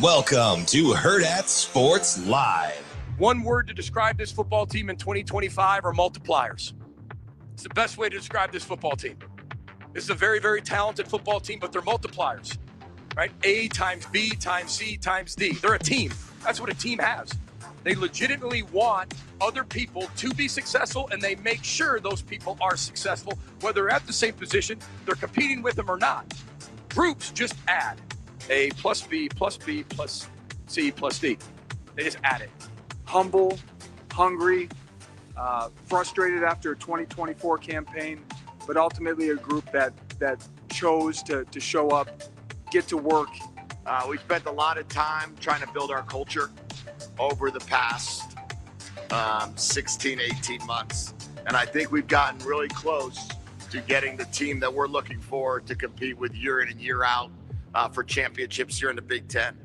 Welcome to Hurrdat Sports Live. One word to describe this football team in 2025 are multipliers. It's the best way to describe this football team. This is a very, very talented football team, but they're multipliers, right? A times B times C times D. They're a team. That's what a team has. They legitimately want other people to be successful, and they make sure those people are successful, whether they're at the same position, they're competing with them or not. Groups just add A plus B plus B plus C plus D. They just add it. Humble, hungry, frustrated after a 2024 campaign, but ultimately a group that chose to show up, get to work. We spent a lot of time trying to build our culture over the past 16, 18 months. And I think we've gotten really close to getting the team that we're looking for to compete with year in and year out for championships here in the Big Ten.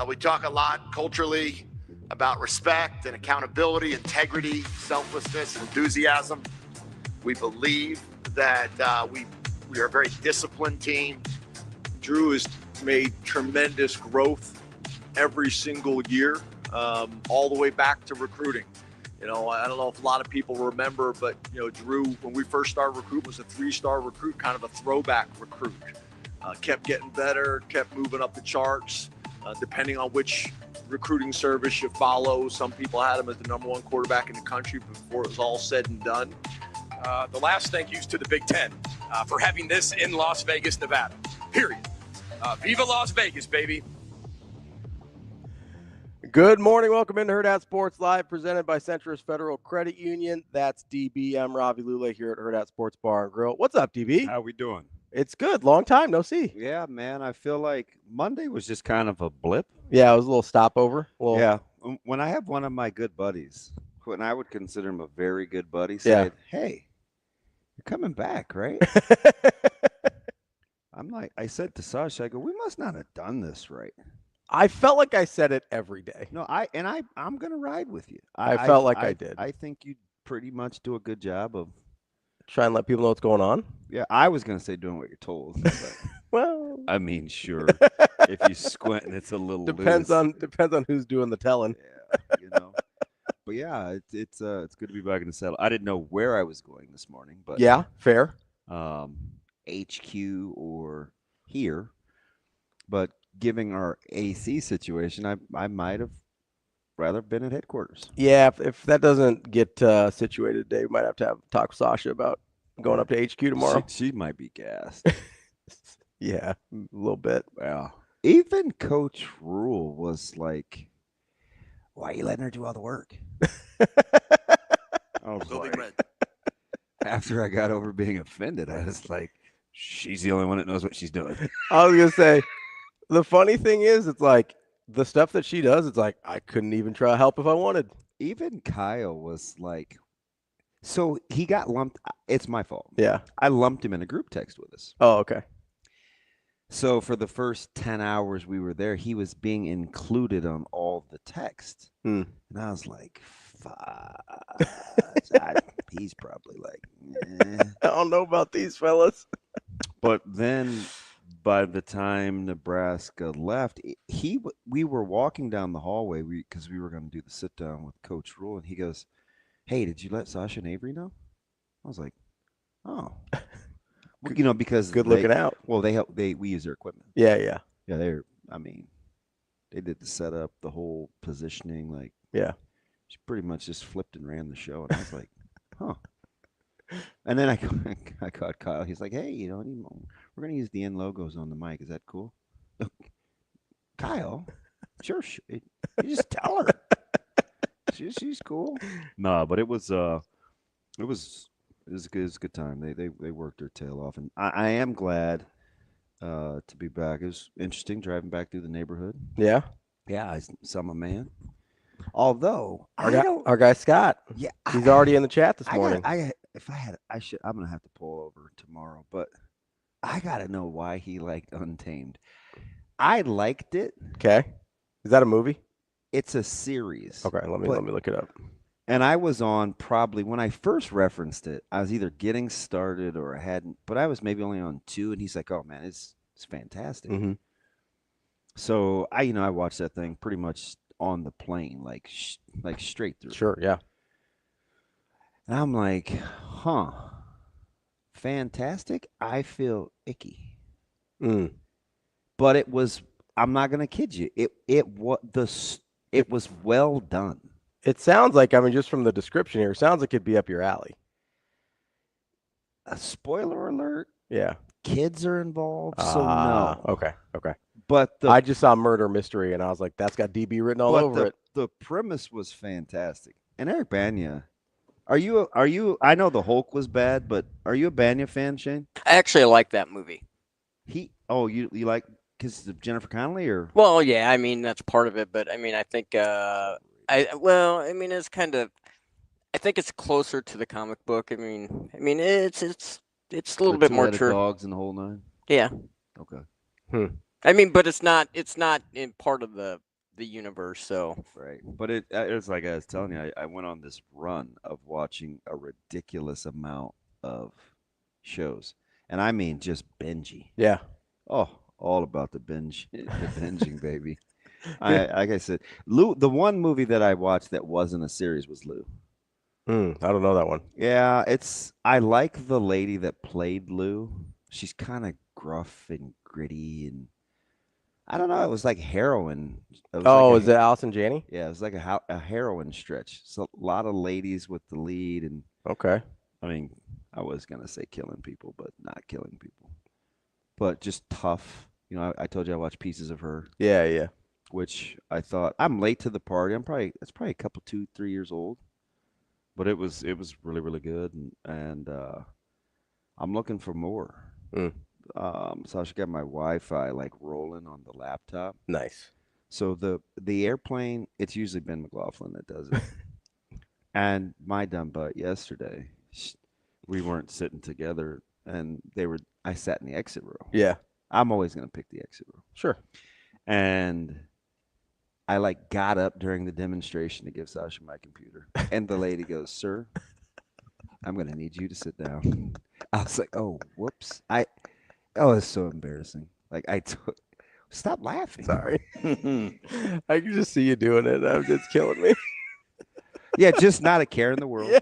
We talk a lot culturally about respect and accountability, integrity, selflessness, enthusiasm. We believe that we are a very disciplined team. Drew has made tremendous growth every single year, all the way back to recruiting. You know, I don't know if a lot of people remember, but, you know, Drew, when we first started recruit, was a 3-star recruit, kind of a throwback recruit. Kept getting better, kept moving up the charts, depending on which recruiting service you follow. Some people had him as the #1 quarterback in the country before it was all said and done. The last thank yous to the Big Ten for having this in Las Vegas, Nevada, period. Viva Las Vegas, baby. Good morning. Welcome into Hurrdat Sports Live, presented by Centris Federal Credit Union. That's DB. I'm Ravi, Lulla here at Hurrdat Sports Bar and Grill. What's up, DB? How we doing? It's good. Long time no see. Yeah, man. I feel like Monday was just kind of a blip. Yeah, it was a little stopover. Yeah. When I have one of my good buddies, when I would consider him a very good buddy, say, hey, you're coming back, right? I'm like, I said to Sasha, I go, we must not have done this right. I felt like I said it every day. No, I'm going to ride with you. I felt like I did. I think you pretty much do a good job of try and let people know what's going on. Yeah, I was going to say doing what you're told. But well, I mean, sure. If you squint, it's a little depends loose. on who's doing the telling. Yeah, you know. But yeah, it's good to be back in the saddle. I didn't know where I was going this morning, but yeah, fair. HQ or here, but given our AC situation, I might have rather been at headquarters. Yeah, if that doesn't get situated today, we might have to talk with Sasha about going up to HQ tomorrow. She might be gassed. Yeah, a little bit. Wow. Even Coach Rhule was like, why are you letting her do all the work? I was like, after I got over being offended, I was like, she's the only one that knows what she's doing. I was going to say, the funny thing is, it's like the stuff that she does, it's like, I couldn't even try to help if I wanted. Even Kyle was like, so he got lumped. It's my fault. Yeah. I lumped him in a group text with us. Oh, okay. So for the first 10 hours we were there, he was being included on all the text. And I was like, he's probably like, I don't know about these fellas. But then by the time Nebraska left, we were walking down the hallway because we were going to do the sit down with Coach Rhule, and he goes, hey, did you let Sasha and Avery know? I was like, oh. You know, because good looking out. Well, we use their equipment. Yeah. Yeah, they did the setup, the whole positioning, like she pretty much just flipped and ran the show, and I was like, huh. And then I caught Kyle. He's like, hey, you know, we're gonna use the N logos on the mic. Is that cool? Kyle, sure. You just tell her. She's cool. No, but it was a good time. They worked their tail off, and I am glad to be back. It was interesting driving back through the neighborhood. Yeah. I saw my man. Although our guy Scott. Yeah, he's already in the chat this morning. I'm gonna have to pull over tomorrow, but I gotta know why he liked Untamed. I liked it. Okay. Is that a movie? It's a series. Okay, let me look it up. And I was on probably when I first referenced it, I was either getting started or I hadn't, but I was maybe only on 2, and he's like, "Oh man, it's fantastic." Mm-hmm. So I watched that thing pretty much on the plane, like straight through. Sure, yeah. And I'm like, huh, fantastic. I feel icky. Mm. But it was. I'm not gonna kid you. It was well done. It sounds like, I mean, just from the description here, it sounds like it'd be up your alley. A spoiler alert. Yeah. Kids are involved, so no. Okay. But I just saw Murder Mystery, and I was like, that's got DB written all over it. The premise was fantastic. And Eric Bana, are you? I know the Hulk was bad, but are you a Bana fan, Shane? I actually like that movie. You like because of Jennifer Connelly or? Well, yeah, I mean that's part of it, but I mean I think it's kind of I think it's closer to the comic book. I mean it's a little bit more true. Dogs and the whole nine. Yeah. Okay. I mean, but it's not in part of the universe, so Right. But it was like I was telling you, I went on this run of watching a ridiculous amount of shows, and I mean just binging. Yeah. Oh, all about the binging, baby. Like I said, Lou. The one movie that I watched that wasn't a series was Lou. I don't know that one. Yeah, I like the lady that played Lou. She's kind of gruff and gritty, and I don't know. It was like heroin. Is it Allison Janney? Yeah, it was like a heroin stretch. So a lot of ladies with the lead, and Okay. I mean, I was gonna say killing people, but not killing people, but just tough. I told you I watched pieces of her. Yeah. Which I thought I'm late to the party. It's probably a couple 2-3 years old, but it was really really good, and I'm looking for more. So I should get my Wi-Fi like rolling on the laptop. Nice. So the airplane, it's usually Ben McLaughlin that does it, and my dumb butt yesterday, we weren't sitting together, and I sat in the exit row. Yeah. I'm always gonna pick the exit row. Sure. And I got up during the demonstration to give Sasha my computer. And the lady goes, "Sir, I'm going to need you to sit down." I was like, "Oh, whoops." It's so embarrassing. Stop laughing. Sorry. I can just see you doing it. It's killing me. Yeah, just not a care in the world. Yeah.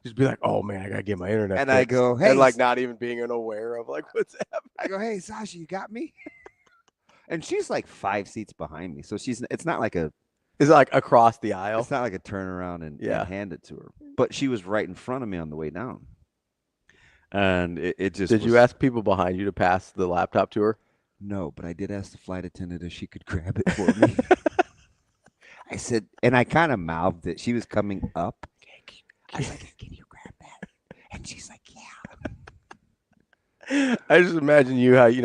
Just be like, "Oh man, I got to get my internet." And fixed. I go, "Hey." And not even being aware of what's happening. I go, "Hey, Sasha, you got me?" And she's like 5 seats behind me. So it's not like a. Is it across the aisle? It's not like a turn around and hand it to her. But she was right in front of me on the way down. And it just. Did you ask people behind you to pass the laptop to her? No, but I did ask the flight attendant if she could grab it for me. I said, and I kind of mouthed it. She was coming up. I was like, "Can you grab that?" And she's like, "Yeah." I just imagine how you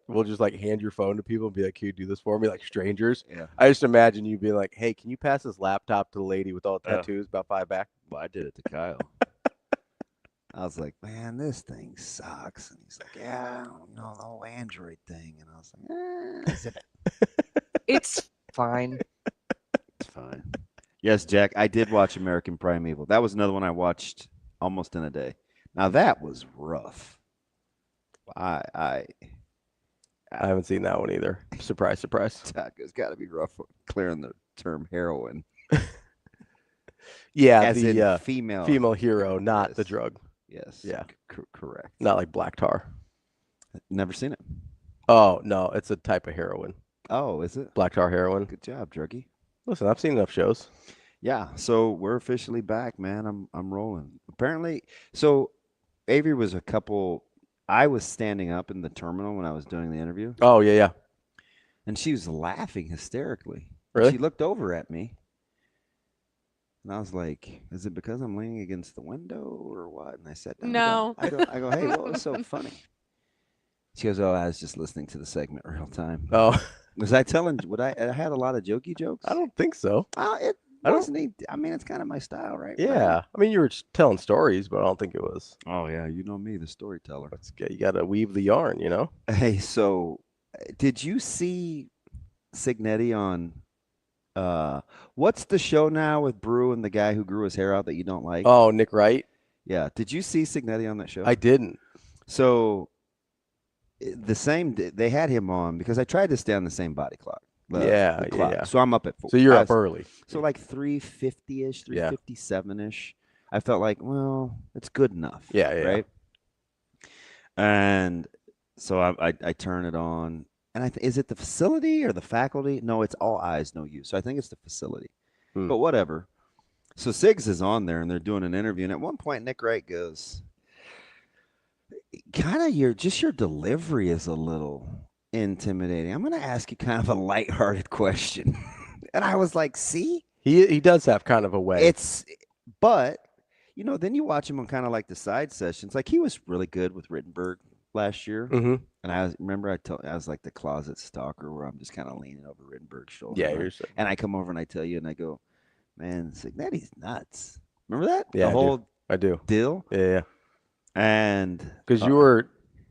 will just hand your phone to people and be like, "Can you do this for me?" Like strangers. Yeah. I just imagine you being like, "Hey, can you pass this laptop to the lady with all the tattoos about 5 back?" Well, I did it to Kyle. I was like, "Man, this thing sucks." And he's like, "Yeah, no, the whole Android thing." And I was like, zip it. It's fine. It's fine. Yes, Jack, I did watch American Primeval. That was another one I watched almost in a day. Now that was rough. I haven't seen that one either. Surprise, surprise. It's got to be rough clearing the term heroin. Yeah, as the in female hero, not the drug. Yes. Yeah. Correct. Not like black tar. Never seen it. Oh no, it's a type of heroin. Oh, is it? Black tar heroin. Good job, druggie. Listen, I've seen enough shows. Yeah, so we're officially back, man. I'm rolling. Apparently, so Avery was I was standing up in the terminal when I was doing the interview. Oh, yeah. And she was laughing hysterically. Really? She looked over at me. And I was like, "Is it because I'm leaning against the window or what?" And I said, No. I go, "Hey, what was so funny?" She goes, "Oh, I was just listening to the segment real time." Oh. Was I telling, I had a lot of jokey jokes? I don't think so. I mean, it's kind of my style, right? Yeah. I mean, you were telling stories, but I don't think it was. Oh, yeah. You know me, the storyteller. You got to weave the yarn, Hey, so did you see Cincinnati on what's the show now with Brew and the guy who grew his hair out that you don't like? Oh, Nick Wright? Yeah. Did you see Cincinnati on that show? I didn't. So the same. They had him on because I tried to stay on the same body clock. Yeah. So I'm up at 4. So you're up early. So like 3:50-ish, 3:57-ish. I felt like, well, it's good enough. Yeah. Right. And so I turn it on, and is it the facility or the faculty? No, it's all eyes, no you. So I think it's the facility. But whatever. So Siggs is on there, and they're doing an interview, and at one point Nick Wright goes, kind of your delivery is a little intimidating. I'm going to ask you kind of a lighthearted question. And I was like, see? He does have kind of a way. But, then you watch him on kind of like the side sessions. Like he was really good with Rittenberg last year. Mm-hmm. And I was like the closet stalker where I'm just kind of leaning over Rittenberg's shoulder. Yeah. And I come over and I tell you, and I go, man, Cincinnati's nuts. Remember that? Yeah, the whole I do. deal? Yeah. And because you were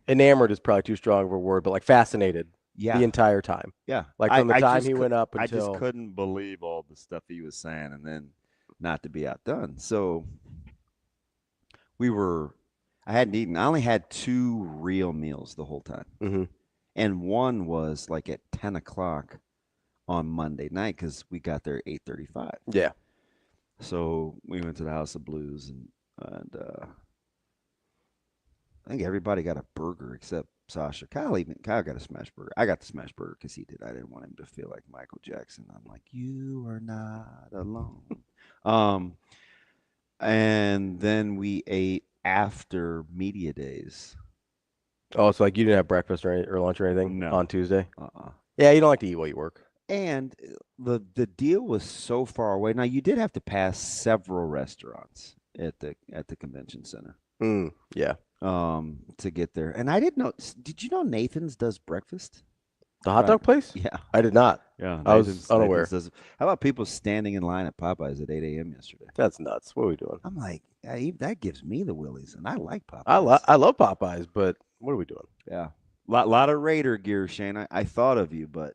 enamored is probably too strong of a word, but like fascinated the entire time. Yeah. Like from the time he went up until. I just couldn't believe all the stuff he was saying, and then not to be outdone. So I hadn't eaten. I only had 2 real meals the whole time. Mm-hmm. And one was like at 10 o'clock on Monday night because we got there at 8:35. Yeah. So we went to the House of Blues, and I think everybody got a burger except Sasha. Kyle got a smash burger. I got the smash burger because he did. I didn't want him to feel like Michael Jackson. I'm like, you are not alone. And then we ate after media days. Oh, so like you didn't have breakfast or lunch or anything on Tuesday? Yeah, you don't like to eat while you work. And the deal was so far away. Now you did have to pass several restaurants at the convention center. Yeah. To get there. And I didn't know. Did you know Nathan's does breakfast? The hot dog place? Yeah. I did not. Yeah. I was unaware. How about people standing in line at Popeyes at 8 a.m. yesterday? That's nuts. What are we doing? I'm like, that gives me the willies, and I like Popeyes. I love Popeyes, but what are we doing? Yeah. Lot of Raider gear, Shane. I thought of you, but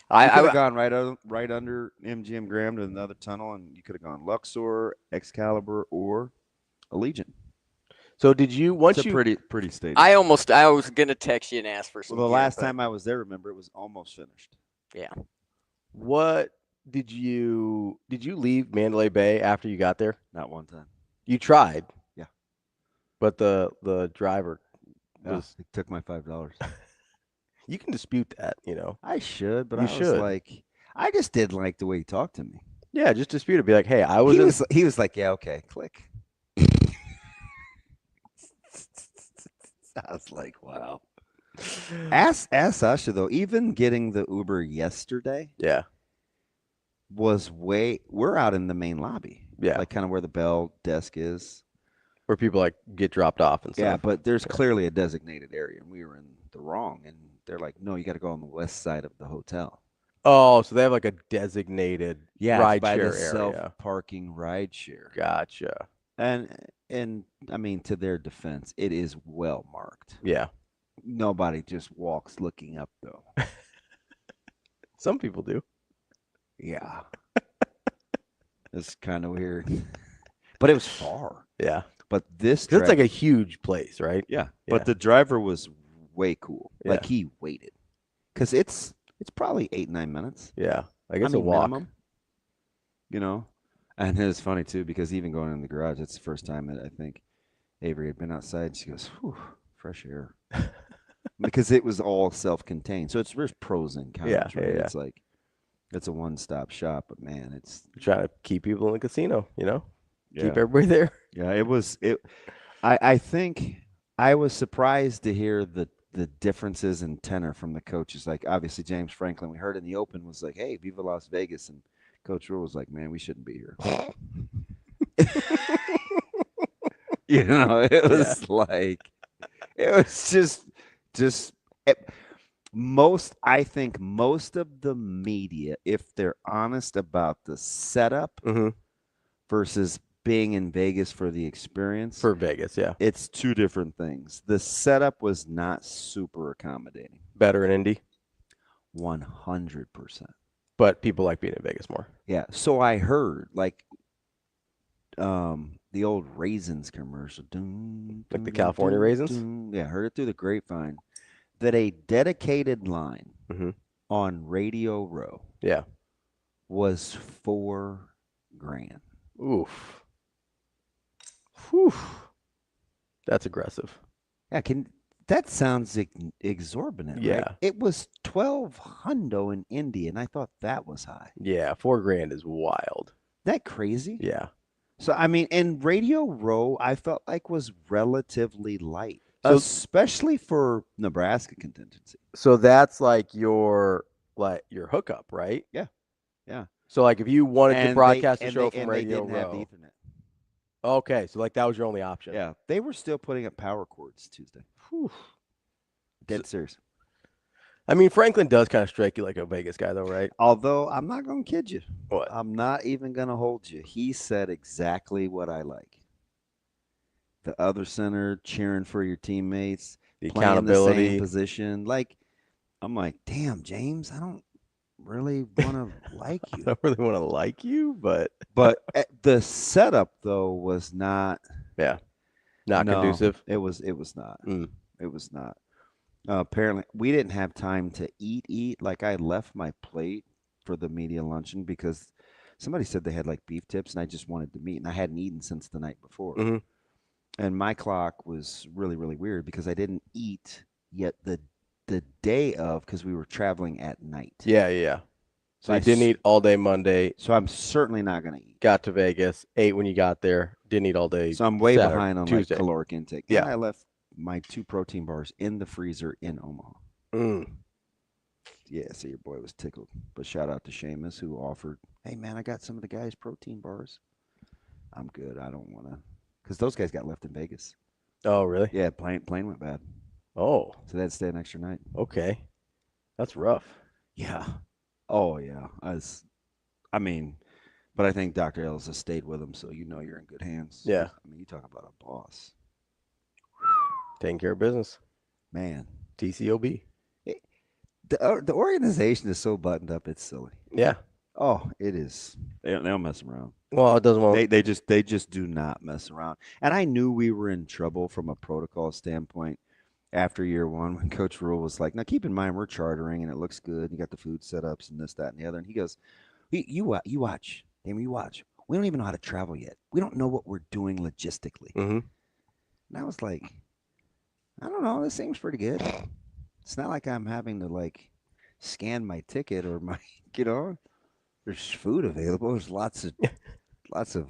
I could have gone right under MGM Graham to another tunnel, and you could have gone Luxor, Excalibur, or Allegiant. So did you it's a pretty stadium. I was gonna text you and ask for some. Well, the last time I was there, remember, it was almost finished. Yeah. What did you leave Mandalay Bay after you got there? Not one time. You tried. Yeah. But the driver he took my $5. You can dispute that, I should, but I just didn't like the way he talked to me. Yeah, just dispute it. Be like, hey, He was like, yeah, okay, click. I was like, wow. Ask Sasha though. Even getting the Uber yesterday, we're out in the main lobby, like kind of where the bell desk is, where people like get dropped off and stuff. Yeah, but there's clearly a designated area, and we were in the wrong. And they're like, no, you got to go on the west side of the hotel. Oh, so they have like a designated ride by share the area. Self-parking ride share. Gotcha. And I mean, to their defense, it is well marked. Yeah. Nobody just walks looking up, though. Some people do. Yeah. It's kind of weird. But it was far. Yeah. But it's like a huge place, right? Yeah. But the driver was way cool. Yeah. Like he waited. Because it's probably 8-9 minutes. Yeah. I guess a walk. Minimum, And it was funny, too, because even going in the garage, it's the first time that I think Avery had been outside. She goes, whew, fresh air. Because it was all self-contained. So there's pros and cons. Yeah, right? yeah. It's like, it's a one-stop shop. But, man, it's... Trying to keep people in the casino, Yeah. Keep everybody there. Yeah, I think I was surprised to hear the differences in tenor from the coaches. Like, obviously, James Franklin, we heard in the open, was like, hey, Viva Las Vegas. And Coach Rhule was like, man, we shouldn't be here. It was like, it was just I think most of the media, if they're honest about the setup versus being in Vegas for the experience. For Vegas, yeah. It's two different things. The setup was not super accommodating. Better in Indy? 100%. But people like being in Vegas more. Yeah. So I heard, like, the old Raisins commercial. Like the California Raisins? Yeah, heard it through the grapevine. that a dedicated line Mhm. on Radio Row Yeah. was $4,000. Oof. Whew. That's aggressive. Yeah, that sounds exorbitant, Yeah. right? It was 12 hundo in Indy, and I thought that was high. Yeah, $4,000 is wild. That crazy? Yeah. So I mean, and Radio Row, I felt like was relatively light, So- especially for Nebraska contingency. So that's like your hookup, right? Yeah. Yeah. So like if you wanted to broadcast a show from and Radio they didn't have Row. Ethernet. Okay, so like that was your only option. Yeah, they were still putting up power cords Tuesday. Whew. Dead serious. I mean, Franklin does kind of strike you like a Vegas guy, though, right? Although I'm not going to kid you. What? I'm not even going to hold you. He said exactly what I like. The other center cheering for your teammates, The playing accountability. the same position. Like, I'm like, damn, James, I don't really want to like I you. don't really want to like you, but But the setup though was not not conducive. It was not. Mm. It was not. Apparently, we didn't have time to eat. Like, I left my plate for the media luncheon because somebody said they had like beef tips, and I just wanted to meet, and I hadn't eaten since the night before. Mhm. And my clock was really, really weird because I didn't eat yet the day of because we were traveling at night. Yeah. So I you didn't eat all day Monday, So I'm certainly not going to eat. got to Vegas, ate when you got there, didn't eat all day. So I'm way Saturday, behind on Tuesday. like caloric intake. Yeah. And I left my 2 protein bars in the freezer in Omaha. Mm. Yeah, so your boy was tickled. But shout out to Seamus who offered, hey, man, I got some of the guys' protein bars. I'm good. I don't want to. Because those guys got left in Vegas. Oh, really? Yeah, plane went bad. Oh, So they had to stay an extra night. okay. That's rough. Yeah. Oh, yeah. But I think Dr. Ellis has stayed with him, so you know you're in good hands. Yeah. I mean, you talk about a boss. Taking care of business. Man. TCOB. The organization is so buttoned up, it's silly. Yeah. Oh, it is. They don't mess around. Well, it doesn't want. They just do not mess around. And I knew we were in trouble from a protocol standpoint after year one when Coach Rhule was like, now keep in mind we're chartering and it looks good. You got the food setups and this, that, and the other. And he goes, you watch. Damon, you watch. We don't even know how to travel yet. We don't know what we're doing logistically. Mm-hmm. And I was like, I don't know. This seems pretty good. It's not like I'm having to like scan my ticket or my, there's food available. There's lots of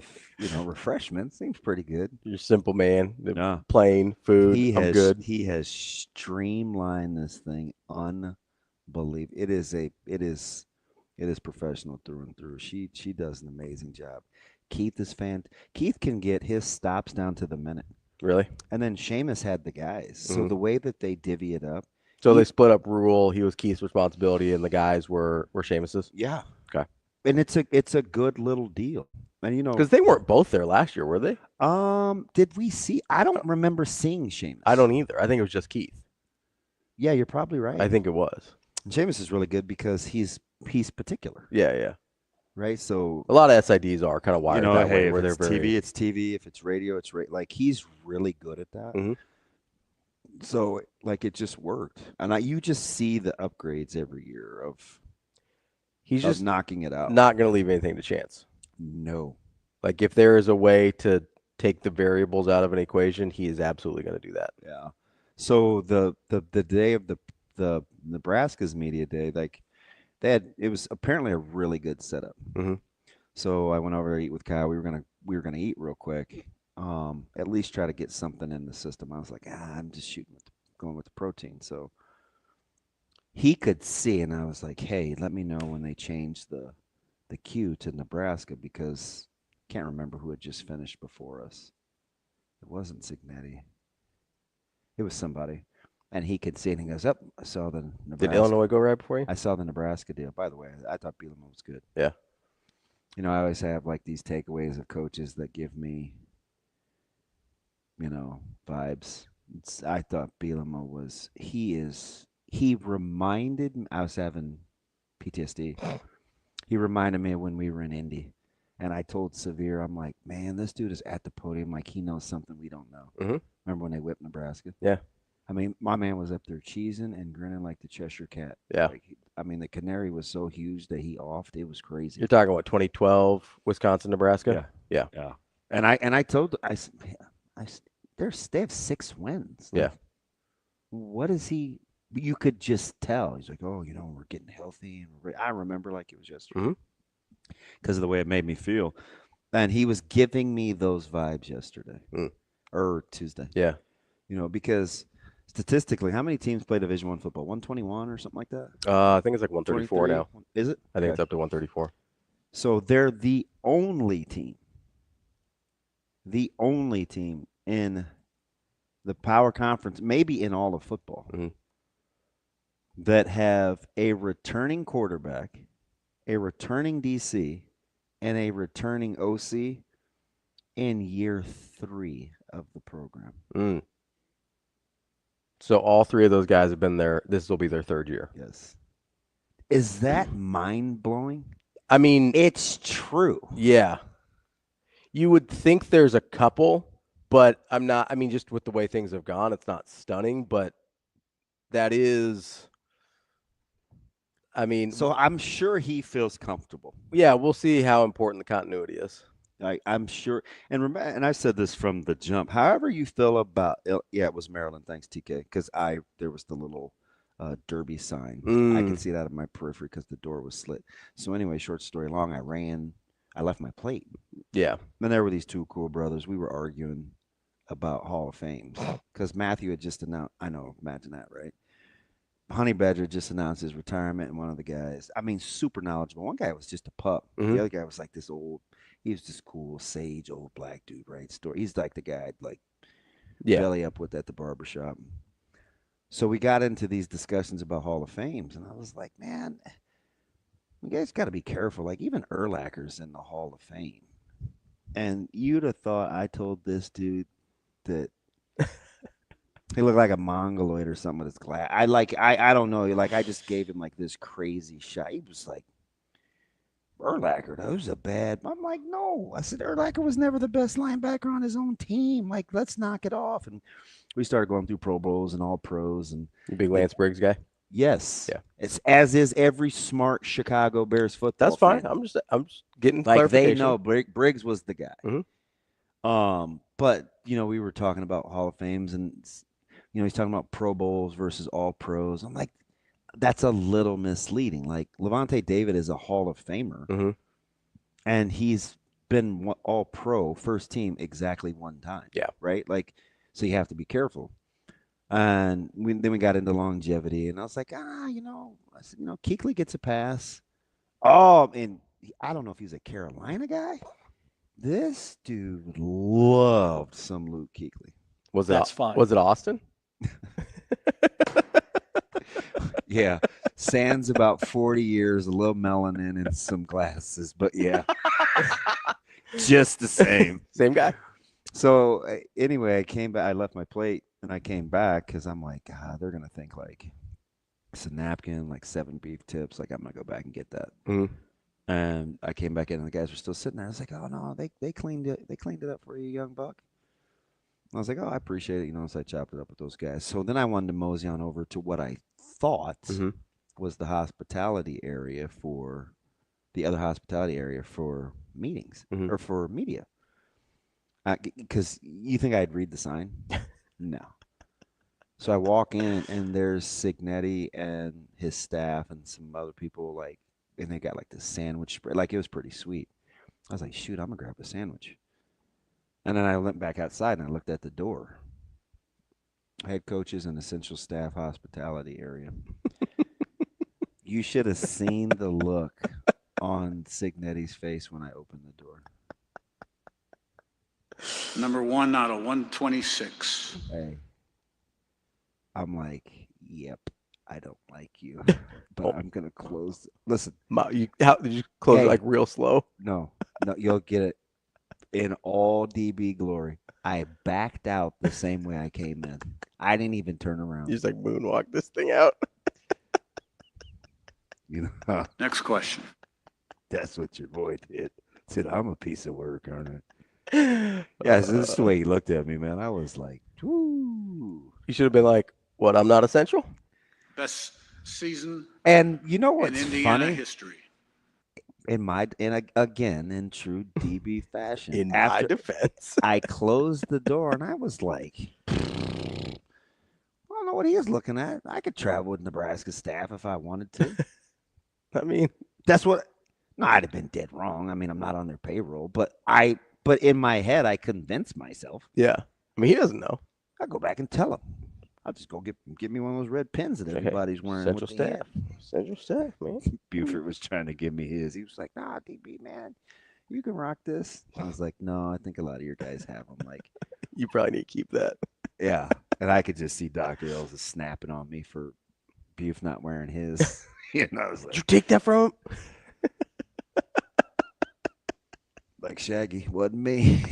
refreshments. Seems pretty good. You're a simple man. No. Plain food. I'm good. He has streamlined this thing unbelievable. It is professional through and through. She does an amazing job. Keith can get his stops down to the minute. Really? And then Seamus had the guys. Mhm. So the way that they divvy it up. So they split up Rhule. He was Keith's responsibility, and the guys were Seamus's. Yeah. Okay. And it's a good little deal. And because they weren't both there last year, were they? Did we see? I don't remember seeing Seamus. I don't either. I think it was just Keith. Yeah, you're probably right. I think it was. And Seamus is really good because he's particular. Yeah. Right. So a lot of SIDs are kind of wired that way. Where if they're it's TV, it's TV. If it's radio, it's radio. Like he's really good at that. Mm-hmm. So like it just worked, and you just see the upgrades every year of. He's just knocking it out. Not going to leave anything to chance. No. Like if there is a way to take the variables out of an equation, he is absolutely going to do that. Yeah. So the day of the Nebraska's media day, like it was apparently a really good setup. Mm-hmm. So I went over to eat with Kyle. We were gonna eat real quick. At least try to get something in the system. I was like, I'm just going with the protein. So he could see, and I was like, hey, let me know when they change the queue to Nebraska because I can't remember who had just finished before us. It wasn't Cincinnati. It was somebody. And he could see it and he goes, I saw the Nebraska. Did Illinois go right before you? I saw the Nebraska deal. By the way, I thought Bielema was good. Yeah. I always have like these takeaways of coaches that give me, vibes. I thought Bielema he reminded me, I was having PTSD. He reminded me of when we were in Indy. And I told Severe, I'm like, man, this dude is at the podium like he knows something we don't know. Mm-hmm. Remember when they whipped Nebraska? Yeah. I mean, my man was up there cheesing and grinning like the Cheshire Cat. Yeah. Like, I mean, the canary was so huge that he offed. It was crazy. You're talking what, 2012, Wisconsin, Nebraska? Yeah. And I told they have 6 wins. Yeah. Like, what is he? You could just tell. He's like, oh, we're getting healthy. And I remember like it was yesterday because of the way it made me feel. And he was giving me those vibes yesterday or Tuesday. Yeah. Because statistically, how many teams play Division I football? 121 or something like that? I think it's like 134 now. Is it? I think it's up to 134. So they're the only team in the Power Conference, maybe in all of football, that have a returning quarterback, a returning DC, and a returning OC in year 3 of the program. So all 3 of those guys have been there. This will be their 3rd year. Yes. Is that mind-blowing? I mean, it's true. Yeah. You would think there's a couple, but I'm not. I mean, just with the way things have gone, it's not stunning, but that is. I mean, so I'm sure he feels comfortable. Yeah, we'll see how important the continuity is. I'm sure, and remember, and I said this from the jump. However you feel about, it was Maryland. Thanks, TK, because there was the little derby sign. I could see that in my periphery because the door was slit. So anyway, short story long, I left my plate. Yeah, and there were these 2 cool brothers. We were arguing about Hall of Fame because Matthew had just announced. I know, imagine that, right? Honey Badger just announced his retirement, and one of the guys, I mean, super knowledgeable. One guy was just a pup. The other guy was like this old. He was this cool, sage, old black dude, right? He's like the guy I'd like belly up with at the barbershop. So we got into these discussions about Hall of Fames, and I was like, man, you guys got to be careful. Like, even Urlacher's in the Hall of Fame. And you'd have thought I told this dude that he looked like a mongoloid or something with his glass. I don't know. Like, I just gave him like this crazy shot. He was like, Urlacher, that was a bad. I'm like, no. I said, Urlacher was never the best linebacker on his own team. Like, let's knock it off. And we started going through Pro Bowls and all pros. And you big Lance Briggs guy? Yes. Yeah. It's as is every smart Chicago Bears football. That's fine. fan. I'm just getting like clarification. They know Briggs was the guy. But we were talking about Hall of Fames, and he's talking about Pro Bowls versus all pros. I'm like, that's a little misleading. Like, Levante David is a Hall of Famer, and he's been all pro first team exactly one time. Yeah. Right. Like, so you have to be careful. And then we got into longevity, and I was like, I said, Kuechly gets a pass. Oh, and I don't know if he's a Carolina guy. This dude loved some Luke Kuechly. That's fine. Was it Austin? Yeah. Sans about 40 years, a little melanin and some glasses, but yeah. Just the same. Same guy. So anyway, I came back. I left my plate and I came back because I'm like, God, they're going to think like it's a napkin, like 7 beef tips. Like, I'm going to go back and get that. And I came back in and the guys were still sitting there. I was like, oh, no, they cleaned it. They cleaned it up for you, young buck. I was like, oh, I appreciate it. So I chopped it up with those guys. So then I wanted to mosey on over to what I thought was the hospitality area for the other hospitality area for meetings or for media. Because you think I'd read the sign? No. So I walk in and there's Cignetti and his staff and some other people, like, and they got like this sandwich spread. Like, it was pretty sweet. I was like, shoot, I'm gonna grab a sandwich. And then I went back outside and I looked at the door. Head coaches and essential staff hospitality area. You should have seen the look on Cignetti's face when I opened the door. Number 1 out of 126. Hey, I'm like, yep, I don't like you, but I'm gonna close. Listen, how did you close it, like real slow? No, you'll get it in all DB glory. I backed out the same way I came in. I didn't even turn around. You just like moonwalk this thing out. Next question. That's what your boy did. Said, I'm a piece of work, aren't I? Yeah, so this is the way he looked at me, man. I was like, woo. You should have been like, What? I'm not essential? Best season And you know in what's Indiana funny? history. Again, in true DB fashion, In my after defense. I closed the door and I was like, I don't know what he is looking at. I could travel with Nebraska staff if I wanted to. I mean, That's what. No, I'd have been dead wrong. I mean, I'm not on their payroll, but in my head, I convinced myself. yeah. I mean, he doesn't know. I'll go back and tell him. I'll just go get me one of those red pins that everybody's wearing. Central with the staff. Central staff, man. Buford was trying to give me his. He was like, "Nah, DB man, you can rock this." I was like, "No, I think a lot of your guys have them." Like, You probably need to keep that. yeah, and I could just see Dr. L's is snapping on me for Buf not wearing his. I was Did you take that from him? like Shaggy, wasn't me.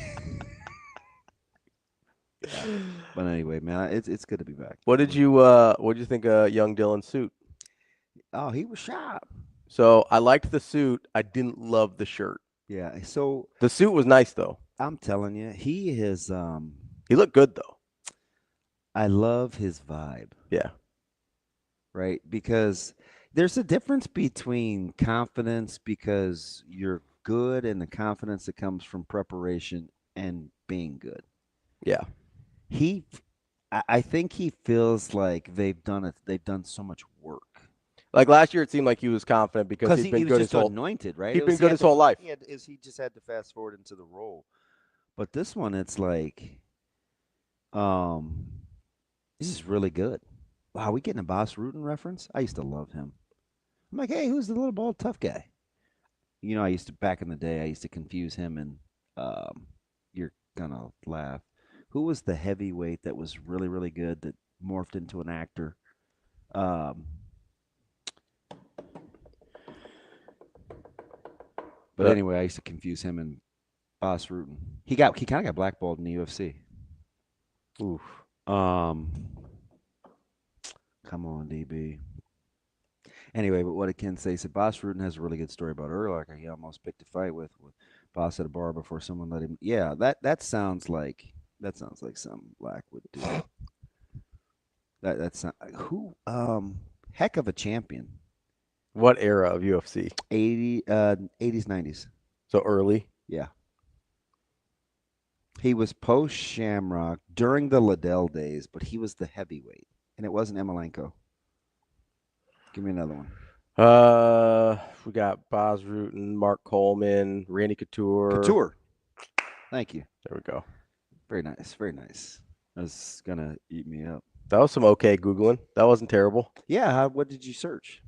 Yeah. But anyway, man, it's good to be back. What did you think of young Dylan's suit? Oh, he was sharp. So I liked the suit. I didn't love the shirt. Yeah. So The suit was nice though. I'm telling you, he is. He looked good though. I love his vibe. Yeah. Right, because there's a difference between confidence because you're good and the confidence that comes from preparation and being good. Yeah. I think he feels like they've done so much work. Like last year, it seemed like he was confident because he'd been he was good just his whole. anointed, right? He'd been good his whole life. He just had to fast forward into the role. But this one, it's like, this is really good. Wow, we getting a Boss Rutan reference? I used to love him. I'm like, hey, who's the little bald tough guy? Back in the day, I used to confuse him and you're gonna laugh. Who was the heavyweight that was really, really good that morphed into an actor? But anyway, I used to confuse him and Boss Rutan. He kind of got blackballed in the UFC. Oof. Come on, DB. Anyway, but what I can say is that Boss Rutan has a really good story about Urlacher. He almost picked a fight with Boss at a bar before someone let him. Yeah, that sounds like something Black would do. That's not who. Heck of a champion. What era of UFC? 80s, 90s. So early. Yeah. He was post Shamrock during the Liddell days, but he was the heavyweight, and it wasn't Emelianenko. Give me another one. We got Boz Rutan, Mark Coleman, Randy Couture. Couture. Thank you. There we go. Very nice. Very nice. That's gonna eat me up. That was some okay Googling. That wasn't terrible. Yeah. What did you search?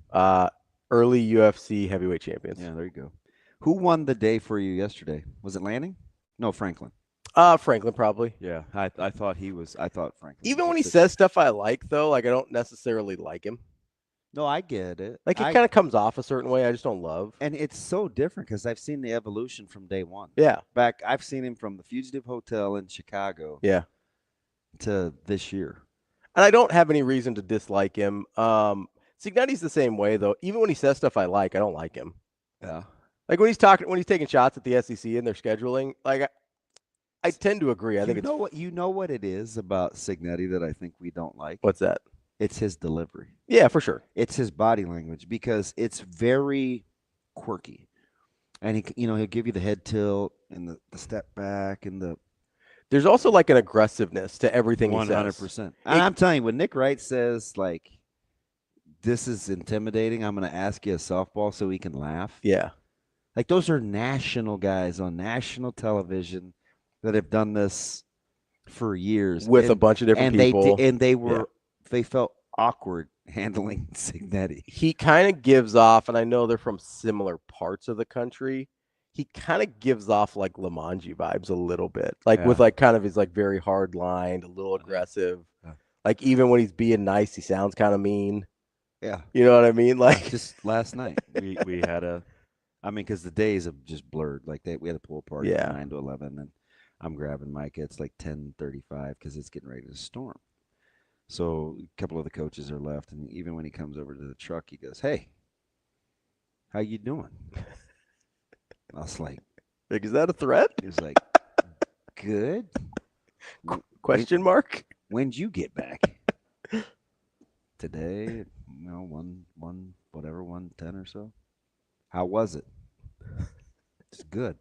Early UFC heavyweight champions. Yeah, there you go. Who won the day for you yesterday? Was it Lanning? No, Franklin. Franklin probably. Yeah, I thought he was. I thought Franklin. Even when he says stuff I like, though, like I don't necessarily like him. No, I get it. Like it kind of comes off a certain way. I just don't love. And it's so different because I've seen the evolution from day one. Yeah. I've seen him from the Fugitive Hotel in Chicago. Yeah. To this year. And I don't have any reason to dislike him. Cincinnati's the same way, though. Even when he says stuff I like, I don't like him. Yeah. Like when he's taking shots at the SEC and they're scheduling, like I tend to agree. I think you know what it is about Cincinnati that I think we don't like. What's that? It's his delivery. Yeah, for sure. It's his body language because it's very quirky, and he'll give you the head tilt and the step back and the. There's also like an aggressiveness to everything 100%. And I'm telling you, when Nick Wright says like, "This is intimidating," I'm going to ask you a softball so he can laugh. Yeah. Like those are national guys on national television that have done this for years with a bunch of different people. They felt awkward handling Cincinnati. He kind of gives off, and I know they're from similar parts of the country. He kind of gives off like Lamanji vibes a little bit, like with like kind of his like very hard lined, a little aggressive. Yeah. Like even when he's being nice, he sounds kind of mean. Yeah, you know what I mean. Like just last night, we had because the days have just blurred. Like we had a pool party from 9 to 11, and I'm grabbing Micah. It's like 10:35 because it's getting ready to storm. So a couple of the coaches are left, and even when he comes over to the truck, he goes, "Hey, how you doing?" I was like, "Is that a threat?" He was like, "Good." Question mark. When'd you get back? today, 110 or so. How was it? It's good.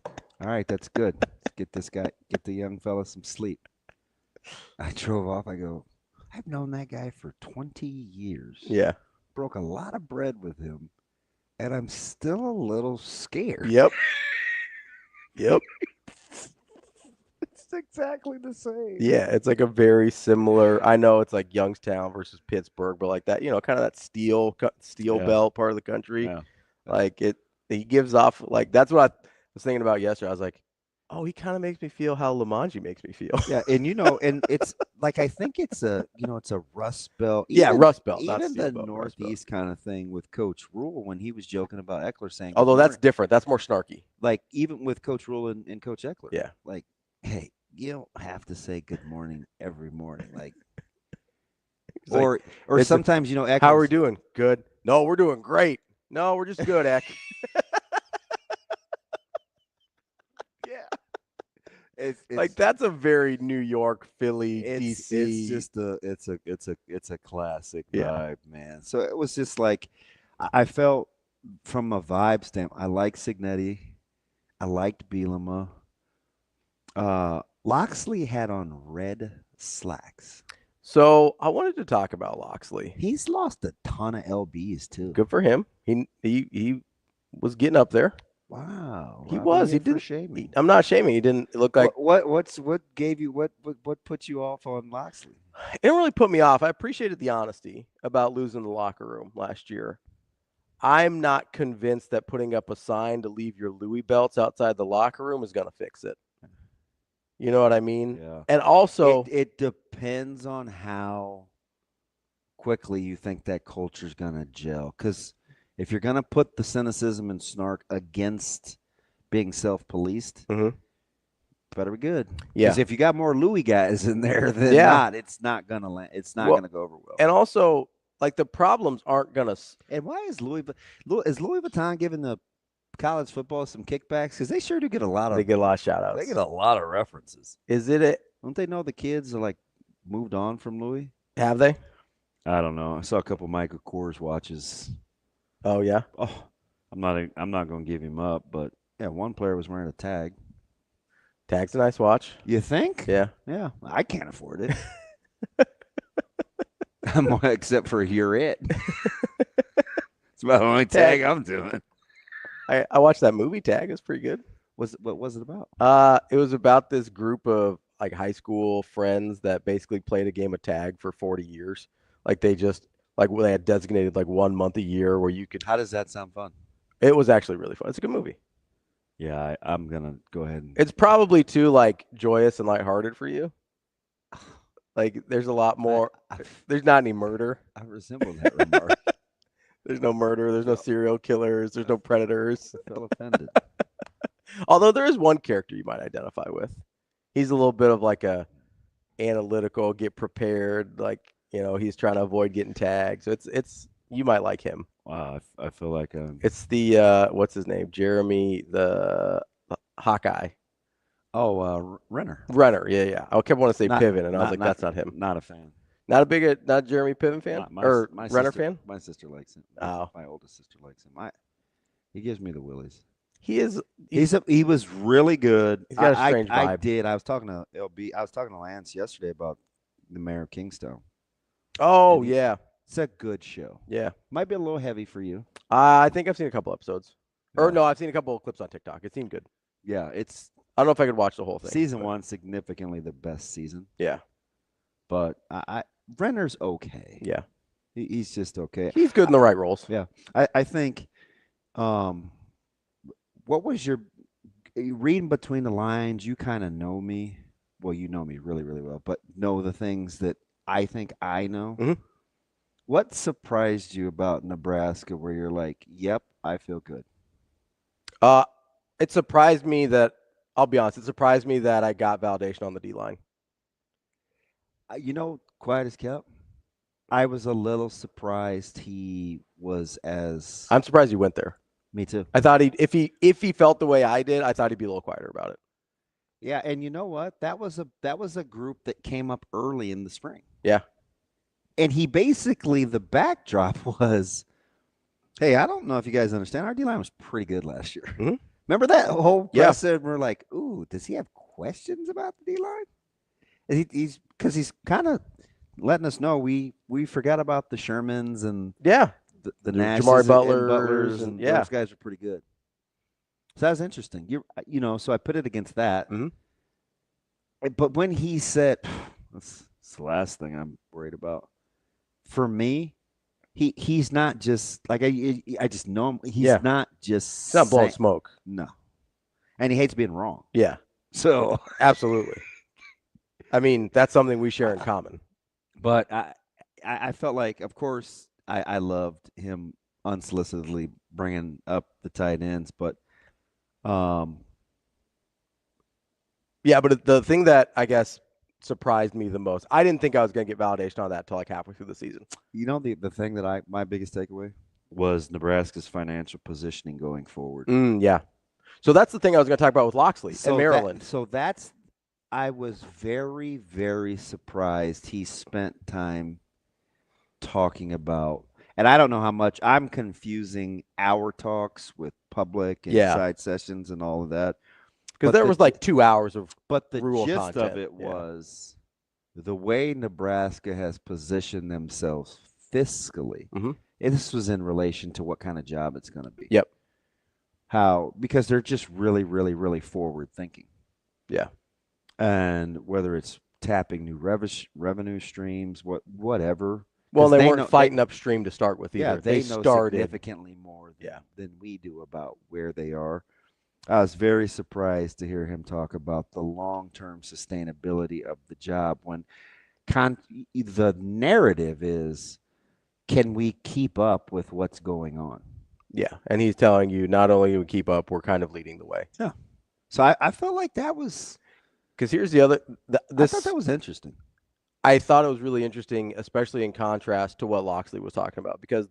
All right, that's good. Let's get the young fella some sleep. I drove off. I go, I've known that guy for 20 years. Yeah. Broke a lot of bread with him, and I'm still a little scared. Yep. Yep. It's exactly the same. Yeah, it's like a very similar. I know it's like Youngstown versus Pittsburgh, but like that, kind of that steel belt part of the country. Yeah. Like he gives off like that's what I was thinking about yesterday. I was like, oh, he kind of makes me feel how Lamanji makes me feel. Yeah, and and it's like I think it's a it's a Rust Belt. Rust Belt. Not Even steel the belt, Northeast kind of thing with Coach Rhule when he was joking about Eckler saying. Although that's different. That's more snarky. Like even with Coach Rhule and Coach Eckler. Yeah. Like, hey, you don't have to say good morning every morning. Like, or sometimes Eckler. How are we doing? Good. No, we're doing great. No, we're just good, Eck. Yeah. It's like that's a very New York, Philly, DC. It's just it's a classic vibe, man. So it was just like I felt from a vibe standpoint. I liked Cignetti. I liked Bielema. Loxley had on red slacks. So I wanted to talk about Loxley. He's lost a ton of LBs too. Good for him. He was getting up there. Wow, he was. He didn't. Shaming. I'm not shaming. He didn't look like. What gave you what put you off on Loxley? It didn't really put me off. I appreciated the honesty about losing the locker room last year. I'm not convinced that putting up a sign to leave your Louis belts outside the locker room is going to fix it. You know what I mean? Yeah. And also, it depends on how quickly you think that culture is going to gel. Because if you're going to put the cynicism and snark against being self-policed, better be good. Yeah. Because if you got more Louis guys in there than not, it's not going to land. It's not going to go over well. And also, like the problems aren't going to. And why is Louis Vuitton giving the college football some kickbacks? Because they sure do get a lot of. They get a lot of shout outs. They get a lot of references. Is it? Don't they know the kids are like moved on from Louis? Have they? I don't know. I saw a couple Michael Kors watches. Oh yeah. Oh, I'm not going to give him up, but yeah, one player was wearing a tag. Tag's a nice watch. You think? Yeah. Yeah. I can't afford it. Except for Hurrdat. It's about the only tag I'm doing. I watched that movie Tag. It's pretty good. What was it about? It was about this group of like high school friends that basically played a game of tag for 40 years. Like they just they had designated like 1 month a year where you could. How does that sound fun? It was actually really fun. It's a good movie. Yeah, I'm gonna go ahead and. It's probably too like joyous and lighthearted for you. Like there's a lot more. There's not any murder. I resemble that remark. There's no murder. There's no serial killers. There's no predators. I feel offended. Although there is one character you might identify with. He's a little bit of like a analytical, get prepared. Like he's trying to avoid getting tagged. So it's you might like him. Wow, I feel like it's the what's his name? Jeremy the Hawkeye. Oh, Renner. Yeah. I kept wanting to say Piven, and I was like, that's not him. Not a fan. Not Jeremy Piven fan or Renner fan. My sister likes him. Oh, my oldest sister likes him. He gives me the willies. He is. He was really good. He's got a strange vibe. I did. I was talking to LB. I was talking to Lance yesterday about the Mayor of Kingstown. Oh yeah, it's a good show. Yeah, might be a little heavy for you. I think I've seen a couple episodes. Yeah. Or no, I've seen a couple of clips on TikTok. It seemed good. Yeah, it's. I don't know if I could watch the whole thing. Season 1 significantly the best season. Yeah, but Renner's okay. Yeah, he's just okay. He's good in the right roles. Yeah, I think. What was your reading between the lines? You kind of know me. Well, you know me really, really well, but know the things that I think I know. Mm-hmm. What surprised you about Nebraska where you're like, yep, I feel good? It surprised me that, I'll be honest, it surprised me that I got validation on the D-line. Quiet as kept. I was a little surprised he was as. I'm surprised he went there. Me too. I thought if he felt the way I did, I thought he'd be a little quieter about it. Yeah, and you know what? That was a group that came up early in the spring. Yeah. And he basically, the backdrop was, hey, I don't know if you guys understand. Our D-line was pretty good last year. Mhm. Remember that whole Yeah. press? And we're like, ooh, does he have questions about the D-line? And he's kind of letting us know we forgot about the Shermans and Yeah. the Jamari Nashes Butlers and yeah. those guys are pretty good. So that was interesting. So I put it against that. Mhm. But when he said, that's the last thing I'm worried about. For me, he's not just like I just know him. He's not just It's not blowing smoke. No. And he hates being wrong. Yeah. So absolutely. I mean, that's something we share in common. But I felt like, of course, I loved him unsolicitedly bringing up the tight ends, but yeah, but the thing that I guess surprised me the most, I didn't think I was going to get validation on that until like halfway through the season. You know, the thing that my biggest takeaway was Nebraska's financial positioning going forward. Yeah. So that's the thing I was going to talk about with Loxley and Maryland. I was very, very surprised he spent time talking about, and I don't know how much I'm confusing our talks with public and side sessions and all of that. Because there was like 2 hours of the Rhule gist content. of it was the way Nebraska has positioned themselves fiscally. Mm-hmm. And this was in relation to what kind of job it's going to be. Yep. Because they're just really, really, really forward thinking. Yeah. And whether it's tapping new revenue streams, whatever. Well, they weren't fighting upstream to start with either. Yeah, they know started significantly more than we do about where they are. I was very surprised to hear him talk about the long-term sustainability of the job when the narrative is, can we keep up with what's going on? Yeah, and he's telling you not only do we keep up, we're kind of leading the way. Yeah. So I felt like that was – because here's the other I thought that was interesting. I thought it was really interesting, especially in contrast to what Loxley was talking about, because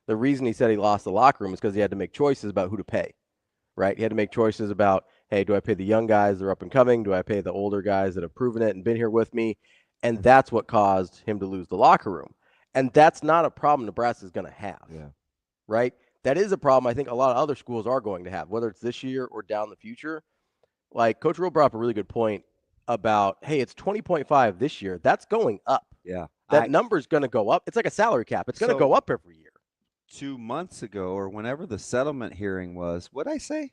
the reason he said he lost the locker room is because he had to make choices about who to pay, right? He had to make choices about, hey, do I pay the young guys that are up and coming? Do I pay the older guys that have proven it and been here with me? And that's what caused him to lose the locker room. And that's not a problem Nebraska's going to have, right? That is a problem I think a lot of other schools are going to have, whether it's this year or down the future. Like Coach Rhule brought up a really good point about, hey, it's 20.5 this year. That's going up. Yeah. That number's going to go up. It's like a salary cap. It's going to go up every year. 2 months ago or whenever the settlement hearing was, what'd I say?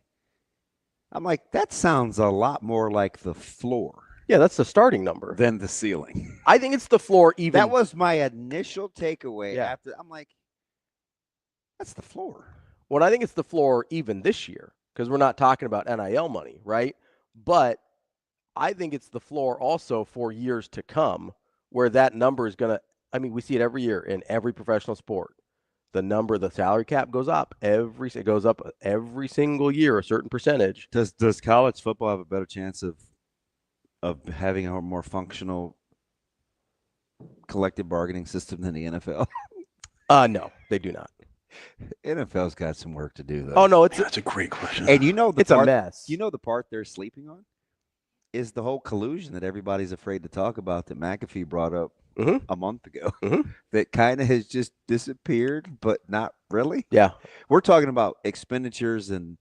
I'm like, that sounds a lot more like the floor. Yeah, that's the starting number. Than the ceiling. I think it's the floor even. That was my initial takeaway after. I'm like, that's the floor. Well, I think it's the floor even this year because we're not talking about NIL money, right? But I think it's the floor also for years to come where that number is going to, I mean, we see it every year in every professional sport. The salary cap goes up it goes up every single year, a certain percentage. Does college football have a better chance of having a more functional collective bargaining system than the NFL? No, they do not. NFL's got some work to do, though. Oh, no, that's a great question. And it's a mess. You know the part they're sleeping on is the whole collusion that everybody's afraid to talk about that McAfee brought up a month ago that kind of has just disappeared, but not really. Yeah. We're talking about expenditures and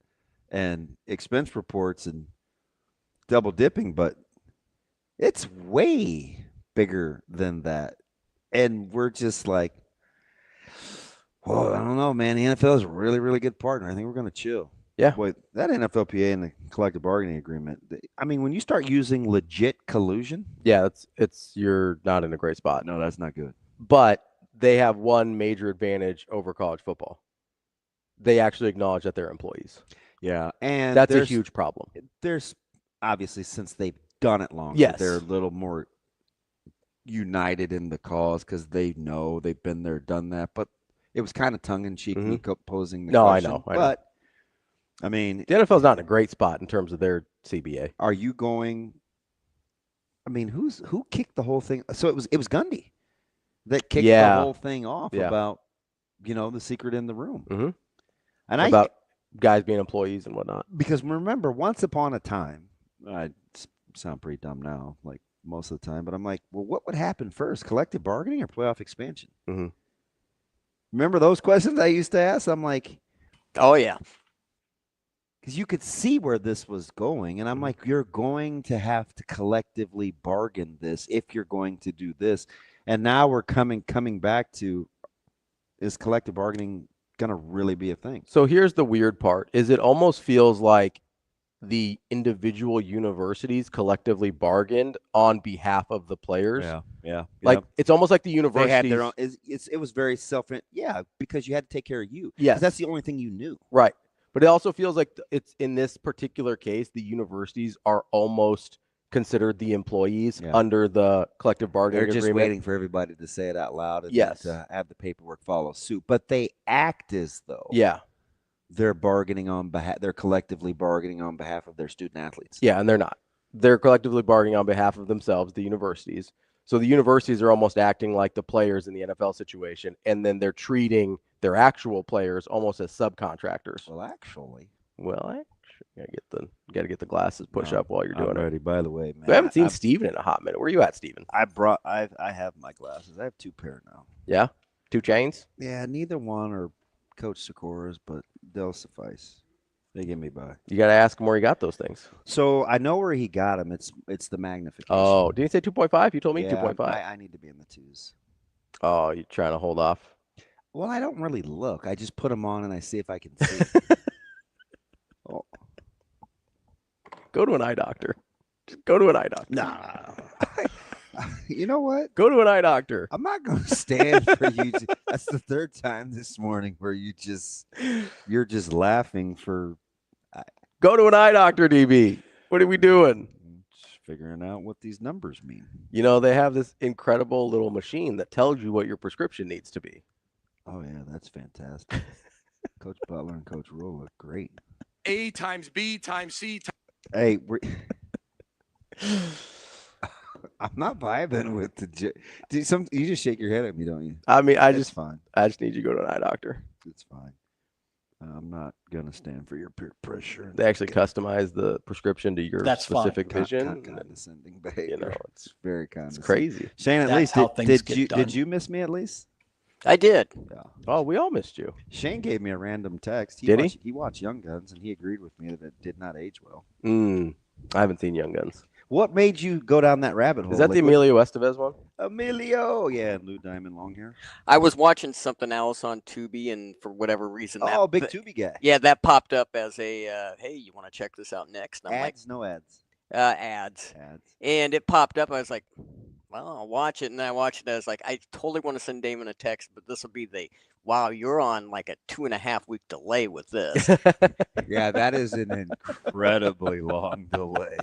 expense reports and double dipping, but it's way bigger than that. And we're just like, well, I don't know, man. The NFL is a really, really good partner. I think we're going to chill. Yeah. Boy, that NFLPA and the collective bargaining agreement, I mean, when you start using legit collusion. Yeah, you're not in a great spot. No, that's not good. But they have one major advantage over college football. They actually acknowledge that they're employees. Yeah. And that's a huge problem. There's obviously, since they've done it longer, they're a little more united in the cause because they know they've been there, done that. But it was kind of tongue-in-cheek me posing the question. I know. But I mean, the NFL's not in a great spot in terms of their CBA. Are you going? I mean, who kicked the whole thing? So it was Gundy that kicked the whole thing off about the secret in the room, and about guys being employees and whatnot. Because remember, once upon a time, I sound pretty dumb now, like most of the time. But I'm like, well, what would happen first, collective bargaining or playoff expansion? Mm-hmm. Remember those questions I used to ask? I'm like, Oh yeah. because you could see where this was going. And I'm like, you're going to have to collectively bargain this if you're going to do this. And now we're coming back to, is collective bargaining going to really be a thing? So here's the weird part, is it almost feels like the individual universities collectively bargained on behalf of the players. Yeah. Like it's almost like the They universities had their own, it was very because you had to take care of you. Yes. That's the only thing you knew. Right. But it also feels like it's in this particular case, the universities are almost considered the employees under the collective bargaining They're just agreement. waiting for everybody to say it out loud and Yes. to have the paperwork follow suit. But they act as though they're bargaining on behalf. They're collectively bargaining on behalf of their student athletes. Yeah, and they're not. They're collectively bargaining on behalf of themselves, the universities. So the universities are almost acting like the players in the NFL situation, and then they're treating their actual players almost as subcontractors. Well, actually, gotta get the glasses push up while you're doing I'm ready. By the way, man, We haven't seen Steven in a hot minute. Where are you at, Steven? I have my glasses. I have 2 pair now. Yeah, 2 chains. Yeah, neither one are Coach Sikora's, but they'll suffice. They get me by. You got to ask him where he got those things. So I know where he got them. It's the magnification. Oh, did he say 2.5? You told me 2.5. I need to be in the 2s. Oh, you're trying to hold off? Well, I don't really look. I just put them on and I see if I can see. Oh. Go to an eye doctor. Just go to an eye doctor. Nah. You know what? Go to an eye doctor. I'm not going to stand for you. That's the 3rd time this morning where you're just laughing for. Go to an eye doctor, DB. What are we doing? Just figuring out what these numbers mean. You know, they have this incredible little machine that tells you what your prescription needs to be. Oh, yeah, that's fantastic. Coach Butler and Coach Rhule look great. A times B times C. Hey, I'm not vibing with you just shake your head at me, don't you? I mean, I It's just fine. I just need you to go to an eye doctor. It's fine. I'm not gonna stand for your peer pressure. They actually customize the prescription to your specific vision. Condescending behavior. You know, it's very condescending. It's crazy. Shane, at least did you miss me at least? I did. Yeah. Oh, we all missed you. Shane gave me a random text. Did he? He watched Young Guns and he agreed with me that it did not age well. I haven't seen Young Guns. What made you go down that rabbit hole? Is that the Emilio Estevez one? Emilio, yeah, and Lou Diamond long hair. I was watching something else on Tubi, and for whatever reason, big Tubi guy. Yeah, that popped up as a hey, you want to check this out next? And I'm ads, no ads. Ads. And it popped up. I was like, well, I'll watch it. And I watched it. I was like, I totally want to send Damon a text, but this will be wow, you're on like a 2.5 week delay with this. Yeah, that is an incredibly long delay.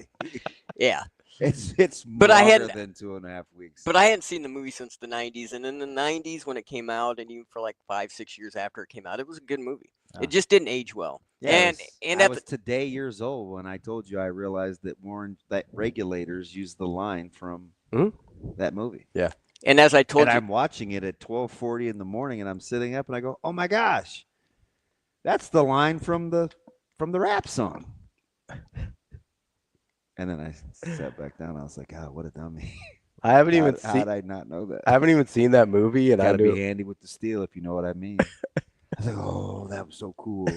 Yeah. It's but longer than 2.5 weeks. But I hadn't seen the movie since the 90s. And in the 90s when it came out, and even for like 5-6 years after it came out, it was a good movie. Oh. It just didn't age well. Yeah, I was today years old when I told you I realized that regulators used the line from that movie. Yeah. And as I told you, I'm watching it at 12:40 in the morning, and I'm sitting up and I go, "Oh my gosh, that's the line from the rap song." And then I sat back down. I was like, "God, what a dummy!" I haven't even seen. How did I not know that? I haven't even seen that movie, and I gotta be handy with the steel, if you know what I mean. I was like, "Oh, that was so cool."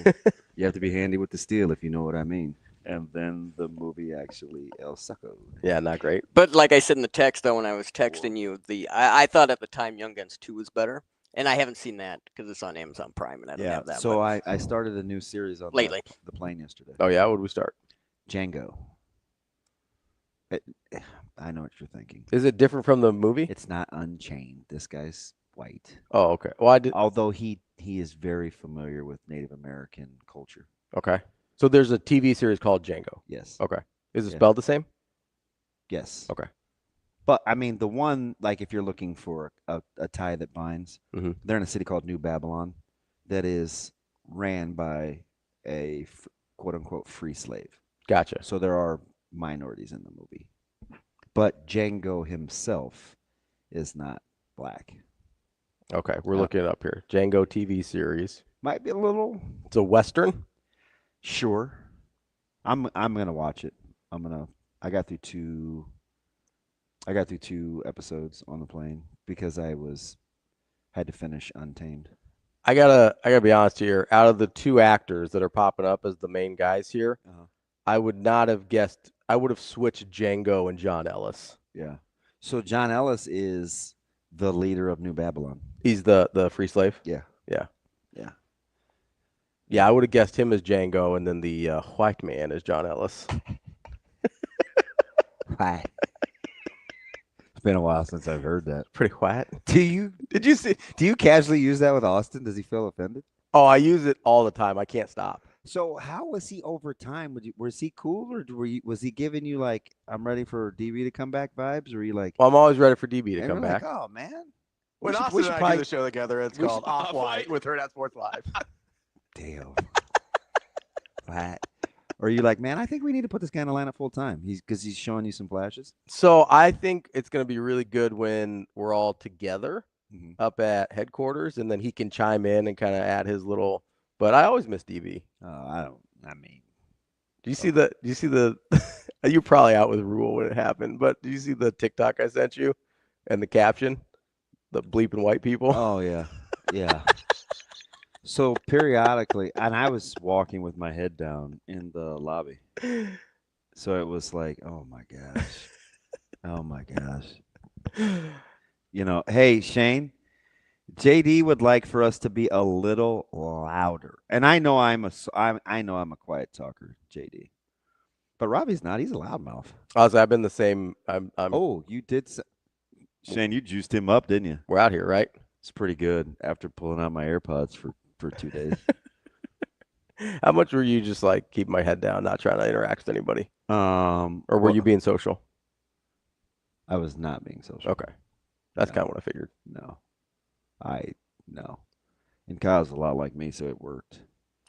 You have to be handy with the steel, if you know what I mean. And then the movie actually El Succo. Yeah, not great. But like I said in the text, though, when I was texting you, I thought at the time Young Guns 2 was better. And I haven't seen that because it's on Amazon Prime, and I don't have that. So I started a new series on lately the plane yesterday. Oh, yeah? What did we start? Django. I know what you're thinking. Is it different from the movie? It's not Unchained. This guy's white. Oh, okay. Well, Although he is very familiar with Native American culture. Okay. So there's a TV series called Django. Yes. Okay. Is it spelled the same? Yes. Okay. But I mean, the one, like, if you're looking for a tie that binds, they're in a city called New Babylon that is ran by a quote unquote free slave. Gotcha. So there are minorities in the movie, but Django himself is not black. Okay, we're looking it up here. Django TV series. Might be a little. It's a Western. Sure. I'm gonna watch it. I got through 2. I got through 2 episodes on the plane because had to finish Untamed. I gotta be honest here. Out of the 2 actors that are popping up as the main guys here, I would not have guessed. I would have switched Django and John Ellis. Yeah. So John Ellis is the leader of New Babylon. He's the free slave. Yeah. Yeah. Yeah. Yeah, I would have guessed him as Django, and then the white man as John Ellis. Hi. It's been a while since I've heard that. Pretty white. Did you see? Do you casually use that with Austin? Does he feel offended? Oh, I use it all the time. I can't stop. So how was he over time? Was he cool, or was he giving you like, I'm ready for DB to come back vibes, or were you like? Well, I'm always ready for DB to come back. Like, oh man. When Austin and I do the show together, it's called Off White with Hurrdat Sports Live. Damn. Flat. Or are you like, man, I think we need to put this guy in the lineup full time. Because he's showing you some flashes. So I think it's going to be really good when we're all together up at headquarters, and then he can chime in and kind of add his little. But I always miss DB. Do you see the? You're probably out with Rhule when it happened, but do you see the TikTok I sent you and the caption, the bleeping white people? Oh yeah, yeah. So periodically, and I was walking with my head down in the lobby. So it was like, oh my gosh. Oh my gosh. You know, hey, Shane, JD would like for us to be a little louder. And I know I'm a quiet talker, JD. But Ravi's not. He's a loudmouth. I've been the same. Oh, you did. Shane, you juiced him up, didn't you? We're out here, right? It's pretty good after pulling out my AirPods for 2 days. How much were you just like keeping my head down, not trying to interact with anybody? Or were you being social? I was not being social. Okay. That's kind of what I figured. No. And Kyle's a lot like me, so it worked.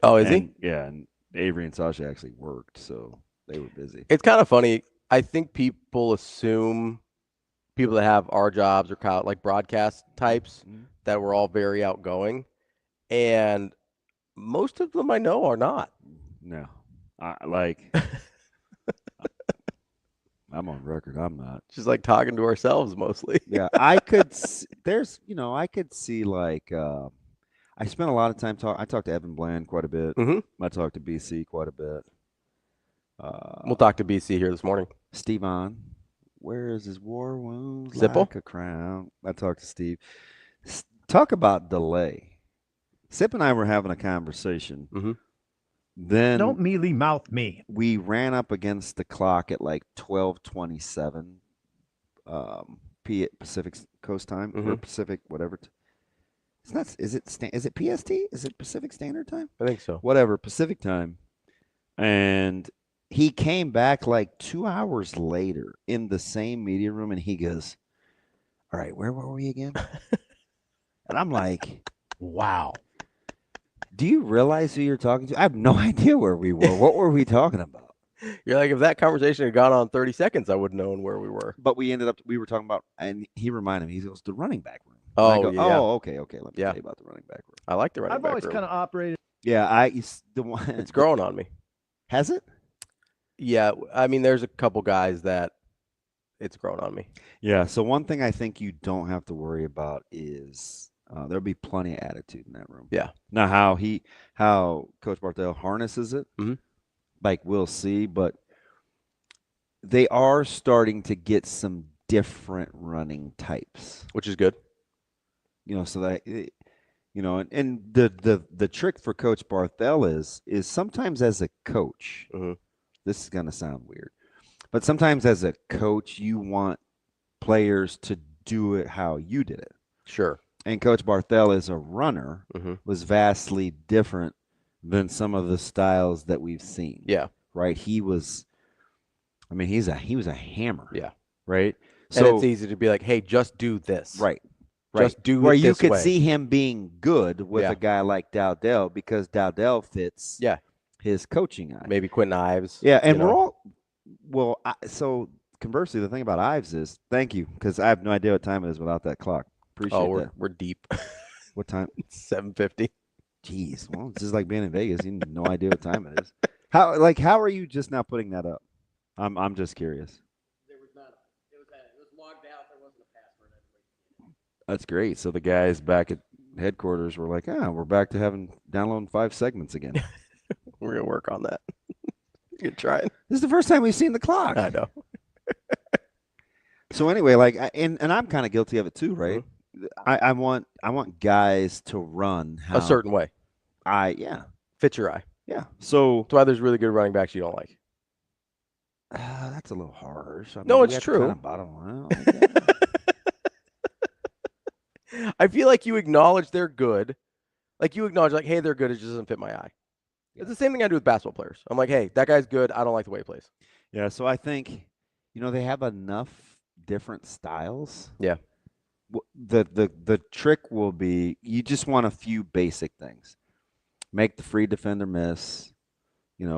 Oh, is he? Yeah, and Avery and Sasha actually worked, so they were busy. It's kind of funny. I think people assume people that have our jobs or like broadcast types that we're all very outgoing. And most of them I know are not. No. I'm on record. I'm not. Just like talking to ourselves mostly. Yeah, I could see like I spent a lot of time I talked to Evan Bland quite a bit. I talked to BC quite a bit. We'll talk to BC here this morning. Steve on. Where is his war wounds? Zipple? Like a crown. I talked to Steve. Talk about delay. Sip and I were having a conversation. Then don't mealy mouth me. We ran up against the clock at like 12:27 Pacific Coast time or Pacific whatever. It's not. Is it PST? Is it Pacific Standard Time? I think so. Whatever, Pacific time. And he came back like 2 hours later in the same media room, and he goes, "All right, where were we again?" And I'm like, "Wow. Do you realize who you're talking to?" I have no idea where we were. What were we talking about? You're like, if that conversation had gone on 30 seconds, I would have known where we were. But we were talking about, and he reminded me, he goes, the running back room. Oh, yeah. Oh, okay. Let me tell you about the running back room. I like the running back room. I've always kind of operated. Yeah, it's growing on me. Has it? Yeah, I mean, there's a couple guys that it's grown on me. Yeah, so one thing I think you don't have to worry about is there'll be plenty of attitude in that room. Yeah. Now, how Coach Barthel harnesses it, like we'll see, but they are starting to get some different running types, which is good. You know, so that and the trick for Coach Barthel is sometimes as a coach, this is gonna sound weird, but sometimes as a coach you want players to do it how you did it. Sure. And Coach Barthel as a runner was vastly different than some of the styles that we've seen. Yeah. Right. He was he was a hammer. Yeah. Right. So and it's easy to be like, hey, just do this. Right. Just do where it you this could way. see him being good with a guy like Dowdell because Dowdell fits his coaching eye. Maybe Quentin Ives. Yeah. And we're all so conversely, the thing about Ives is thank you, because I have no idea what time it is without that clock. Appreciate that. We're deep. What time? 7:50. Jeez. Well, it's just like being in Vegas. You have no idea what time it is. How are you just now putting that up? I'm just curious. It was logged That's great. So the guys back at headquarters were like, we're back to downloading 5 segments again. We're going to work on that. You try it. This is the first time we've seen the clock. I know. So anyway, like, and I'm kind of guilty of it too, right? I want guys to run a certain way. Fits your eye. Yeah. So that's why there's really good running backs you don't like. That's a little harsh. No, it's true. Kind of bottom line. I feel like you acknowledge they're good. Like you acknowledge, like, hey, they're good. It just doesn't fit my eye. Yeah. It's the same thing I do with basketball players. I'm like, hey, that guy's good. I don't like the way he plays. Yeah. So I think, they have enough different styles. Yeah. The trick will be you just want a few basic things. Make the free defender miss.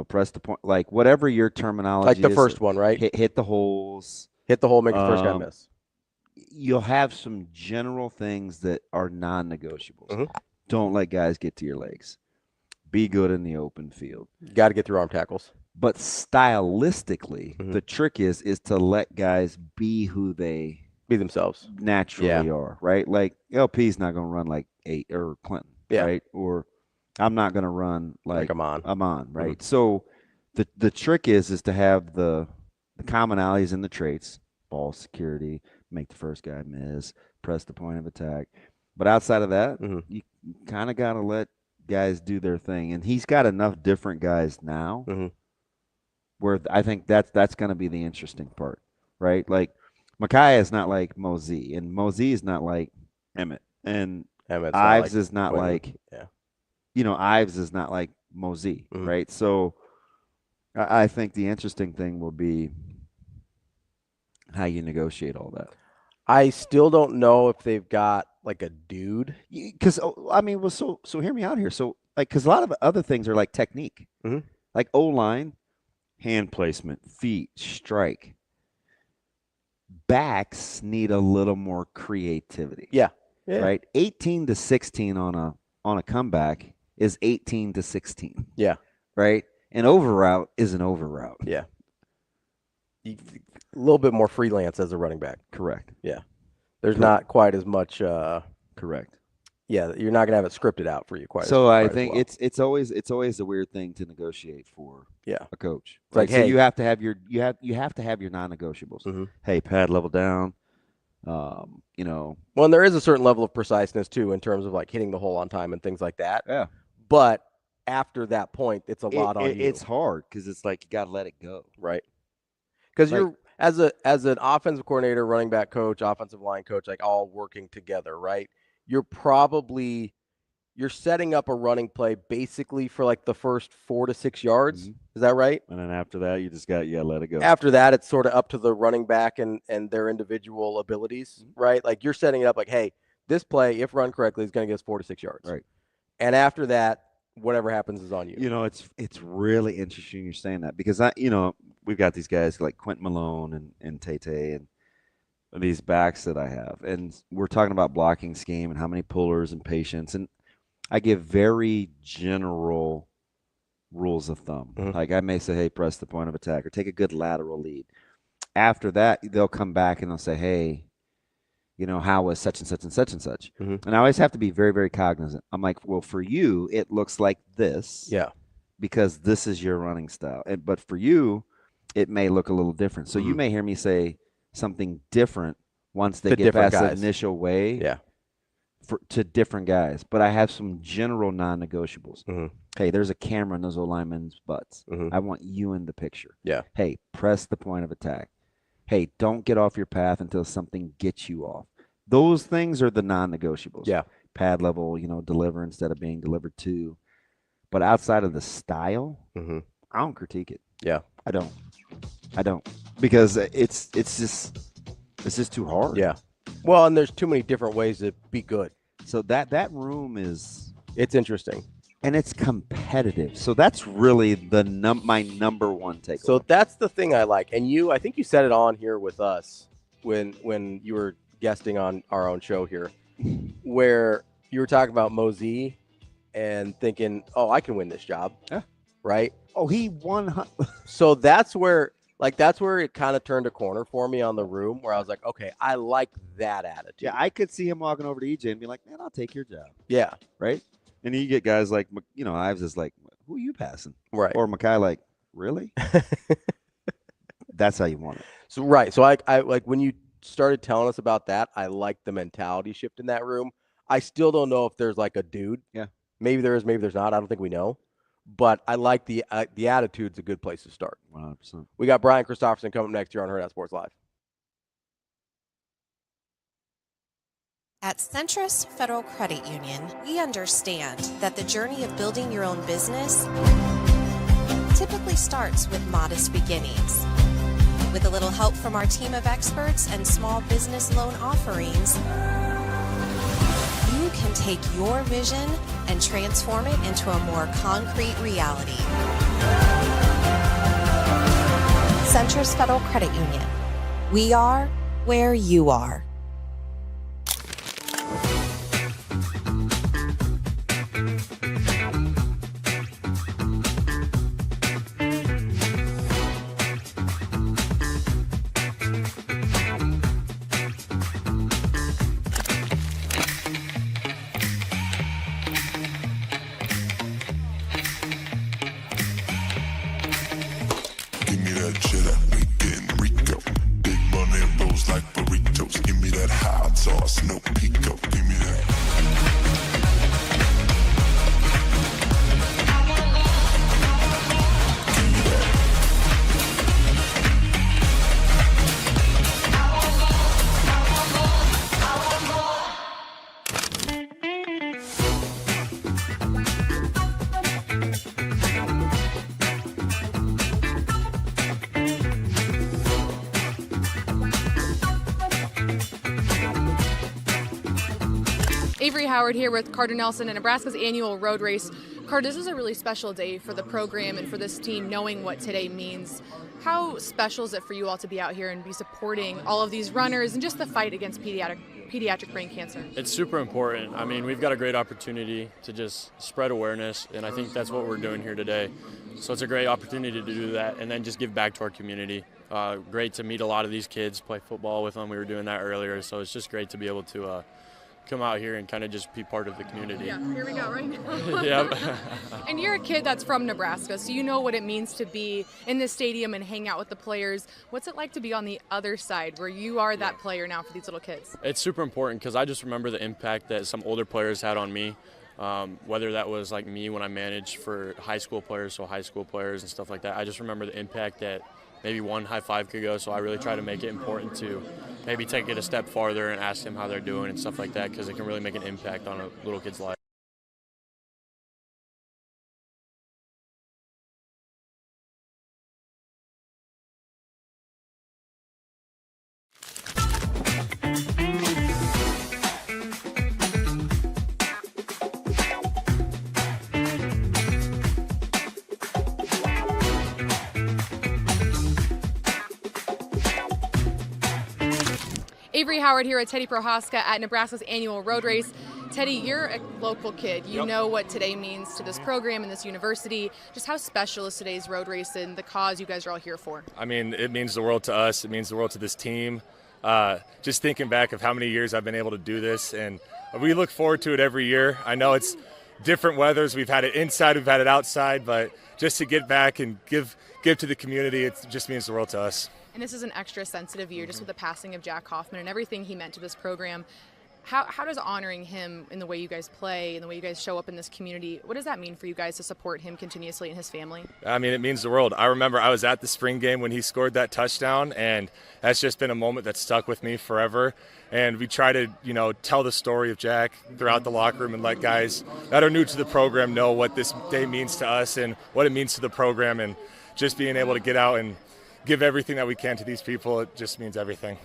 Press the point, like whatever your terminology like the is, first one, right? Hit the holes. Hit the hole, make the first guy miss. You'll have some general things that are non-negotiables. Mm-hmm. Don't let guys get to your legs. Be good in the open field. You got to get through arm tackles. But stylistically, the trick is to let guys be who they be themselves naturally are, right? Like LP's not going to run like 8 or Clinton, right? Or I'm not going to run like I'm on, right? Mm-hmm. So the trick is to have the commonalities and the traits: ball security, make the first guy miss, press the point of attack. But outside of that, you kind of got to let guys do their thing. And he's got enough different guys now where I think that's going to be the interesting part, right? Like Micaiah is not like Mosey, and Mosey is not like Emmett, and Ives is not like Ives is not like Mosey, right? So I think the interesting thing will be how you negotiate all that. I still don't know if they've got like a dude. Because, so hear me out here. So, like, because a lot of other things are like technique. Like O-line, hand placement, feet, strike. Backs need a little more creativity. Yeah. Right? 18 to 16 on a comeback is 18 to 16. Yeah. Right? An over route is an over route. Yeah. A little bit more freelance as a running back. Correct. Yeah. There's not quite as much. Correct. Yeah, you're not gonna have it scripted out for you quite. So I think it's always a weird thing to negotiate for. A coach. It's like, so hey, you have to have your non-negotiables. Hey, pad level down. Well, and there is a certain level of preciseness too in terms of like hitting the hole on time and things like that. Yeah. But after that point, it's a lot on you. It's hard because it's like you got to let it go. Right. Because you're as an offensive coordinator, running back coach, offensive line coach, like all working together, right? You're setting up a running play basically for like the first 4 to 6 yards. Is that right? And then after that, you just got let it go. After that, it's sort of up to the running back and their individual abilities, right? Like you're setting it up like, hey, this play, if run correctly, is going to get us 4 to 6 yards. Right. And after that, whatever happens is on you. It's really interesting you're saying that because we've got these guys like Quentin Malone and Tate and these backs that I have, and we're talking about blocking scheme and how many pullers and patience, and I give very general rules of thumb. Like I may say, hey, press the point of attack or take a good lateral lead. After that, they'll come back and they'll say, hey, how was such and such and such and such? And I always have to be very, very cognizant. I'm like, well, for you, it looks like this. Yeah. Because this is your running style. But for you, it may look a little different. So you may hear me say something different once they get past the initial way. Yeah. To different guys. But I have some general non-negotiables. Hey, there's a camera in those linemen's butts. I want you in the picture. Yeah. Hey, press the point of attack. Hey, don't get off your path until something gets you off. Those things are the non-negotiables. Yeah. Pad level, deliver instead of being delivered to. But outside of the style, I don't critique it. Yeah. I don't. Because it's just too hard. Yeah. Well, and there's too many different ways to be good. So that room it's interesting. And it's competitive. So that's really my number one takeaway. So that's the thing I like. And I think you said it on here with us when you were guesting on our own show here, where you were talking about Mosey and thinking, oh, I can win this job. Yeah. Right? Oh, he won. So that's where Like, that's where it kind of turned a corner for me on the room, where I was like, okay, I like that attitude. Yeah, I could see him walking over to EJ and be like, man, I'll take your job. Yeah. Right? And you get guys like, Ives is like, who are you passing? Right. Or Mackay like, really? That's how you want it. So, right. So, I like when you started telling us about that, I like the mentality shift in that room. I still don't know if there's like a dude. Yeah. Maybe there is, maybe there's not. I don't think we know. But I like the attitude's a good place to start. 100%. We got Brian Christopherson coming next year on Hurrdat Sports Live. At Centris Federal Credit Union, we understand that the journey of building your own business typically starts with modest beginnings. With a little help from our team of experts and small business loan offerings, you can take your vision and transform it into a more concrete reality. Centris Federal Credit Union. We are where you are. Howard here with Carter Nelson and Nebraska's annual road race. Carter, this is a really special day for the program and for this team, knowing what today means. How special is it for you all to be out here and be supporting all of these runners and just the fight against pediatric brain cancer? It's super important. I mean, we've got a great opportunity to just spread awareness, and I think that's what we're doing here today. So it's a great opportunity to do that and then just give back to our community. Great to meet a lot of these kids, play football with them. We were doing that earlier, so it's just great to be able to come out here and kind of just be part of the community. Yeah, here we go, right? Yeah. And you're a kid that's from Nebraska, so you know what it means to be in this stadium and hang out with the players. What's it like to be on the other side where you are that player now for these little kids? It's super important because I just remember the impact that some older players had on me, whether that was like me when I managed for high school players, so high school players and stuff like that. I just remember the impact that maybe one high five could go, so I really try to make it important to maybe take it a step farther and ask them how they're doing and stuff like that, because it can really make an impact on a little kid's life. Avery Howard here at Teddy Prohaska at Nebraska's annual road race. Teddy, you're a local kid. You know what today means to this program and this university. Just how special is today's road race and the cause you guys are all here for? I mean, it means the world to us. It means the world to this team. Just thinking back of how many years I've been able to do this, and we look forward to it every year. I know it's different weathers. We've had it inside, we've had it outside, but just to get back and give to the community, it just means the world to us. And this is an extra sensitive year just with the passing of Jack Hoffman and everything he meant to this program. How does honoring him in the way you guys play and the way you guys show up in this community, what does that mean for you guys to support him continuously and his family? I mean, it means the world. I remember I was at the spring game when he scored that touchdown, and that's just been a moment that stuck with me forever. And we try to, tell the story of Jack throughout the locker room and let guys that are new to the program know what this day means to us and what it means to the program, and just being able to get out and give everything that we can to these people, it just means everything.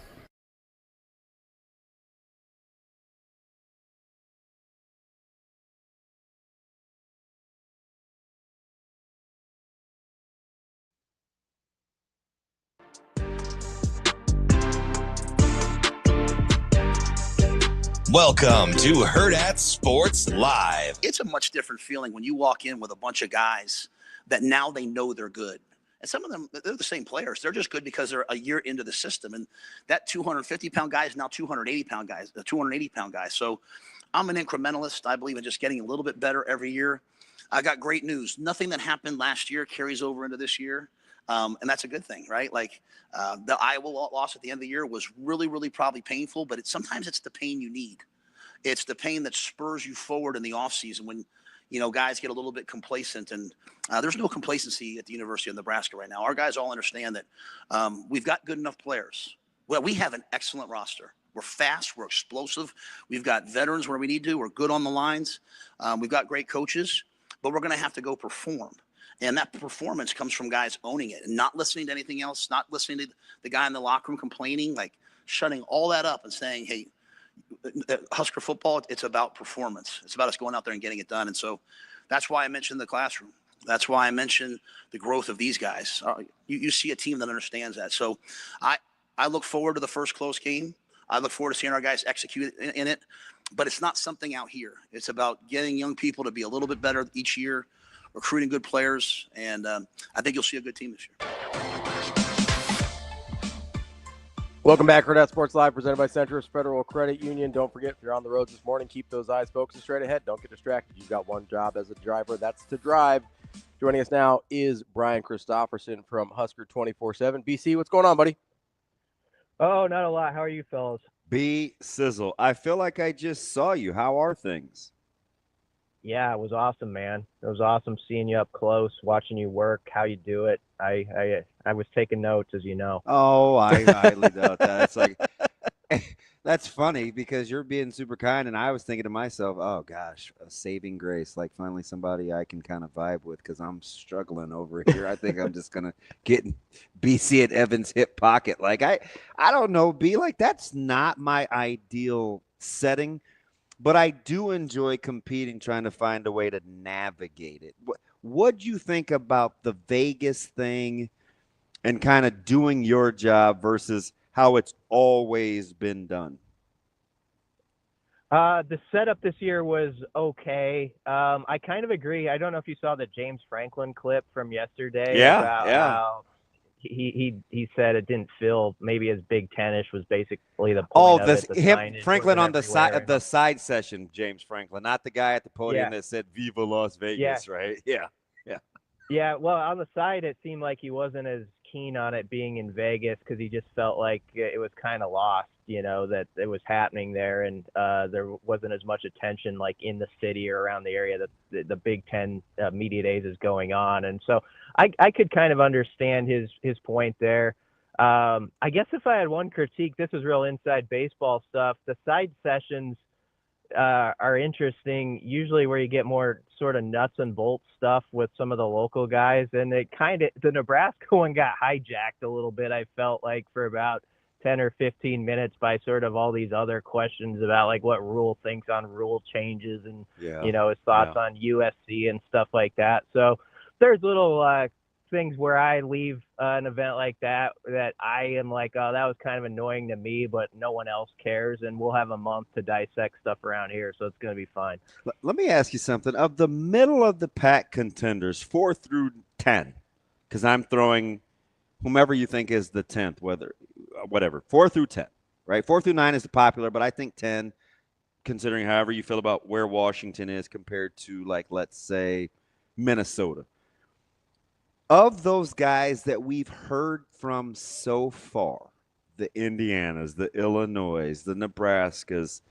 Welcome to Hurrdat Sports Live. It's a much different feeling when you walk in with a bunch of guys that now they know they're good. And some of them, they're the same players. They're just good because they're a year into the system. And that 250-pound guy is now 280-pound guys, a 280-pound guy. So I'm an incrementalist. I believe in just getting a little bit better every year. I got great news. Nothing that happened last year carries over into this year. And that's a good thing, right? Like the Iowa loss at the end of the year was really, really probably painful, but sometimes it's the pain you need. It's the pain that spurs you forward in the offseason when, guys get a little bit complacent. And there's no complacency at the University of Nebraska right now. Our guys all understand that we've got good enough players. Well, we have an excellent roster. We're fast. We're explosive. We've got veterans where we need to. We're good on the lines. We've got great coaches, but we're going to have to go perform. And that performance comes from guys owning it and not listening to anything else, not listening to the guy in the locker room complaining, like shutting all that up and saying, hey, Husker football, it's about performance. It's about us going out there and getting it done. And so that's why I mentioned the classroom. That's why I mentioned the growth of these guys. You see a team that understands that. So I look forward to the first close game. I look forward to seeing our guys execute in it. But it's not something out here. It's about getting young people to be a little bit better each year, recruiting good players, and I think you'll see a good team this year. Welcome back, Hurrdat Sports Live, presented by Centris Federal Credit Union. Don't forget, if you're on the roads this morning, keep those eyes focused straight ahead. Don't get distracted. You've got one job as a driver. That's to drive. Joining us now is Brian Christopherson from Husker 24/7. BC, what's going on, buddy? Oh, not a lot. How are you, fellas? B Sizzle. I feel like I just saw you. How are things? Yeah, it was awesome, man. It was awesome seeing you up close, watching you work, how you do it. I was taking notes, as you know. Oh, I highly doubt that. It's like, that's funny because you're being super kind, and I was thinking to myself, oh gosh, a saving grace, like finally somebody I can kind of vibe with because I'm struggling over here. I think I'm just gonna get BC at Evan's hip pocket. Like I don't know, B, like that's not my ideal setting. But I do enjoy competing, trying to find a way to navigate it. What'd you think about the Vegas thing and kind of doing your job versus how it's always been done? The setup this year was okay. I kind of agree. I don't know if you saw the James Franklin clip from yesterday. About how he said it didn't feel maybe as Big Ten-ish was basically the point of it. Him, Franklin on the side session, James Franklin, not the guy at the podium that said "Viva Las Vegas," right? Yeah. Yeah, well, on the side, it seemed like he wasn't as keen on it being in Vegas because he just felt like it was kind of lost, that it was happening there, and there wasn't as much attention like in the city or around the area that the Big Ten Media Days is going on. And so I could kind of understand his point there. I guess if I had one critique, this is real inside baseball stuff. The side sessions are interesting, usually where you get more sort of nuts and bolts stuff with some of the local guys. And the Nebraska one got hijacked a little bit, I felt like, for about 10 or 15 minutes by sort of all these other questions about like what Rhule thinks on rule changes and, his thoughts on USC and stuff like that. So there's little things where I leave an event like that I am like, oh, that was kind of annoying to me, but no one else cares, and we'll have a month to dissect stuff around here, so it's going to be fine. Let me ask you something. Of the middle of the pack contenders, 4 through 10, because I'm throwing whomever you think is the 10th, whatever, 4 through 10, right? 4 through 9 is the popular, but I think 10, considering however you feel about where Washington is compared to, like, let's say, Minnesota. Of those guys that we've heard from so far, the Indianas, the Illinois, the Nebraskas,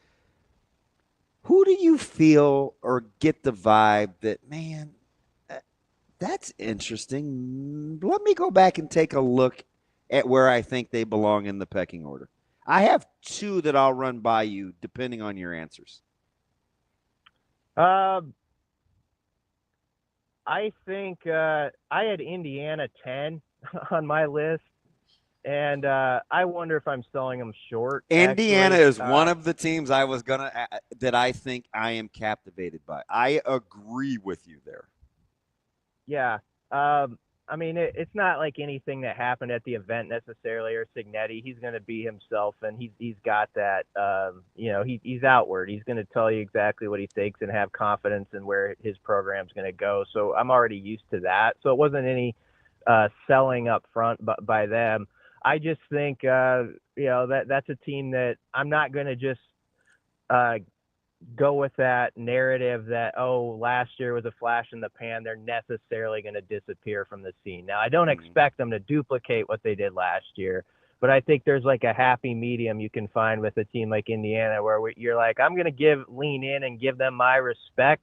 who do you feel or get the vibe that, man, that's interesting? Let me go back and take a look at where I think they belong in the pecking order. I have 2 that I'll run by you depending on your answers. I think I had Indiana 10 on my list, and I wonder if I'm selling them short. Indiana is one of the teams I was that I think I am captivated by. I agree with you there. Yeah. I mean, it's not like anything that happened at the event necessarily, or Cignetti. He's going to be himself, and he's got that, he's outward. He's going to tell you exactly what he thinks and have confidence in where his program's going to go. So I'm already used to that. So it wasn't any selling up front by them. I just think, that's a team that I'm not going to just go with that narrative that, last year was a flash in the pan. They're necessarily going to disappear from the scene. Now, I don't expect them to duplicate what they did last year, but I think there's like a happy medium you can find with a team like Indiana where you're like, I'm going to lean in and give them my respect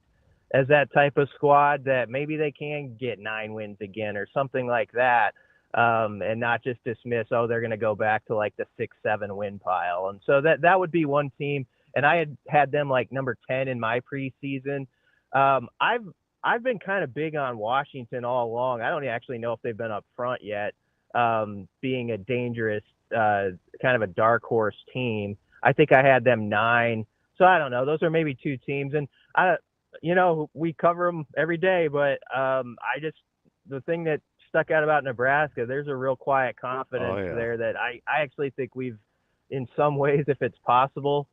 as that type of squad that maybe they can get 9 wins again or something like that. And not just dismiss, they're going to go back to like the 6-7 win pile. And so that would be one team. And I had them like number 10 in my preseason. I've been kind of big on Washington all along. I don't actually know if they've been up front yet, being a dangerous kind of a dark horse team. I think I had them 9. So I don't know. Those are maybe 2 teams. And we cover them every day, but the thing that stuck out about Nebraska, there's a real quiet confidence there that I actually think we've, in some ways, if it's possible,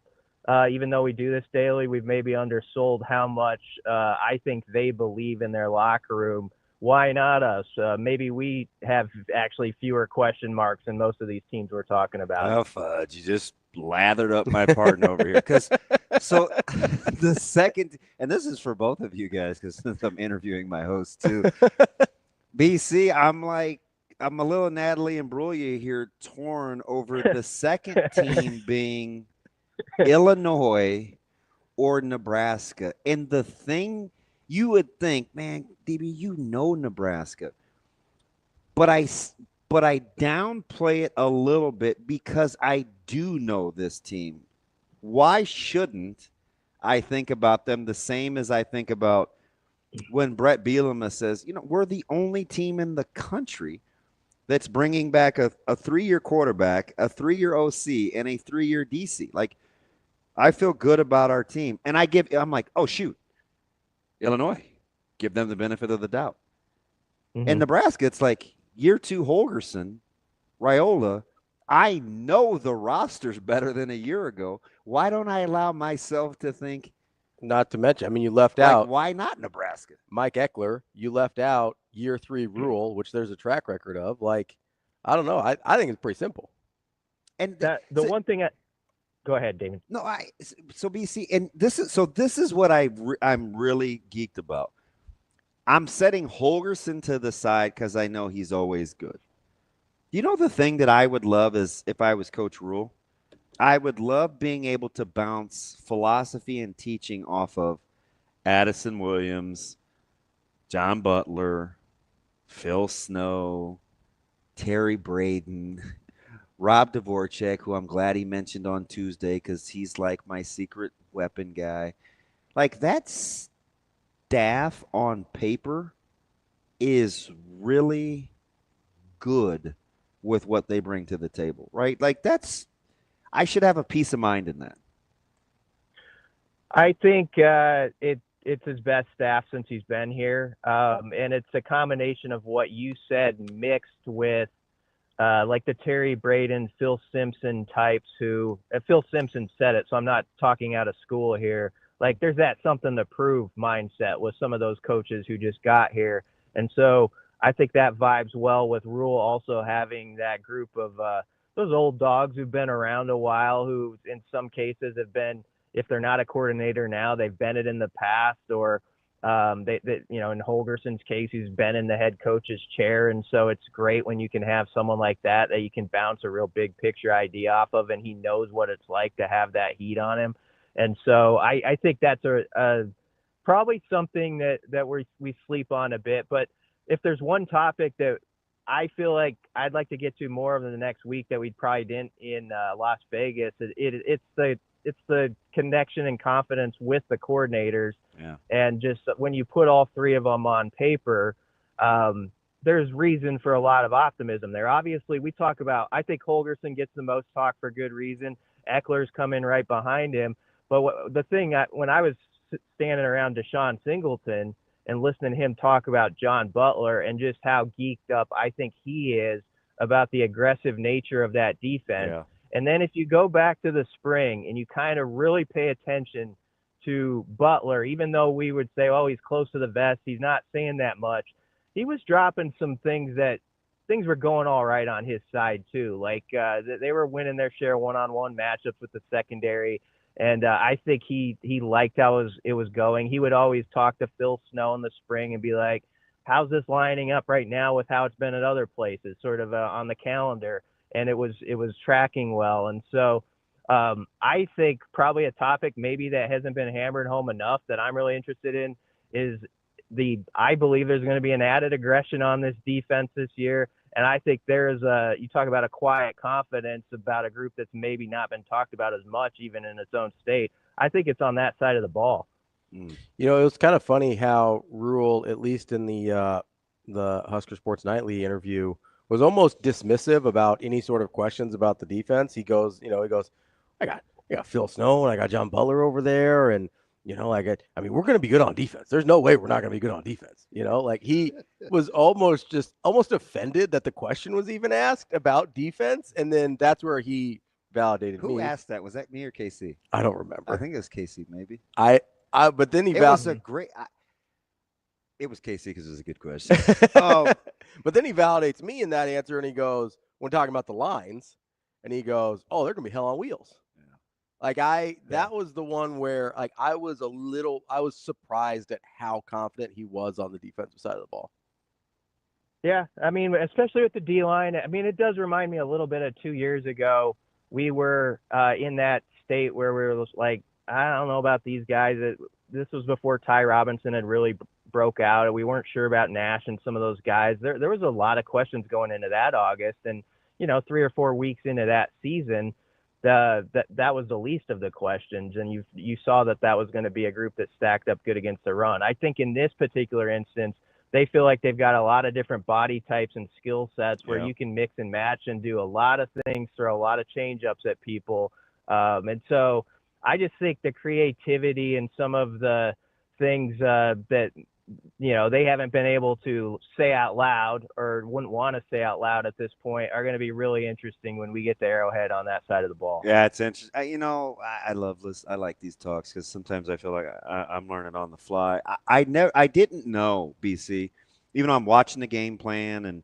even though we do this daily, we've maybe undersold how much I think they believe in their locker room. Why not us? Maybe we have actually fewer question marks than most of these teams we're talking about. Oh, fudge. You just lathered up my pardon over here. So the second, and this is for both of you guys, because since I'm interviewing my host too, BC, I'm a little Natalie Imbruglia here, torn over the second team being Illinois or Nebraska. And the thing you would think, man, DB, Nebraska, but I downplay it a little bit because I do know this team. Why shouldn't I think about them the same as I think about when Brett Bielema says, we're the only team in the country that's bringing back a 3-year quarterback, a 3-year OC, and a 3-year DC. Like, I feel good about our team. And I'm like, oh, shoot, Illinois, give them the benefit of the doubt. Mm-hmm. And Nebraska, it's like year 2 Holgorsen, Raiola. I know the roster's better than a year ago. Why don't I allow myself to think? Not to mention, you left out. Why not Nebraska? Mike Eckler, you left out year 3 Rhule, which there's a track record of. Like, I don't know. I think it's pretty simple. And one thing go ahead, Damon. No, so BC, and this is what I'm really geeked about. I'm setting Holgorsen to the side because I know he's always good. The thing that I would love is if I was Coach Rhule, I would love being able to bounce philosophy and teaching off of Addison Williams, John Butler, Phil Snow, Terry Braden, Rob Dvorak, who I'm glad he mentioned on Tuesday because he's like my secret weapon guy. Like, that staff on paper is really good with what they bring to the table, right? Like, I should have a peace of mind in that. I think it's his best staff since he's been here. And it's a combination of what you said mixed with like the Terry Braden, Phil Simpson types who Phil Simpson said it, so I'm not talking out of school here. Like, there's that something to prove mindset with some of those coaches who just got here. And so I think that vibes well with Rhule also having that group of those old dogs who've been around a while, who in some cases have been, if they're not a coordinator now, they've been it in the past, or they in Holgorsen's case, he's been in the head coach's chair. And so it's great when you can have someone like that you can bounce a real big picture idea off of, and he knows what it's like to have that heat on him. And so I think that's probably something that we sleep on a bit. But if there's one topic that I feel like I'd like to get to more of in the next week that we probably didn't in Las Vegas, it's the connection and confidence with the coordinators. Yeah. And just when you put all 3 of them on paper, there's reason for a lot of optimism there. Obviously, we talk about, I think Holgorsen gets the most talk for good reason. Eckler's coming right behind him. But the thing, when I was standing around Deshaun Singleton and listening to him talk about John Butler and just how geeked up I think he is about the aggressive nature of that defense. Yeah. And then if you go back to the spring and you kind of really pay attention to Butler, even though we would say, oh, he's close to the vest, he's not saying that much. he was dropping some things were going all right on his side too. Like they were winning their share of one-on-one matchups with the secondary. And I think he liked how it was going. He would always talk to Phil Snow in the spring and be like, how's this lining up right now with how it's been at other places, sort of on the calendar. And it was tracking well. And so I think probably a topic maybe that hasn't been hammered home enough that I'm really interested in is I believe there's going to be an added aggression on this defense this year. And I think you talk about a quiet confidence about a group that's maybe not been talked about as much, even in its own state. I think it's on that side of the ball. You know, it was kind of funny how Rhule, at least in the Husker Sports Nightly interview, was almost dismissive about any sort of questions about the defense. He goes, I got Phil Snow and I got John Butler over there, and we're going to be good on defense. There's no way we're not going to be good on defense. He was almost offended that the question was even asked about defense. And then that's where he validated me. Who asked that? Was that me or KC? I don't remember. I think it was KC, maybe. But then it was KC because it was a good question. But then he validates me in that answer, and he goes, when talking about the lines, and he goes, oh, they're going to be hell on wheels. That was the one where I was surprised at how confident he was on the defensive side of the ball. Yeah, I mean, especially with the D-line. I mean, it does remind me a little bit of 2 years ago. We were in that state where we were like, I don't know about these guys. This was before Ty Robinson had really broke out, and we weren't sure about Nash and some of those guys. There was a lot of questions going into that August, and 3 or 4 weeks into that season, that was the least of the questions, and you saw that was going to be a group that stacked up good against the run. I think in this particular instance, they feel like they've got a lot of different body types and skill sets where you can mix and match and do a lot of things, throw a lot of change-ups at people. And so I just think the creativity and some of the things that they haven't been able to say out loud or wouldn't want to say out loud at this point are going to be really interesting when we get to Arrowhead on that side of the ball. Yeah, it's interesting. I love this. I like these talks because sometimes I feel like I'm learning on the fly. I didn't know, BC, even though I'm watching the game plan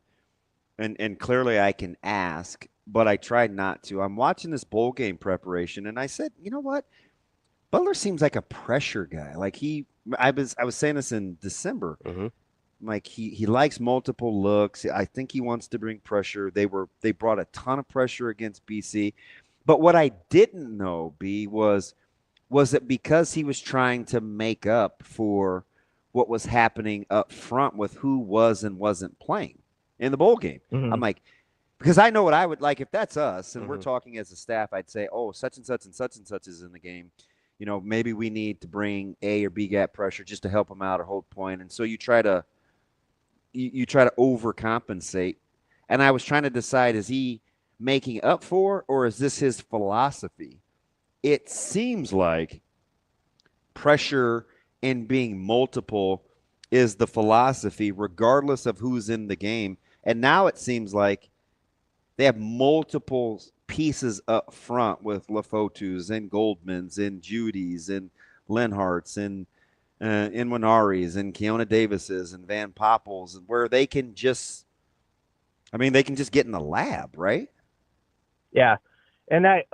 and clearly I can ask, but I tried not to. I'm watching this bowl game preparation, and I said, you know what? Butler seems like a pressure guy. I was saying this in December. Mm-hmm. Like he likes multiple looks. I think he wants to bring pressure. They brought a ton of pressure against BC. But what I didn't know, B, was it because he was trying to make up for what was happening up front with who was and wasn't playing in the bowl game. Mm-hmm. I'm like, because I know what I would like if that's us and Mm-hmm. we're talking as a staff, I'd say, oh, such and such and such and such is in the game. Maybe we need to bring A or B gap pressure just to help them out or hold point. And so you try to overcompensate. And I was trying to decide, is he making up for, or is this his philosophy? It seems like pressure and being multiple is the philosophy, regardless of who's in the game. And now it seems like they have multiple pieces up front with Lafotus and Goldmans and Judy's and Lenhart's and Inwinari's and Keona Davis's and Van Poppels, where they can just get in the lab, right? Yeah. And I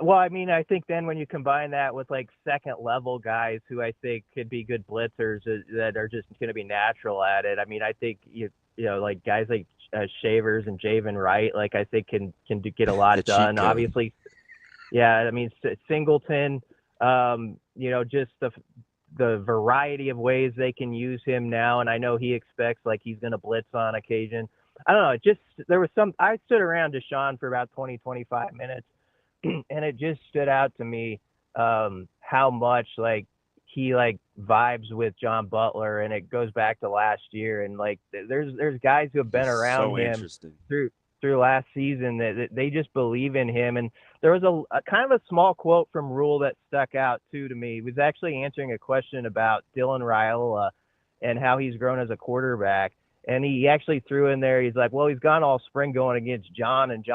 think then when you combine that with second level guys who I think could be good blitzers that are just going to be natural at it. I mean, I think guys like Shavers and Javen Wright, I think can get a lot done. Obviously, yeah. I mean, Singleton, just the variety of ways they can use him now, and I know he expects he's going to blitz on occasion. I don't know. I stood around Deshaun for about 20-25 minutes, and it just stood out to me how much he vibes with John Butler, and it goes back to last year. And there's guys who have been around him through last season that they just believe in him. And there was a kind of a small quote from Rhule that stuck out too to me. He was actually answering a question about Dylan Raiola and how he's grown as a quarterback. And he actually threw in there, he's like, well, he's gone all spring going against John, and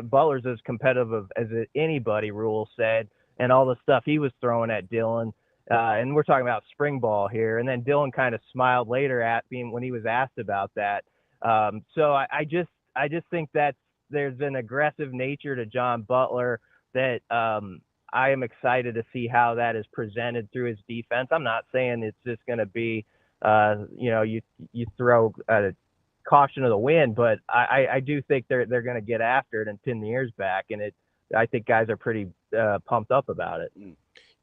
Butler's as competitive as anybody, Rhule said, and all the stuff he was throwing at Dylan. And we're talking about spring ball here. And then Dylan kind of smiled later when he was asked about that. So I just think that there's an aggressive nature to John Butler that I am excited to see how that is presented through his defense. I'm not saying it's just going to be, you throw a caution to the wind, but I do think they're going to get after it and pin the ears back. And I think guys are pretty pumped up about it.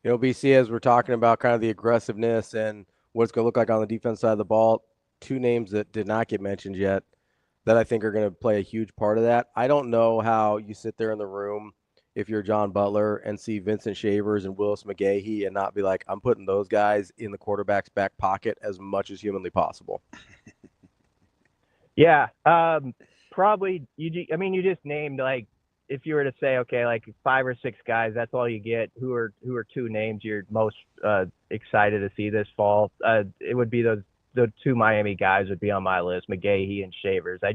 BC, as we're talking about kind of the aggressiveness and what it's going to look like on the defense side of the ball, two names that did not get mentioned yet that I think are going to play a huge part of that. I don't know how you sit there in the room if you're John Butler and see Vincent Shavers and Willis McGahee and not be like, I'm putting those guys in the quarterback's back pocket as much as humanly possible. Yeah, probably. You just named, like, if you were to say, okay, like 5 or 6 guys, that's all you get. Who are 2 names you're most excited to see this fall? It would be the 2 Miami guys would be on my list, McGahee and Shavers. I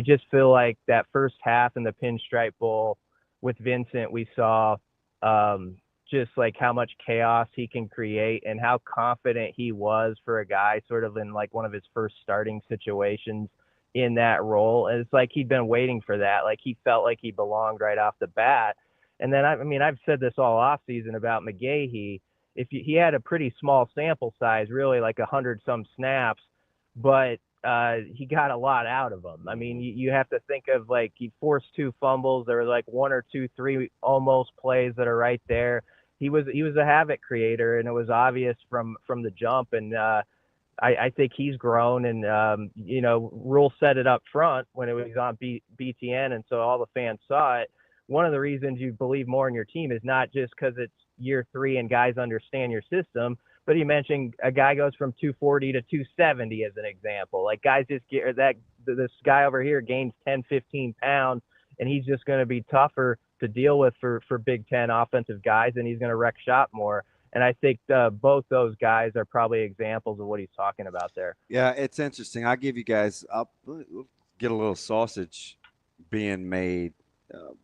just feel like that first half in the Pinstripe Bowl with Vincent, we saw just like how much chaos he can create and how confident he was for a guy sort of in like one of his first starting situations in that role. And it's like he'd been waiting for that. Like he felt like he belonged right off the bat. And then, I've said this all off season about McGahee. He had a pretty small sample size, really like 100-some snaps, but he got a lot out of them. I mean, you have to think of, like, he forced 2 fumbles. There were like 1 or 2, 3 almost plays that are right there. He was a havoc creator, and it was obvious from the jump. And I think he's grown. And Rhule set it up front when it was on BTN, and so all the fans saw it. One of the reasons you believe more in your team is not just because it's year 3 and guys understand your system. But he mentioned a guy goes from 240 to 270 as an example. Like guys just get that. This guy over here gains 10, 15 pounds, and he's just going to be tougher to deal with for Big Ten offensive guys, and he's going to wreck shop more. And I think both those guys are probably examples of what he's talking about there. Yeah, it's interesting. I'll give you guys. I'll get a little sausage being made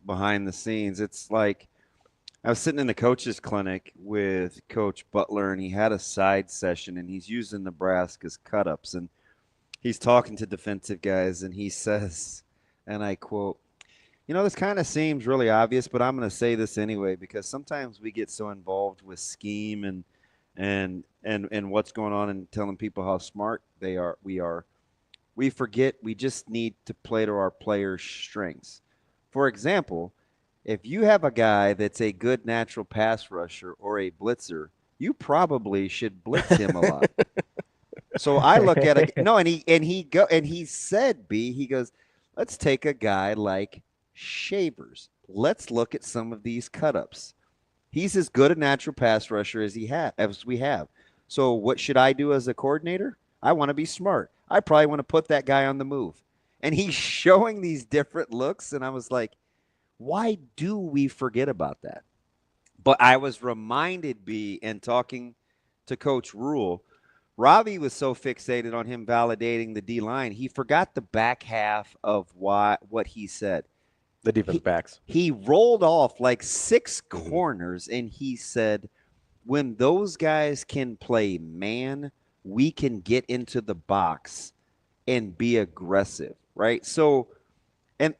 behind the scenes. It's like, I was sitting in the coach's clinic with Coach Butler, and he had a side session, and he's using Nebraska's cut-ups, and he's talking to defensive guys, and he says, and I quote, this kind of seems really obvious, but I'm going to say this anyway, because sometimes we get so involved with scheme and what's going on and telling people how smart we are. We forget we just need to play to our players' strengths. For example, if you have a guy that's a good natural pass rusher or a blitzer, you probably should blitz him a lot. So I look at it. No, and he said, he goes, let's take a guy like Shavers. Let's look at some of these cut-ups. He's as good a natural pass rusher as we have. So what should I do as a coordinator? I want to be smart. I probably want to put that guy on the move. And he's showing these different looks, and I was like, why do we forget about that? But I was reminded, in talking to Coach Rhule, Ravi was so fixated on him validating the D-line, he forgot the back half of what he said. The defensive backs. He rolled off like 6 corners, and he said, when those guys can play man, we can get into the box and be aggressive, right? So, and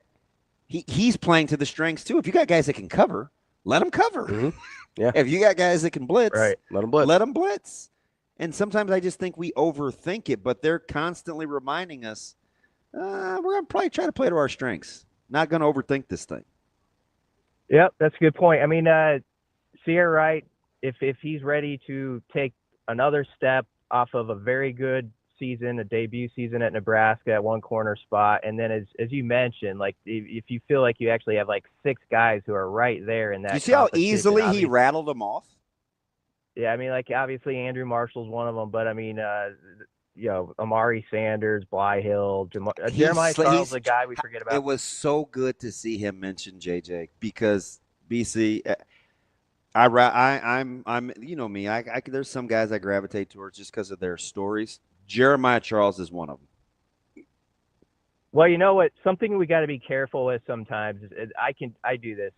he's playing to the strengths too. If you got guys that can cover, let them cover. Mm-hmm. Yeah. If you got guys that can blitz, right, let them blitz. Let them blitz. And sometimes I just think we overthink it, but they're constantly reminding us, we're going to probably try to play to our strengths. Not going to overthink this thing. Yep, that's a good point. I mean, Sierra Wright, if he's ready to take another step off of a very good season, a debut season at Nebraska at one corner spot, and then as you mentioned, like if you feel like you actually have like 6 guys who are right there in that. You see how easily he rattled them off? Yeah, I mean, like obviously Andrew Marshall's one of them, but I mean, Amari Sanders, Bly Hill, Jeremiah Charles, the guy we forget about. It was so good to see him mention JJ because BC. I'm you know me. I there's some guys I gravitate towards just because of their stories. Jeremiah Charles is one of them. Well, you know what? Something we got to be careful with sometimes. I do this.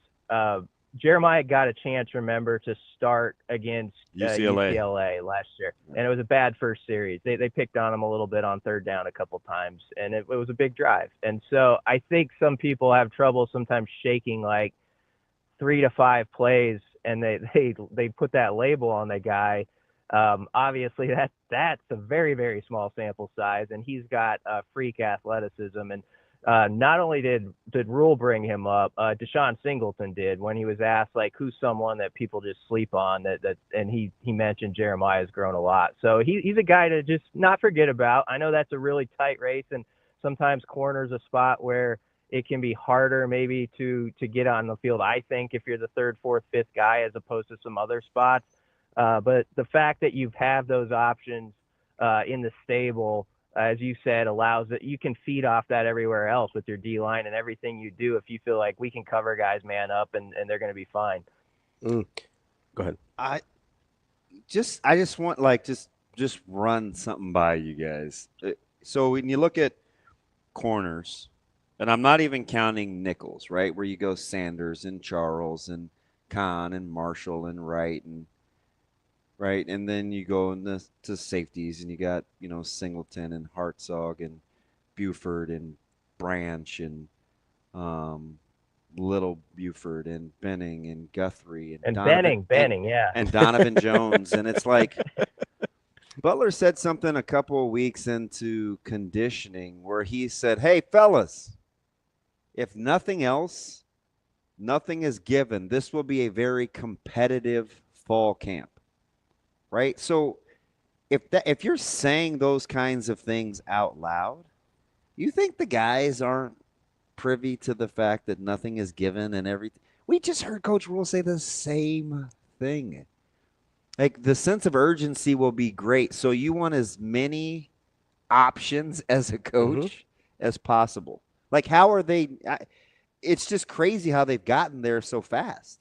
Jeremiah got a chance, remember, to start against UCLA. UCLA last year, and it was a bad first series. They picked on him a little bit on third down a couple times, and it was a big drive. And so I think some people have trouble sometimes shaking like 3 to 5 plays, and they put that label on the guy. Obviously, that's a very, very small sample size, and he's got freak athleticism. And not only did Rhule bring him up, Deshaun Singleton did when he was asked, like, who's someone that people just sleep on, and he mentioned Jeremiah's grown a lot. So he's a guy to just not forget about. I know that's a really tight race, and sometimes corner's a spot where it can be harder maybe to get on the field, I think, if you're the third, fourth, fifth guy as opposed to some other spots. But the fact that you have those options in the stable, as you said, allows that you can feed off that everywhere else with your D-line and everything you do if you feel like we can cover guys man up and they're going to be fine. Go ahead. I just want, like, just run something by you guys. So when you look at corners, and I'm not even counting nickels, right, where you go Sanders and Charles and Kahn and Marshall and Wright and right, and then you go to safeties, and you got, Singleton and Hartzog and Buford and Branch and Little Buford and Benning and Guthrie and Benning, yeah, and Donovan Jones. And it's like Butler said something a couple of weeks into conditioning where he said, hey, fellas, if nothing else, nothing is given, this will be a very competitive fall camp. Right? So if you're saying those kinds of things out loud, you think the guys aren't privy to the fact that nothing is given and everything? We just heard Coach Rhule say the same thing. Like, the sense of urgency will be great. So you want as many options as a coach as possible. Like, how are they? It's just crazy how they've gotten there so fast.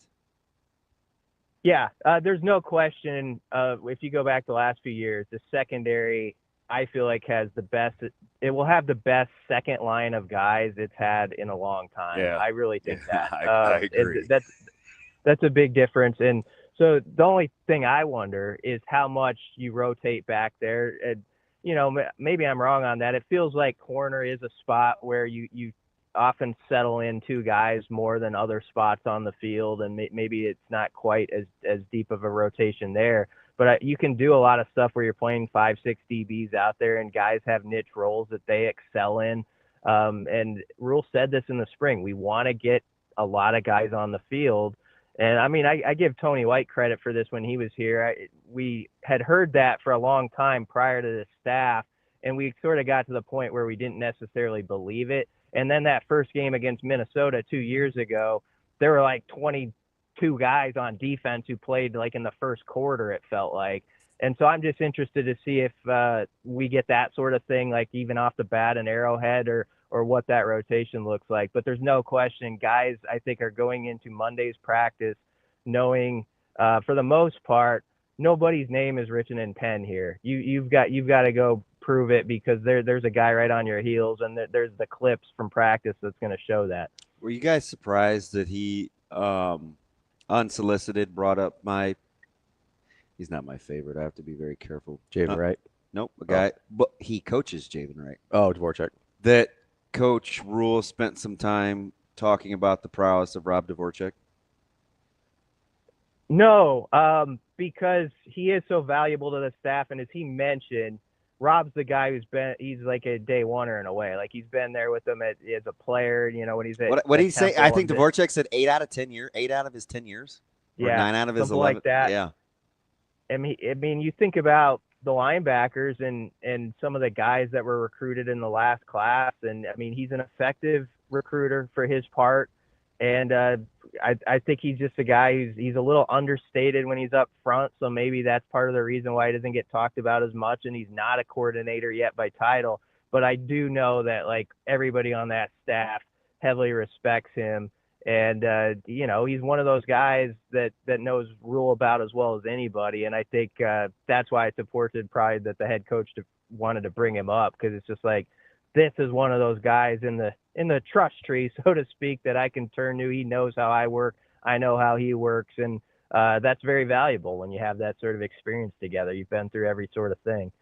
Yeah, there's no question. If you go back the last few years, the secondary, I feel like, has the best. It will have the best second line of guys it's had in a long time. Yeah. I really think that. I agree. That's a big difference. And so the only thing I wonder is how much you rotate back there. And, maybe I'm wrong on that. It feels like corner is a spot where you often settle in 2 guys more than other spots on the field, and maybe it's not quite as deep of a rotation there. But you can do a lot of stuff where you're playing 5-6 DBs out there, and guys have niche roles that they excel in. And Rhule said this in the spring. We want to get a lot of guys on the field. And, I mean, I give Tony White credit for this when he was here. We had heard that for a long time prior to the staff, and we sort of got to the point where we didn't necessarily believe it. And then that first game against Minnesota 2 years ago, there were like 22 guys on defense who played like in the first quarter, it felt like. And so I'm just interested to see if we get that sort of thing, like even off the bat in Arrowhead, or what that rotation looks like. But there's no question, guys, I think, are going into Monday's practice knowing, for the most part, nobody's name is written in pen here. You've got to go prove it, because there's a guy right on your heels, and there's the clips from practice that's going to show that. Were you guys surprised that he unsolicited brought up he's not my favorite, I have to be very careful, Javen Wright? Nope, a guy, but he coaches Javen Wright. Oh, Dvorak. That Coach Rhule spent some time talking about the prowess of Rob Dvorak? No, because he is so valuable to the staff, and as he mentioned, Rob's the guy he's like a day oneer in a way. Like, he's been there with them as a player, when he's at what did he say? I think Dvorak said 8 out of 10 years, 8 out of his 10 years, or 9 out of his 11. Like that. Yeah. I mean, you think about the linebackers and some of the guys that were recruited in the last class, and I mean, he's an effective recruiter for his part. And I think he's just a guy he's a little understated when he's up front. So maybe that's part of the reason why he doesn't get talked about as much. And he's not a coordinator yet by title. But I do know that, like, everybody on that staff heavily respects him. And, he's one of those guys that knows Rhule about as well as anybody. And I think that's why it's important probably that the head coach wanted to bring him up, because it's just like, this is one of those guys in the trust tree, so to speak, that I can turn to. He knows how I work. I know how he works, and that's very valuable when you have that sort of experience together. You've been through every sort of thing.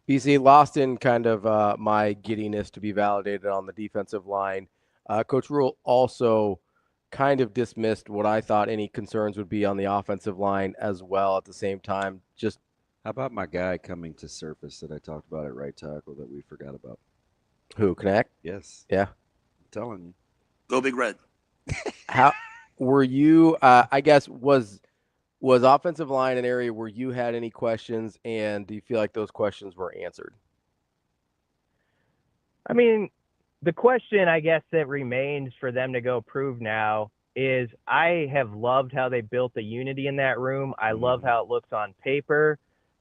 BC, lost in kind of my giddiness to be validated on the defensive line. Coach Rhule also kind of dismissed what I thought any concerns would be on the offensive line as well at the same time. Just how about my guy coming to surface that I talked about at right tackle that we forgot about? Who, Knack? Yes. Yeah. I'm telling you. Go Big Red. How were you, I guess, was offensive line an area where you had any questions, and do you feel like those questions were answered? I mean, the question, I guess, that remains for them to go prove now is I have loved how they built the unity in that room. I love how it looks on paper,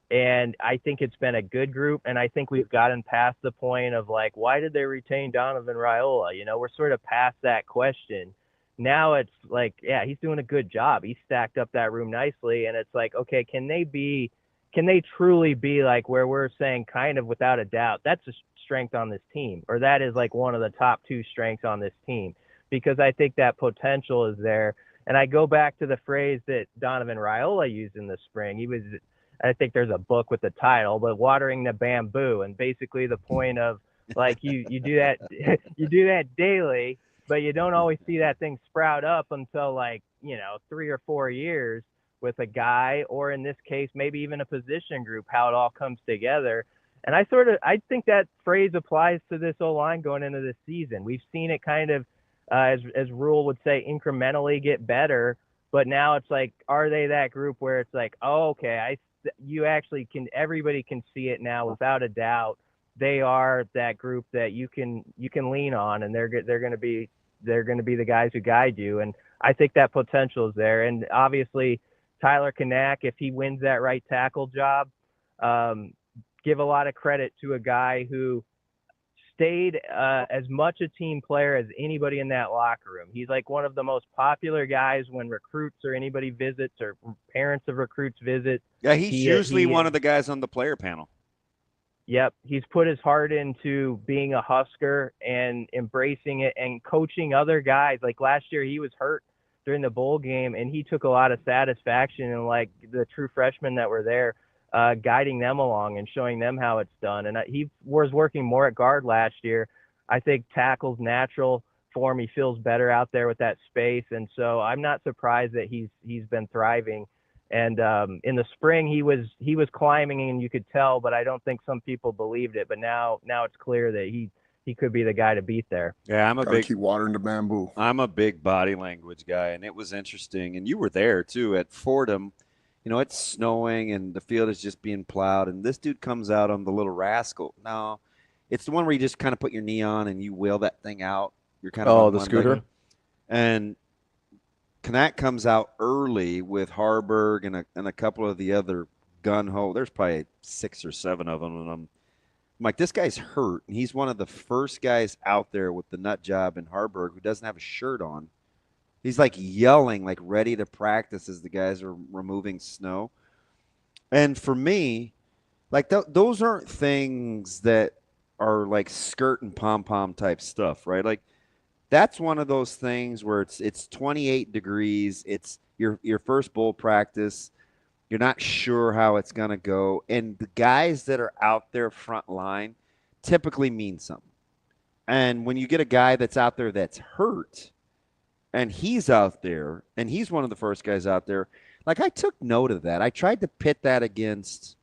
and I think it's been a good group, and I think we've gotten past the point of, like, why did they retain Donovan Raiola? You know, we're sort of past that question. Now it's like, yeah, he's doing a good job. He stacked up that room nicely, and it's like, okay, can they truly be like where we're saying kind of without a doubt, that's a strength on this team, or that is like one of the top 2 strengths on this team, because I think that potential is there. And I go back to the phrase that Donovan Raiola used in the spring. I think there's a book with the title, but watering the bamboo, and basically the point of like you do that you do that daily, but you don't always see that thing sprout up until 3 or 4 years with a guy, or in this case, maybe even a position group, how it all comes together. And I think that phrase applies to this O-line going into this season. We've seen it kind of, as Rhule would say, incrementally get better, but now it's like, are they that group where it's like, oh, okay, everybody can see it now without a doubt. They are that group that you can lean on, and they're going to be the guys who guide you. And I think that potential is there. And obviously, Tyler Knack, if he wins that right tackle job, give a lot of credit to a guy who stayed as much a team player as anybody in that locker room. He's like one of the most popular guys when recruits or anybody visits, or parents of recruits visit. Yeah, he's usually one of the guys on the player panel. Yep. He's put his heart into being a Husker and embracing it and coaching other guys. Like last year, he was hurt during the bowl game, and he took a lot of satisfaction in like the true freshmen that were there, guiding them along and showing them how it's done. And he was working more at guard last year. I think tackle's natural for him. He feels better out there with that space. And so I'm not surprised that he's been thriving. And in the spring, he was climbing, and you could tell, but I don't think some people believed it. But now it's clear that he could be the guy to beat there. Yeah, keep watering the bamboo. I'm a big body language guy, and it was interesting. And you were there too at Fordham. You know, it's snowing and the field is just being plowed, and this dude comes out on the little rascal. No, it's the one where you just kind of put your knee on and you wheel that thing out. You're kind of the scooter. And Knack comes out early with Harburg and a couple of the other gun-ho. There's probably 6 or 7 of them, and I'm like, this guy's hurt, and he's one of the first guys out there with the nut job in Harburg who doesn't have a shirt on. He's like yelling, like ready to practice as the guys are removing snow. And for me, like those aren't things that are like skirt and pom-pom type stuff, right? Like that's one of those things where it's 28 degrees. It's your first bowl practice. You're not sure how it's going to go. And the guys that are out there front line typically mean something. And when you get a guy that's out there that's hurt, and he's out there, and he's one of the first guys out there, like I took note of that. I tried to pit that against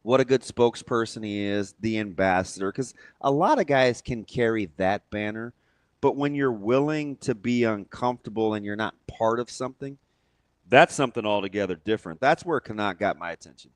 what a good spokesperson he is, the ambassador, because a lot of guys can carry that banner, but when you're willing to be uncomfortable and you're not part of something, that's something altogether different. That's where Knack got my attention.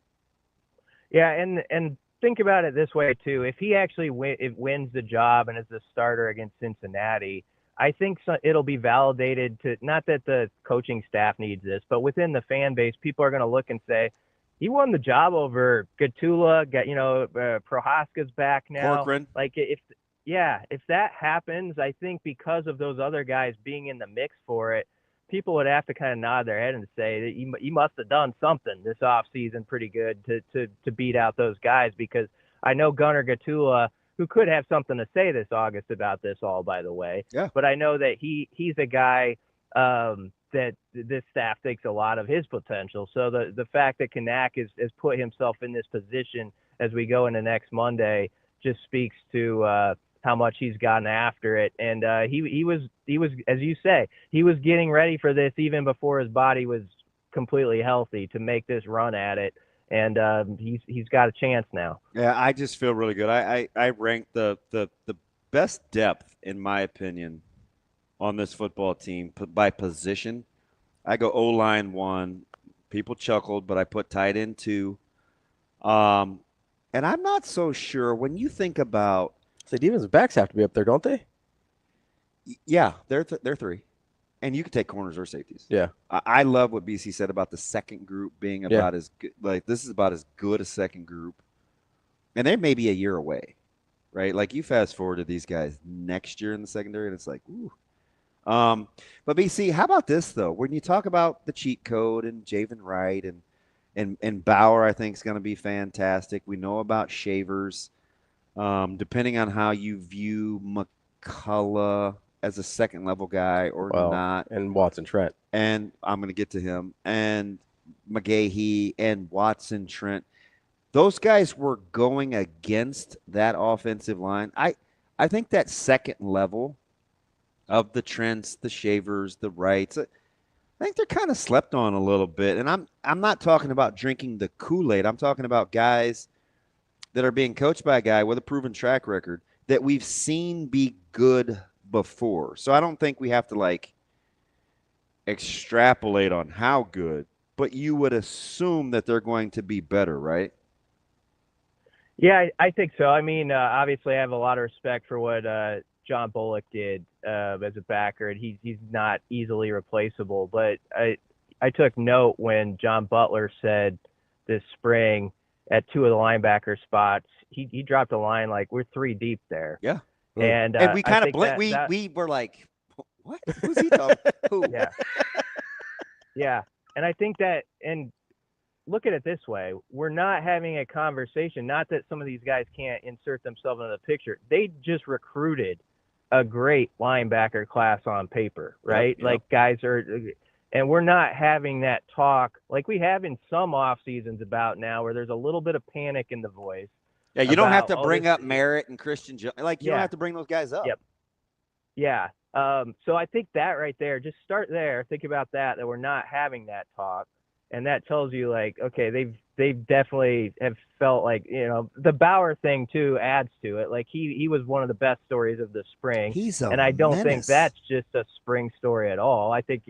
Yeah, and think about it this way, too. If he actually wins the job and is the starter against Cincinnati, I think it'll be validated to, not that the coaching staff needs this, but within the fan base, people are going to look and say, he won the job over Gatula, Prohaska's back now. Corcoran. Like if that happens, I think because of those other guys being in the mix for it, people would have to kind of nod their head and say that he must have done something this offseason pretty good to beat out those guys, because I know Gunnar Gatula, who could have something to say this August about this all, by the way. Yeah. But I know that he's a guy that this staff thinks a lot of his potential. So the fact that Kanak has put himself in this position as we go into next Monday just speaks to how much he's gotten after it. And he was, as you say, he was getting ready for this even before his body was completely healthy to make this run at it. And he's got a chance now. Yeah, I just feel really good. I rank the best depth, in my opinion, on this football team by position. I go O-line 1. People chuckled, but I put tight end 2. And I'm not so sure when you think about. So defensive backs have to be up there, don't they? Yeah, they're 3. And you can take corners or safeties. Yeah. I love what BC said about the second group being about as good. Like, this is about as good a second group. And they may be a year away, right? Like, you fast forward to these guys next year in the secondary, and it's like, ooh. But BC, how about this, though? When you talk about the cheat code and Javen Wright and Bauer, I think is going to be fantastic. We know about Shavers. Depending on how you view McCullough as a second-level guy or not. And Watson Trent. And I'm going to get to him. And McGahee and Watson Trent. Those guys were going against that offensive line. I think that second level of the Trents, the Shavers, the Wrights, I think they're kind of slept on a little bit. And I'm not talking about drinking the Kool-Aid. I'm talking about guys that are being coached by a guy with a proven track record that we've seen be good before. So I don't think we have to like extrapolate on how good, but you would assume that they're going to be better, right? Yeah, I think so. I mean, obviously I have a lot of respect for what John Bullock did as a backer, and he's not easily replaceable. But I took note when John Butler said this spring at 2 of the linebacker spots, he dropped a line like we're 3 deep there. Yeah. And we kind of blinked. We were like, what? Who's he talking? Who? Yeah. Yeah. And I think that, and look at it this way, we're not having a conversation. Not that some of these guys can't insert themselves into the picture. They just recruited a great linebacker class on paper, right? Yep. Like guys are, and we're not having that talk like we have in some off seasons about now where there's a little bit of panic in the voice. Yeah, you don't have to bring up Merritt and Christian Jones. Like, you don't have to bring those guys up. Yep. Yeah. So I think that right there, just start there. Think about that we're not having that talk. And that tells you, like, okay, they've definitely have felt like, you know, the Bauer thing too adds to it. Like he was one of the best stories of the spring. And I don't think that's just a spring story at all. I think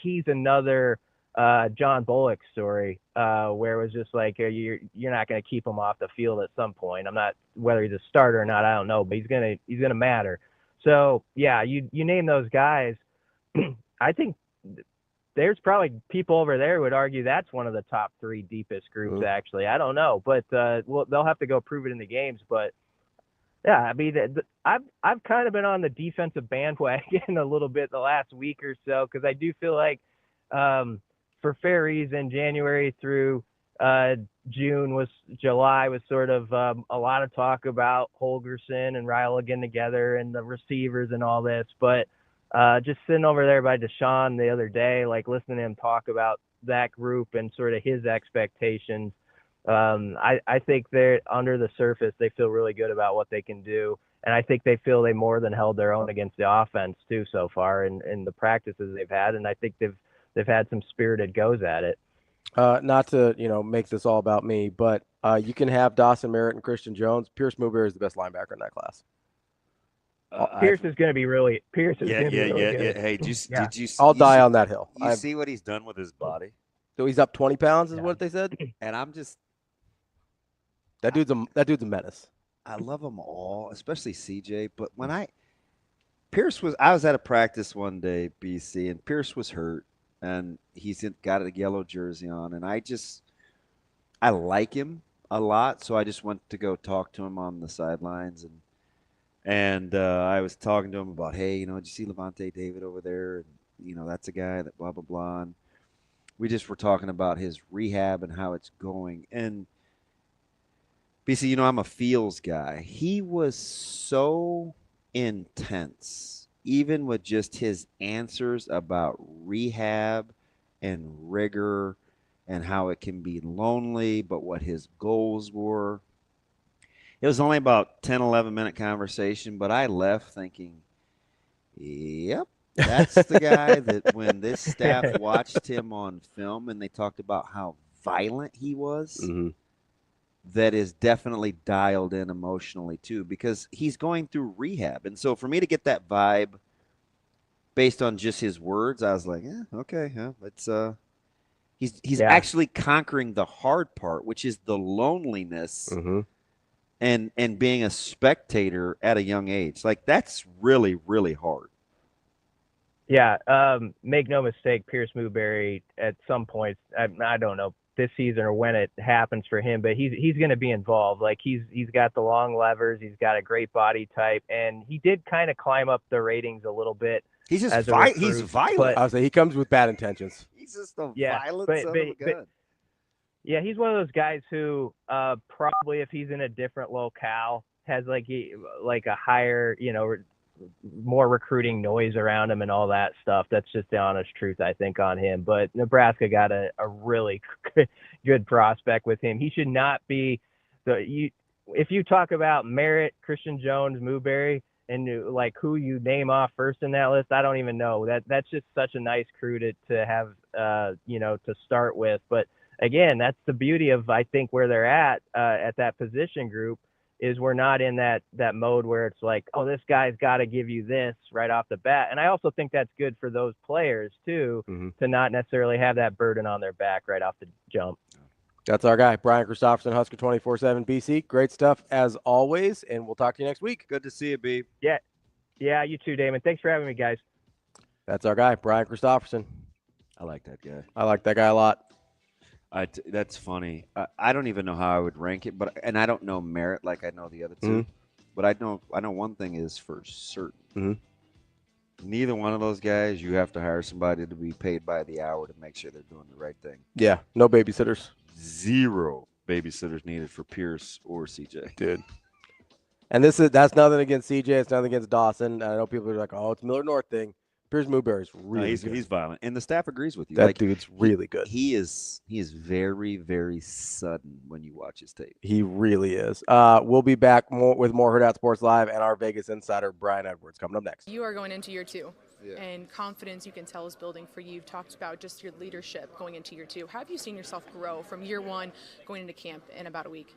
he's another John Bullock story where it was just like you're not going to keep him off the field at some point. I'm not, whether he's a starter or not, I don't know, but he's gonna matter. So yeah, you name those guys. I think there's probably people over there who would argue that's one of the top 3 deepest groups. Actually, I don't know, but well, they'll have to go prove it in the games. But yeah, I mean, I've kind of been on the defensive bandwagon a little bit the last week or so because I do feel like, for fair reason, January through July was sort of a lot of talk about Holgerson and Rhule getting together and the receivers and all this. But just sitting over there by Deshaun the other day, like listening to him talk about that group and sort of his expectations, I think they're under the surface. They feel really good about what they can do. And I think they feel they more than held their own against the offense too so far in the practices they've had. And I think they've had some spirited goes at it. Not to, make this all about me, but you can have Dawson Merritt and Christian Jones. Pierce Mooberry is the best linebacker in that class. Pierce is going to be really. Pierce is going to be really good. Hey, did you? I'll die on that hill. You see what he's done with his body? So he's up 20 pounds, is what they said. And I'm just. That dude's a menace. I love them all, especially CJ. But when I was at a practice one day, BC, and Pierce was hurt, and he's got a yellow jersey on, and I like him a lot, so I just went to go talk to him on the sidelines, and I was talking to him about, hey, did you see Levante David over there? And, that's a guy that blah, blah, blah. And we just were talking about his rehab and how it's going. And BC, I'm a feels guy. He was so intense even with just his answers about rehab and rigor and how it can be lonely, but what his goals were. It was only about 10, 11-minute conversation, but I left thinking, yep, that's the guy that when this staff watched him on film and they talked about how violent he was, that is definitely dialed in emotionally too, because he's going through rehab. And so for me to get that vibe based on just his words, I was like, yeah, okay, yeah, it's he's actually conquering the hard part, which is the loneliness and being a spectator at a young age. Like, that's really, really hard. Yeah, make no mistake, Pierce Newberry at some point, I don't know this season or when it happens for him, but he's going to be involved. Like, he's got the long levers, he's got a great body type, and he did kind of climb up the ratings a little bit. He's just he's violent. But, I was saying, he comes with bad intentions. He's just a violent son of a gun. Yeah, he's one of those guys who probably, if he's in a different locale, has like a higher, more recruiting noise around him and all that stuff. That's just the honest truth, I think, on him. But Nebraska got a really good prospect with him. He should not be if you talk about Merritt, Christian Jones, Newberry, and like who you name off first in that list, I don't even know. That's just such a nice crew to have to start with. But again, that's the beauty of, I think, where they're at that position group, is we're not in that mode where it's like, oh, this guy's got to give you this right off the bat. And I also think that's good for those players too, to not necessarily have that burden on their back right off the jump. That's our guy, Brian Christopherson, Husker 24/7 BC. Great stuff as always, and we'll talk to you next week. Good to see you, B. Yeah, you too, Damon. Thanks for having me, guys. That's our guy, Brian Christopherson. I like that guy. I like that guy a lot. That's funny. I don't even know how I would rank it, and I don't know Merritt like I know the other two. But I know one thing is for certain. Neither one of those guys, you have to hire somebody to be paid by the hour to make sure they're doing the right thing. Yeah, no babysitters. 0 babysitters needed for Pierce or CJ. Dude. And that's nothing against CJ. It's nothing against Dawson. I know people are like, oh, it's Miller North thing. Pierce Newberry's really good. He's violent, and the staff agrees with you. That dude's really good. He is very, very sudden when you watch his tape. He really is. We'll be back with more Hurrdat Sports Live and our Vegas insider Brian Edwards coming up next. You are going into year 2, and confidence, you can tell, is building for you. You've talked about just your leadership going into year 2. How have you seen yourself grow from year 1 going into camp in about a week?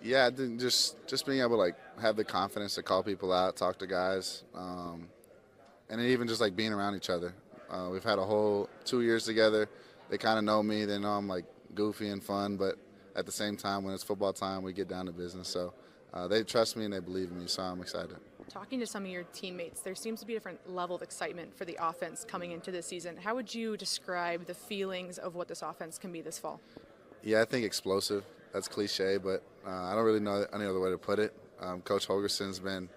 Yeah, just being able to have the confidence to call people out, talk to guys. And even just being around each other. We've had a whole 2 years together. They kind of know me. They know I'm goofy and fun, but at the same time, when it's football time, we get down to business. So they trust me and they believe in me, so I'm excited. Talking to some of your teammates, there seems to be a different level of excitement for the offense coming into this season. How would you describe the feelings of what this offense can be this fall? Yeah, I think explosive. That's cliche, but I don't really know any other way to put it. Coach Holgerson's been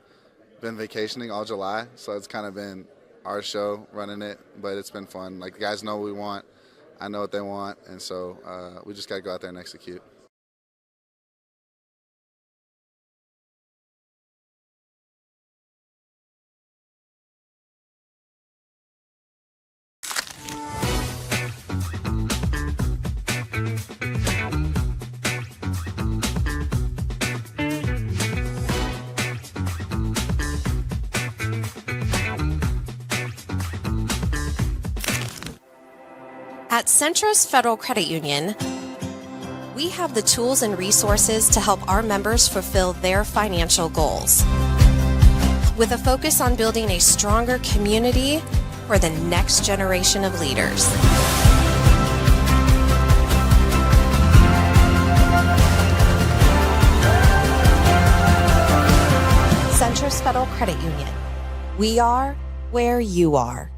vacationing all July, so it's kind of been our show running it, but it's been fun. The guys know what we want, I know what they want, and so we just got to go out there and execute. At Centris Federal Credit Union, we have the tools and resources to help our members fulfill their financial goals, with a focus on building a stronger community for the next generation of leaders. Centris Federal Credit Union. We are where you are.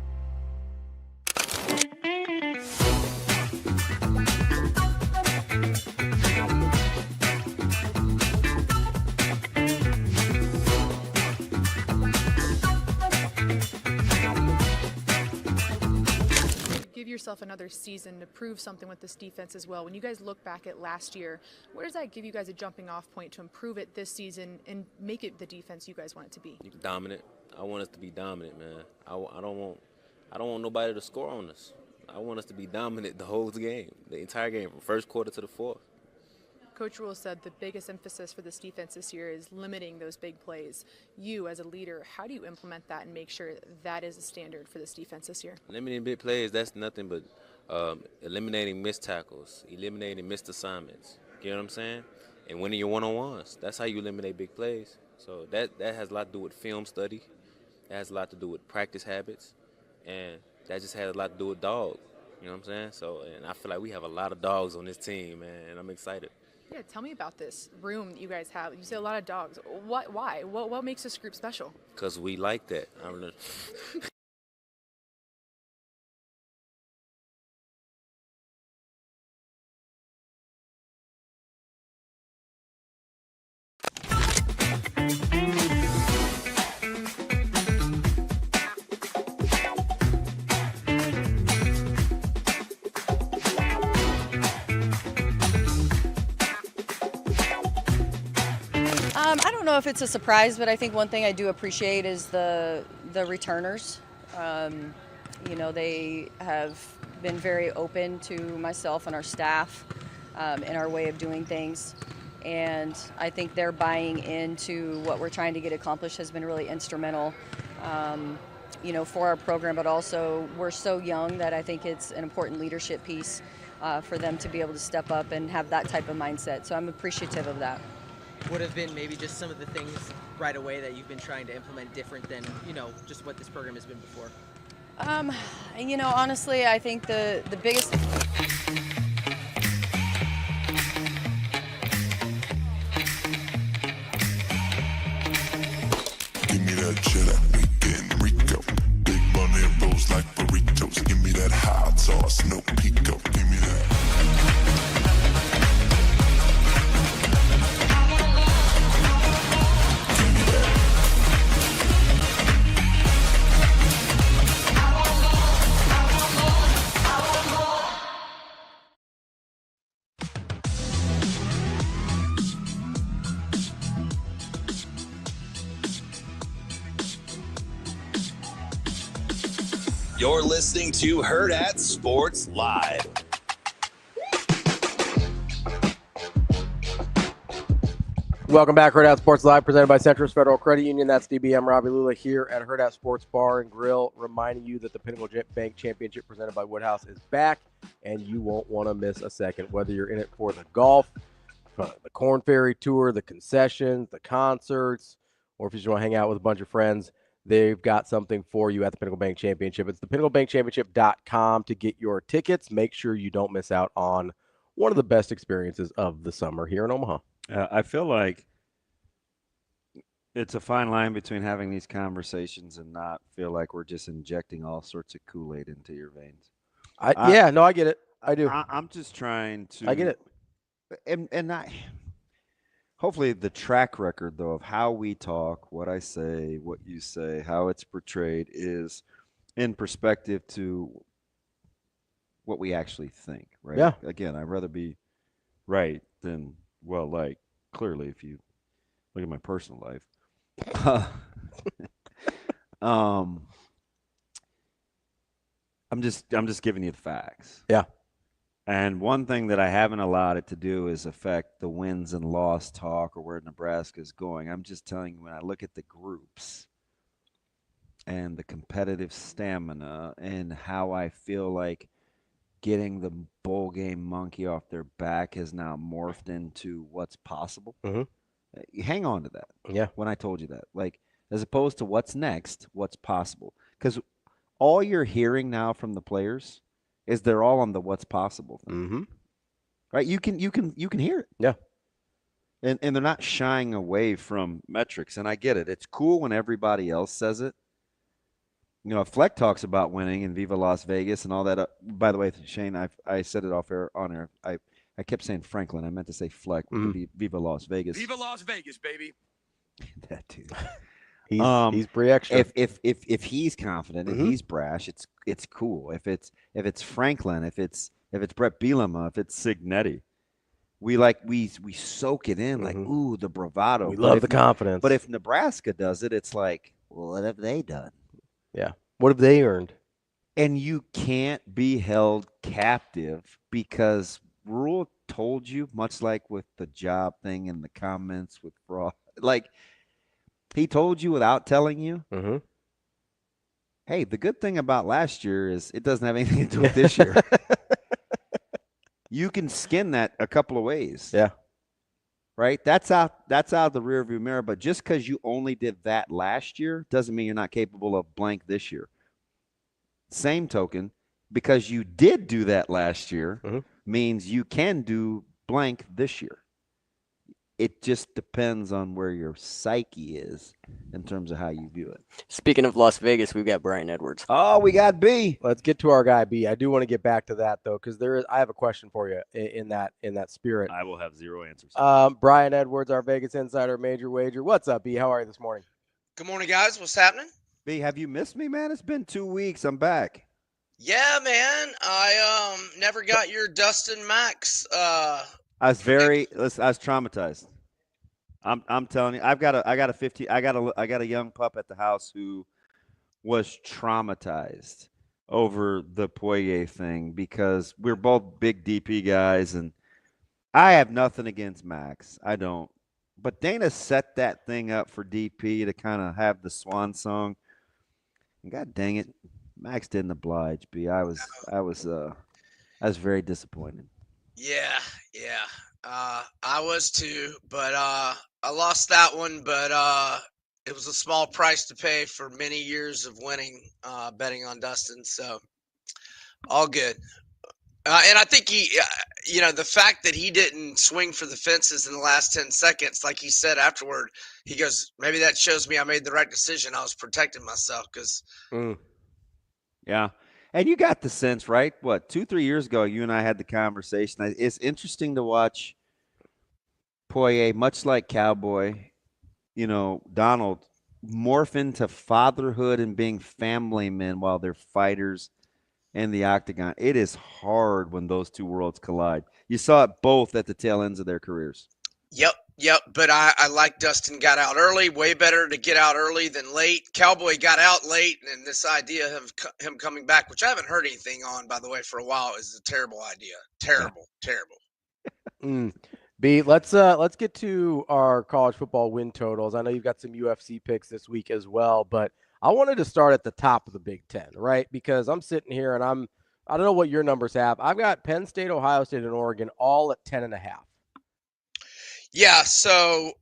yourself another season to prove something with this defense as well. When you guys look back at last year, where does that give you guys a jumping off point to improve it this season and make it the defense you guys want it to be? Dominant. I want us to be dominant, man. I don't want nobody to score on us. I want us to be dominant the whole game, the entire game, from first quarter to the fourth. Coach Rhule said the biggest emphasis for this defense this year is limiting those big plays. You, as a leader, how do you implement that and make sure that is a standard for this defense this year? Limiting big plays, that's nothing but eliminating missed tackles, eliminating missed assignments. You know what I'm saying? And winning your one-on-ones. That's how you eliminate big plays. So that has a lot to do with film study. That has a lot to do with practice habits. And that just has a lot to do with dogs. You know what I'm saying? So, and I feel like we have a lot of dogs on this team, man, and I'm excited. Yeah, tell me about this room that you guys have. You say a lot of dogs. Why? What makes this group special? Because we like that. I don't know. I don't know if it's a surprise, but I think one thing I do appreciate is the returners. You know, they have been very open to myself and our staff in our way of doing things. And I think their buying into what we're trying to get accomplished has been really instrumental, you know, for our program, but also we're so young that I think it's an important leadership piece for them to be able to step up and have that type of mindset. So I'm appreciative of that. Would have been maybe just some of the things right away that you've been trying to implement different than, you know, just what this program has been before? You know, honestly, I think the biggest... Give me that cheddar, we getting Rico. Big money rolls like burritos. Give me that hot sauce, no pico. Give me that. You're listening to Hurrdat Sports Live. Welcome back, Hurrdat Sports Live, presented by Centris Federal Credit Union. That's DBM Ravi Lulla here at Hurrdat Sports Bar and Grill, reminding you that the Pinnacle Bank Championship presented by Woodhouse is back, and you won't want to miss a second. Whether you're in it for the golf, the Corn Ferry Tour, the concessions, the concerts, or if you just want to hang out with a bunch of friends, they've got something for you at the Pinnacle Bank Championship. It's the pinnaclebankchampionship.com to get your tickets. Make sure you don't miss out on one of the best experiences of the summer here in Omaha. I feel like it's a fine line between having these conversations and not feel like we're just injecting all sorts of Kool-Aid into your veins. I get it. I do. I'm just trying to. I get it. And not. Hopefully the track record, though, of how we talk, what I say, what you say, how it's portrayed is in perspective to what we actually think, right? Yeah. Again, I'd rather be right than, well, like, clearly, if you look at my personal life. I'm just giving you the facts. Yeah. And one thing that I haven't allowed it to do is affect the wins and loss talk or where Nebraska is going. I'm just telling you, when I look at the groups and the competitive stamina and how I feel like getting the bowl game monkey off their back has now morphed into what's possible. Mm-hmm. Hang on to that. Yeah. When I told you that, like, as opposed to what's next, what's possible. Because all you're hearing now from the players is they're all on the what's possible thing. Mm-hmm. Right? You can hear it. Yeah. And they're not shying away from metrics. And I get it. It's cool when everybody else says it. You know, Fleck talks about winning and Viva Las Vegas and all that. By the way, Shane, I said it off air on air. I kept saying Franklin. I meant to say Fleck. Viva Las Vegas. Viva Las Vegas, baby. That too. He's pretty extra. If he's confident and he's brash, it's cool. If it's Franklin, if it's Brett Bielema, if it's Signetti, we soak it in like, ooh, the bravado. We love the confidence. But if Nebraska does it, it's like, well, what have they done? Yeah. What have they earned? And you can't be held captive because Rhule told you, much like with the job thing and the comments with fraud, like he told you without telling you. Hey, the good thing about last year is it doesn't have anything to do with this year. You can skin that a couple of ways. Yeah. Right? That's out of the rearview mirror. But just because you only did that last year doesn't mean you're not capable of blank this year. Same token, because you did do that last year means you can do blank this year. It just depends on where your psyche is in terms of how you view it. Speaking of Las Vegas, we've got Brian Edwards. Oh, we got B. Let's get to our guy B. I do want to get back to that though, because I have a question for you in that spirit. I will have zero answers. Brian Edwards, our Vegas insider, Major Wager. What's up, B? How are you this morning? Good morning, guys. What's happening? B, have you missed me, man? It's been 2 weeks. I'm back. Yeah, man. I never got your Dustin Max. I was traumatized. I'm telling you, I got a young pup at the house who was traumatized over the Poirier thing because we're both big DP guys, and I have nothing against Max. I don't. But Dana set that thing up for DP to kind of have the swan song. And God dang it, Max didn't oblige. B. I was very disappointed. Yeah. I was too, but I lost that one. But it was a small price to pay for many years of winning, betting on Dustin. So all good. And I think the fact that he didn't swing for the fences in the last 10 seconds, like he said afterward, he goes, maybe that shows me I made the right decision. I was protecting myself because. Yeah. And you got the sense, right? What, 2-3 years ago, you and I had the conversation. It's interesting to watch Poirier, much like Cowboy, Donald, morph into fatherhood and being family men while they're fighters in the octagon. It is hard when those two worlds collide. You saw it both at the tail ends of their careers. Yep. But I like Dustin got out early. Way better to get out early than late. Cowboy got out late, and this idea of him coming back, which I haven't heard anything on, by the way, for a while, is a terrible idea. Terrible. B, let's get to our college football win totals. I know you've got some UFC picks this week as well, but I wanted to start at the top of the Big Ten, right? Because I'm sitting here and I don't know what your numbers have. I've got Penn State, Ohio State, and Oregon all at 10.5. Yeah, so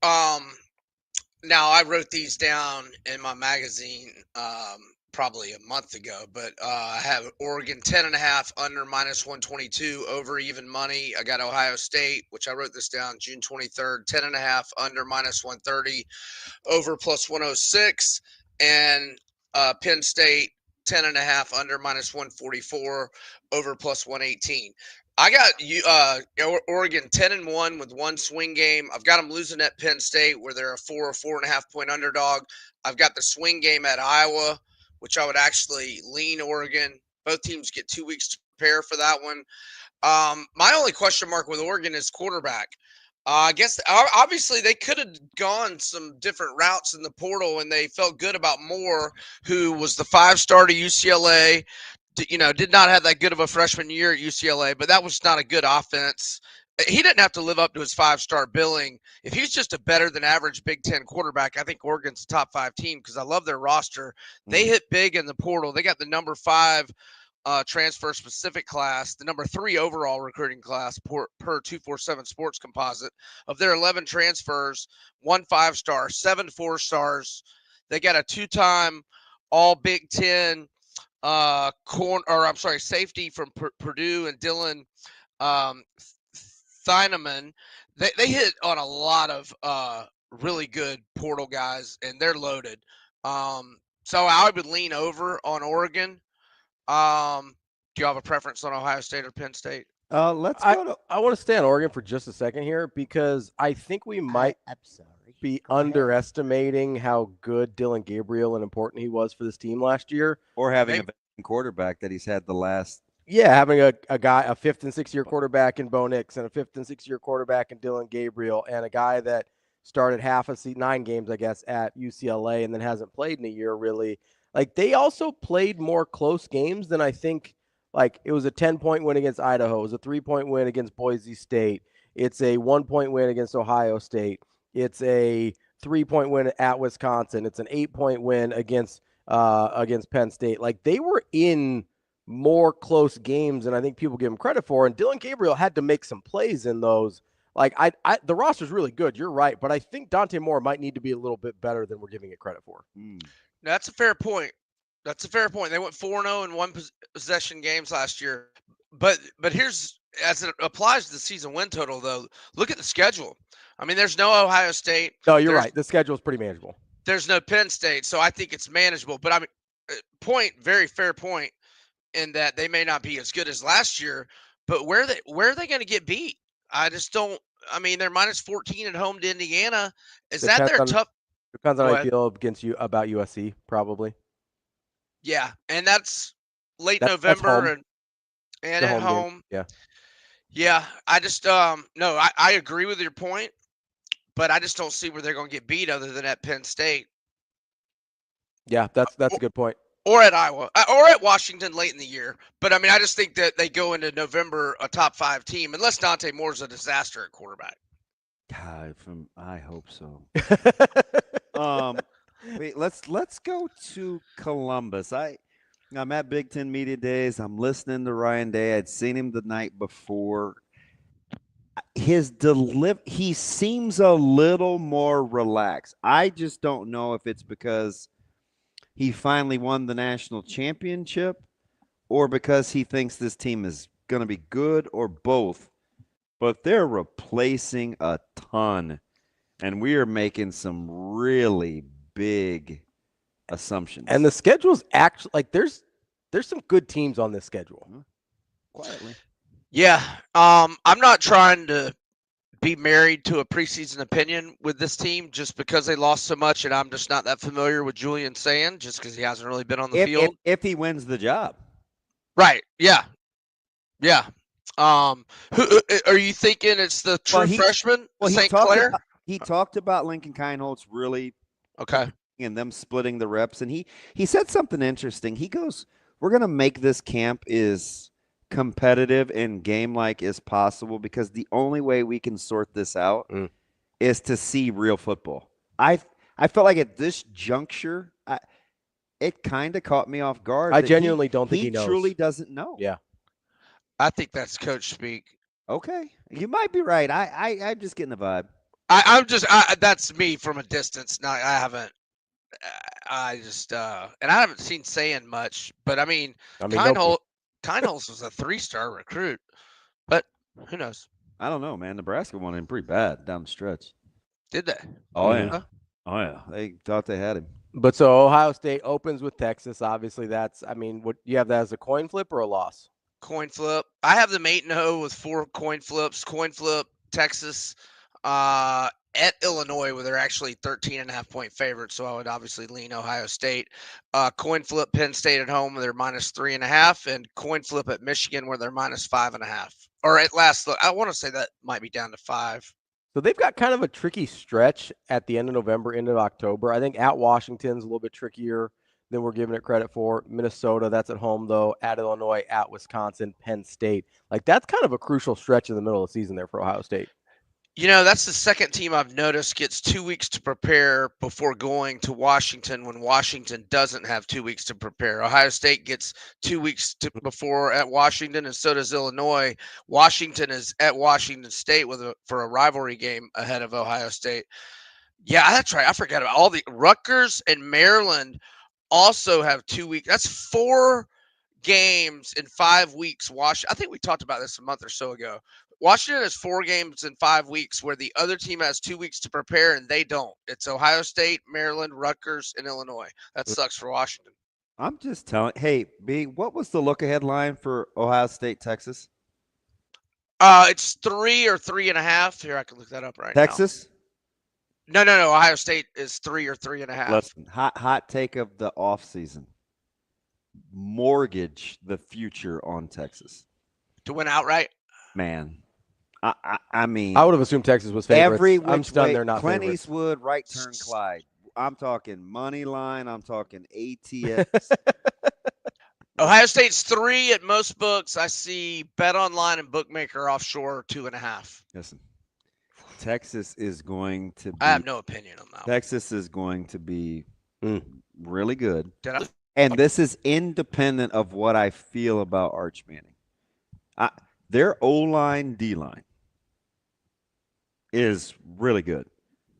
now I wrote these down in my magazine probably a month ago, but I have Oregon 10.5 under -122 over even money. I got Ohio State, which I wrote this down June 23rd, 10.5 under -130 over +106, and Penn State 10.5 under -144 over +118. I got Oregon 10-1 with one swing game. I've got them losing at Penn State where they're a 4 or 4.5 point underdog. I've got the swing game at Iowa, which I would actually lean Oregon. Both teams get 2 weeks to prepare for that one. My only question mark with Oregon is quarterback. I guess obviously they could have gone some different routes in the portal, and they felt good about Moore, who was the 5-star to UCLA. Did not have that good of a freshman year at UCLA, but that was not a good offense. He didn't have to live up to his 5-star billing. If he's just a better than average Big Ten quarterback, I think Oregon's a top 5 team because I love their roster. They hit big in the portal. They got the number 5 transfer specific class, the number 3 overall recruiting class per 247 Sports Composite. Of their 11 transfers, 1 5-star, 7 4-stars. They got a 2-time All Big Ten safety from Purdue and Dylan Thieneman. They hit on a lot of really good portal guys, and they're loaded. So I would lean over on Oregon. Do you have a preference on Ohio State or Penn State? I want to stay on Oregon for just a second here because I think we might. I'm sorry. be underestimating how good Dylan Gabriel and important he was for this team last year. Or having a veteran quarterback that he's had the last. Yeah, having a guy, a 5th and 6th year quarterback in Bo Nix and a 5th and 6th year quarterback in Dylan Gabriel, and a guy that started 9 games, I guess, at UCLA and then hasn't played in a year really. Like, they also played more close games than I think. Like, it was a 10-point win against Idaho. It was a 3-point win against Boise State. It's a 1-point win against Ohio State. It's a 3-point win at Wisconsin. It's an 8-point win against Penn State. Like, they were in more close games than I think people give him credit for. And Dylan Gabriel had to make some plays in those. Like, the roster's really good. You're right. But I think Dante Moore might need to be a little bit better than we're giving it credit for. That's a fair point. That's a fair point. They went 4-0 in one possession games last year. But here's, as it applies to the season win total, though, look at the schedule. I mean, there's no Ohio State. No, you're right. The schedule is pretty manageable. There's no Penn State, so I think it's manageable. But I mean, very fair point in that they may not be as good as last year. But where are they going to get beat? I just don't. I mean, they're minus 14 at home to Indiana. That their tough? Depends on how you feel about USC, probably. Yeah, and that's late November and at home. Game. Yeah. I just no, I agree with your point, but I just don't see where they're going to get beat other than at Penn State. Yeah, that's a good point. Or at Iowa, or at Washington late in the year. But I mean, I just think that they go into November a top 5 team, unless Dante Moore's a disaster at quarterback. God, I hope so. Wait, let's go to Columbus. I'm at Big Ten Media Days. I'm listening to Ryan Day. I'd seen him the night before. He seems a little more relaxed. I just don't know if it's because he finally won the national championship or because he thinks this team is going to be good, or both. But they're replacing a ton, and we are making some really big assumptions. And the schedule's actually, like, there's some good teams on this schedule. Quietly. Yeah. I'm not trying to be married to a preseason opinion with this team just because they lost so much, and I'm just not that familiar with Julian Sand just because he hasn't really been on the field. If he wins the job. Right. Yeah. Yeah. Who are you thinking it's the true freshman, St. Clair? He talked about Lincoln Kienholz really okay and them splitting the reps, and he said something interesting. He goes, "We're going to make this camp as competitive and game-like as possible because the only way we can sort this out is to see real football." I felt like at this juncture, it kind of caught me off guard. I genuinely don't think he knows. He truly doesn't know. Yeah. I think that's coach speak. Okay. You might be right. I'm just getting the vibe. That's me from a distance. No, I haven't. And I haven't seen Sand much, but I mean Kienholz was a 3-star recruit, but who knows? I don't know, man. Nebraska won him pretty bad down the stretch. Did they? Oh, yeah. Oh, yeah. They thought they had him. But so Ohio State opens with Texas. Obviously, what you have that as a coin flip or a loss? Coin flip. I have them 8-0 with 4 coin flips. Coin flip Texas at Illinois, where they're actually 13.5-point favorites. So I would obviously lean Ohio State. Coin flip Penn State at home, where they're minus 3.5, and coin flip at Michigan, where they're minus 5.5. Or at last look, I want to say that might be down to 5. So they've got kind of a tricky stretch at the end of November, into October. I think at Washington's a little bit trickier than we're giving it credit for. Minnesota, that's at home, though. At Illinois, at Wisconsin, Penn State. Like, that's kind of a crucial stretch in the middle of the season there for Ohio State. You know, that's the second team I've noticed gets 2 weeks to prepare before going to Washington when Washington doesn't have 2 weeks to prepare. Ohio State gets 2 weeks before at Washington, and so does Illinois. Washington is at Washington State for a rivalry game ahead of Ohio State. Yeah, that's right. I forgot about all the Rutgers and Maryland also have 2 weeks. That's 4 games in 5 weeks. I think we talked about this a month or so ago. Washington has 4 games in 5 weeks where the other team has 2 weeks to prepare and they don't. It's Ohio State, Maryland, Rutgers, and Illinois. That sucks for Washington. I'm just telling. Hey, B, what was the look-ahead line for Ohio State, Texas? It's 3 or 3.5. Here, I can look that up right now. Texas? No. Ohio State is 3 or 3.5. Listen, hot take of the offseason. Mortgage the future on Texas. To win outright? Man. I mean, I would have assumed Texas was favorites. Every I'm which stunned way, they're not Clint favorites. Eastwood, right turn Clyde. I'm talking money line. I'm talking ATS. Ohio State's 3 at most books. I see Bet Online and Bookmaker Offshore 2.5. Listen, Texas is going to be. I have no opinion on that. Texas is going to be really good. Did I? And this is independent of what I feel about Arch Manning. Their O-line, D-line is really good.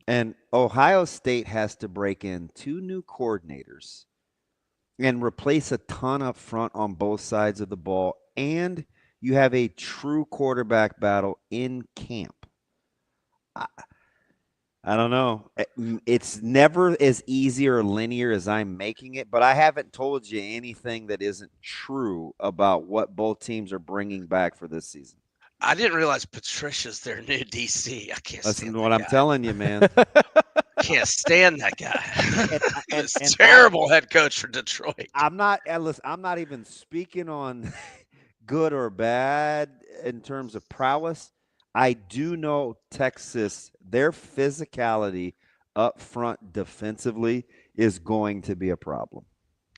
And Ohio State has to break in 2 new coordinators and replace a ton up front on both sides of the ball. And you have a true quarterback battle in camp. I don't know. It's never as easy or linear as I'm making it, but I haven't told you anything that isn't true about what both teams are bringing back for this season. I didn't realize Patricia's their new DC. I can't Listen stand to what that I'm guy. telling you, man. Can't stand that guy. He's a terrible head coach for Detroit. I'm not even speaking on good or bad in terms of prowess. I do know Texas, their physicality up front defensively is going to be a problem.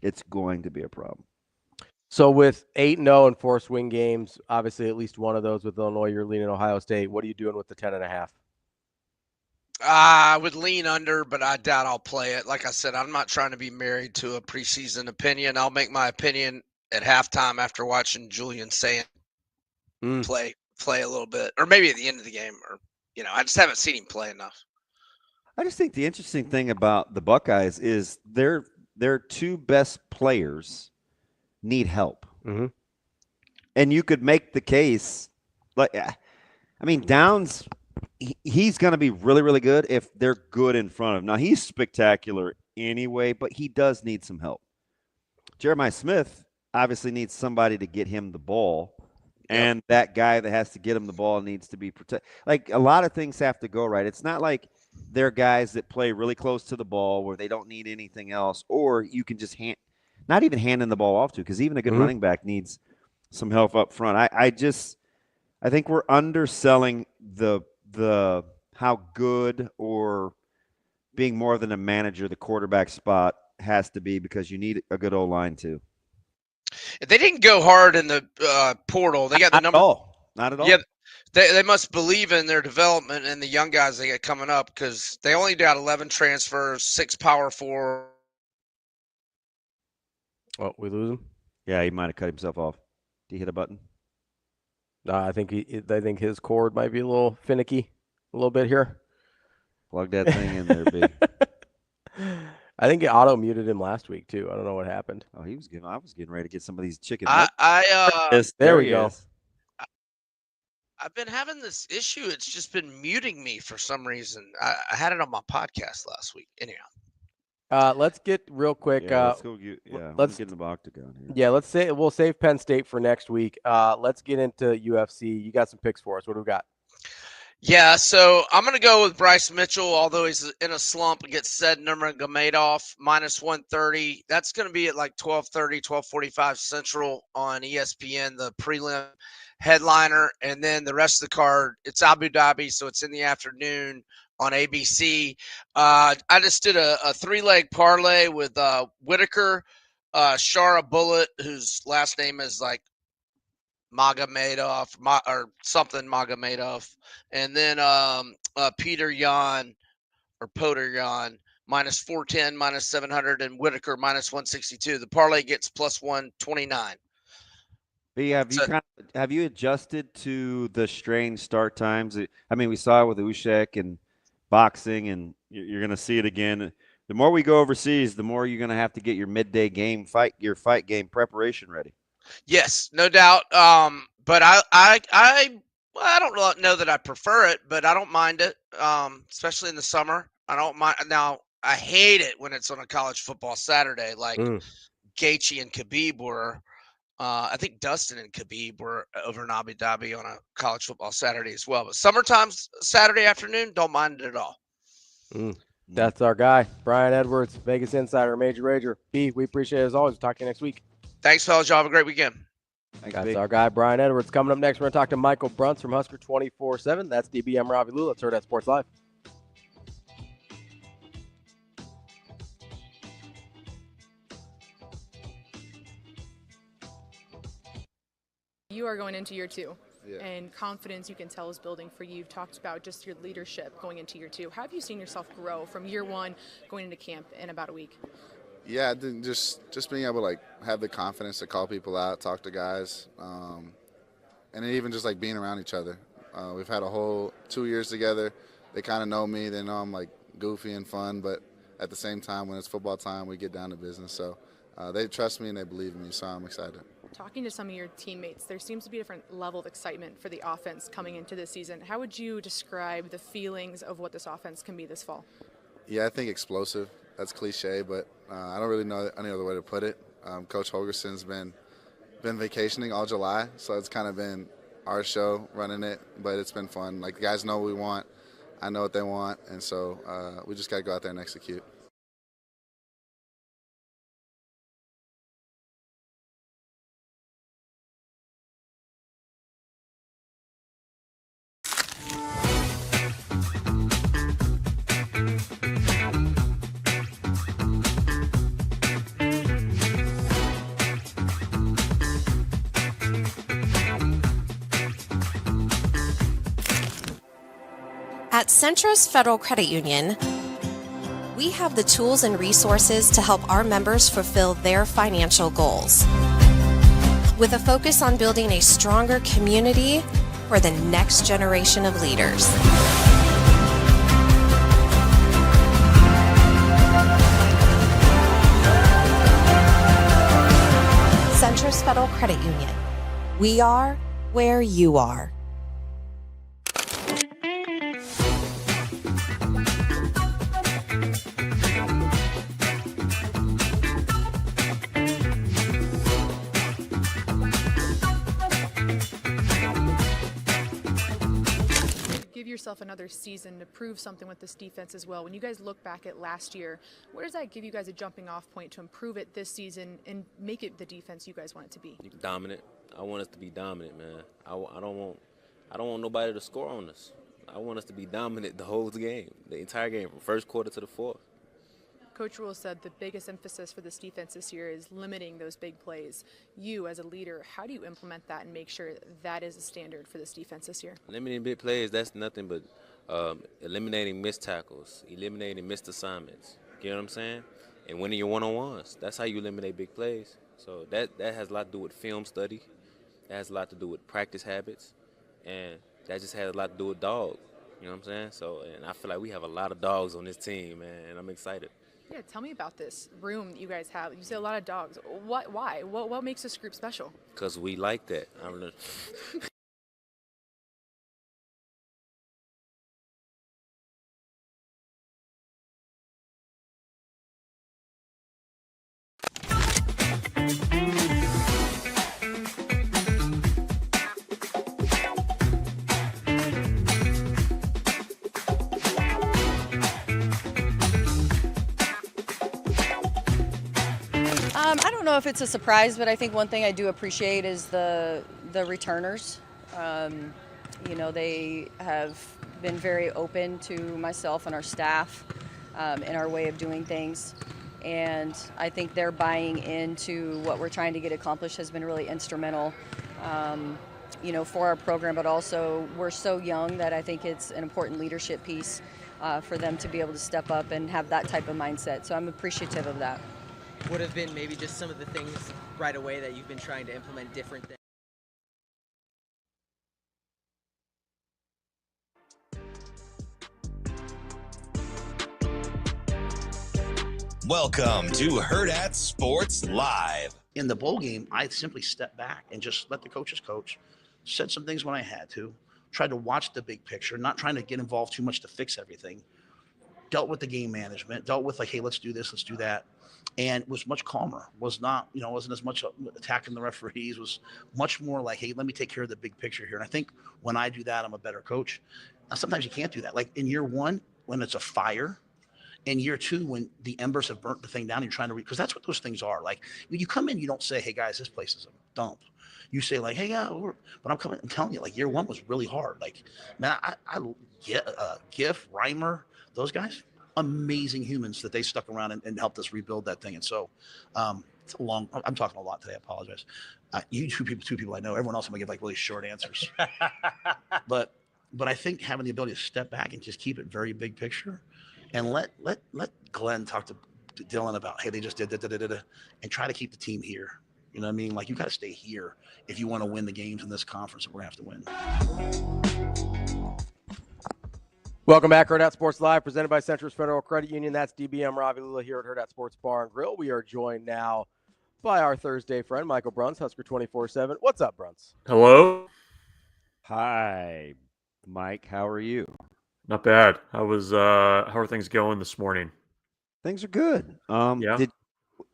It's going to be a problem. So with 8-0 and 4 swing games, obviously at least one of those with Illinois, you're leaning Ohio State. What are you doing with the 10.5? I would lean under, but I doubt I'll play it. Like I said, I'm not trying to be married to a preseason opinion. I'll make my opinion at halftime after watching Julian Sand play a little bit, or maybe at the end of the game, or I just haven't seen him play enough. I just think the interesting thing about the Buckeyes is their 2 best players need help. Mm-hmm. And you could make the case, Downs, he's going to be really, really good if they're good in front of him. Now, he's spectacular anyway, but he does need some help. Jeremiah Smith obviously needs somebody to get him the ball. And that guy that has to get him the ball needs to be protected. Like, a lot of things have to go right. It's not like they're guys that play really close to the ball where they don't need anything else, or you can just not even handing the ball off to, because even a good running back needs some help up front. I think we're underselling the how good or being more than a manager the quarterback spot has to be, because you need a good O-line too. They didn't go hard in the portal. They got the number. Not at all. Yeah, they must believe in their development and the young guys they got coming up, because they only got 11 transfers, 6 Power 4. Oh, we lose him? Yeah, he might have cut himself off. Did he hit a button? I think his cord might be a little finicky, a little bit here. Plug that thing in there, B. I think it auto muted him last week too. I don't know what happened. Oh, I was getting ready to get some of these chicken. There we go. I've been having this issue. It's just been muting me for some reason. I had it on my podcast last week. Anyhow. Let's get real quick. Let's go get. Let's get in the octagon here. Yeah, we'll save Penn State for next week. Let's get into UFC. You got some picks for us. What do we got? Yeah, so I'm going to go with Bryce Mitchell, although he's in a slump, and gets Said Nurmagomedov minus 130. That's going to be at like 12:30, 12:45 Central on ESPN, the prelim headliner. And then the rest of the card, it's Abu Dhabi, so it's in the afternoon on ABC. I just did a 3-leg parlay with Whitaker, Shara Bullet, whose last name is like Magomedov or something Magomedov, and then Peter Yan or Poter Yan minus 410, minus 700, and Whitaker minus 162. The parlay gets plus 129. But have you adjusted to the strange start times? I mean, we saw it with Usyk and boxing, and you're going to see it again. The more we go overseas, the more you're going to have to get your midday game fight game preparation ready. Yes, no doubt. But I don't know that I prefer it, but I don't mind it, especially in the summer. I don't mind. Now, I hate it when it's on a college football Saturday, like Gaethje and Khabib were. I think Dustin and Khabib were over in Abu Dhabi on a college football Saturday as well. But summertime Saturday afternoon, don't mind it at all. That's our guy, Brian Edwards, Vegas Insider, Major Rager. B, we appreciate it as always. We'll talk to you next week. Thanks, fellas. Y'all have a great weekend. That's our guy, Brian Edwards. Coming up next, we're going to talk to Michael Bruntz from Husker 24/7. That's DBM Ravi Lulla. Let's Hurrdat Sports Live. You are going into year two. Yeah. And confidence, you can tell, is building for you. You've talked about just your leadership going into year two. How have you seen yourself grow from year one going into camp in about a week? Yeah, just being able to like have the confidence to call people out, talk to guys, and then even just like being around each other. We've had a whole 2 years together. They kind of know me. They know I'm like goofy and fun, but at the same time, when it's football time, we get down to business. So they trust me and they believe in me, so I'm excited. Talking to some of your teammates, there seems to be a different level of excitement for the offense coming into this season. How would you describe the feelings of what this offense can be this fall? Yeah, I think explosive. That's cliche, but I don't really know any other way to put it. Coach Holgerson's been vacationing all July, so it's kind of been our show running it, but it's been fun. Like, the guys know what we want. I know what they want, and so we just got to go out there and execute. At Centris Federal Credit Union, we have the tools and resources to help our members fulfill their financial goals. With a focus on building a stronger community for the next generation of leaders. Centris Federal Credit Union. We are where you are. Give yourself another season to prove something with this defense as well. When you guys look back at last year, where does that give you guys a jumping off point to improve it this season and make it the defense you guys want it to be? Dominant. I want us to be dominant, man. I don't want nobody to score on us. I want us to be dominant the whole game, the entire game, from first quarter to the fourth. Coach Rhule said the biggest emphasis for this defense this year is limiting those big plays. You, as a leader, how do you implement that and make sure that is a standard for this defense this year? Limiting big plays, that's nothing but eliminating missed tackles, eliminating missed assignments. You know what I'm saying? And winning your one-on-ones. That's how you eliminate big plays. So that has a lot to do with film study. That has a lot to do with practice habits. And that just has a lot to do with dogs. You know what I'm saying? So, and I feel like we have a lot of dogs on this team, man, and I'm excited. Yeah, tell me about this room that you guys have. You say a lot of dogs. Why? What makes this group special? Because we like that. I don't know. I don't know if it's a surprise, but I think one thing I do appreciate is the returners. You know, they have been very open to myself and our staff in our way of doing things. And I think their buying into what we're trying to get accomplished has been really instrumental, you know, for our program, but also we're so young that I think it's an important leadership piece for them to be able to step up and have that type of mindset. So I'm appreciative of that. What have been maybe just some of the things right away that you've been trying to implement different than? Welcome to Hurrdat Sports Live. In the bowl game, I simply stepped back and just let the coaches coach, said some things when I had to, tried to watch the big picture, not trying to get involved too much to fix everything, dealt with the game management, dealt with like, hey, let's do this, let's do that, and was much calmer, was not, you know, wasn't as much attacking the referees, was much more like, hey, let me take care of the big picture here. And I think when I do that, I'm a better coach. Now, sometimes you can't do that. Like in year one, when it's a fire. In year 2, when the embers have burnt the thing down, you're trying to because that's what those things are. Like when you come in, you don't say, "Hey guys, this place is a dump." You say like, "Hey, yeah," but I'm telling you, like year 1 was really hard. Like, man, I get GIF, Reimer, those guys, amazing humans that they stuck around and helped us rebuild that thing. And so, it's a long. I'm talking a lot today. I apologize. You two people I know. Everyone else I'm gonna give like really short answers. but I think having the ability to step back and just keep it very big picture. And let Glenn talk to Dylan about, hey, they just did and try to keep the team here. You know what I mean? Like you got to stay here if you want to win the games in this conference that we're gonna have to win. Welcome back, Hurrdat Sports Live, presented by Centris Federal Credit Union. That's DBM Ravi, Lulla here at Hurrdat Sports Bar and Grill. We are joined now by our Thursday friend, Michael Bruntz, Husker 24/7. What's up, Bruntz? Hello. Hi, Mike. How are you? Not bad. How are things going this morning? Things are good. Yeah.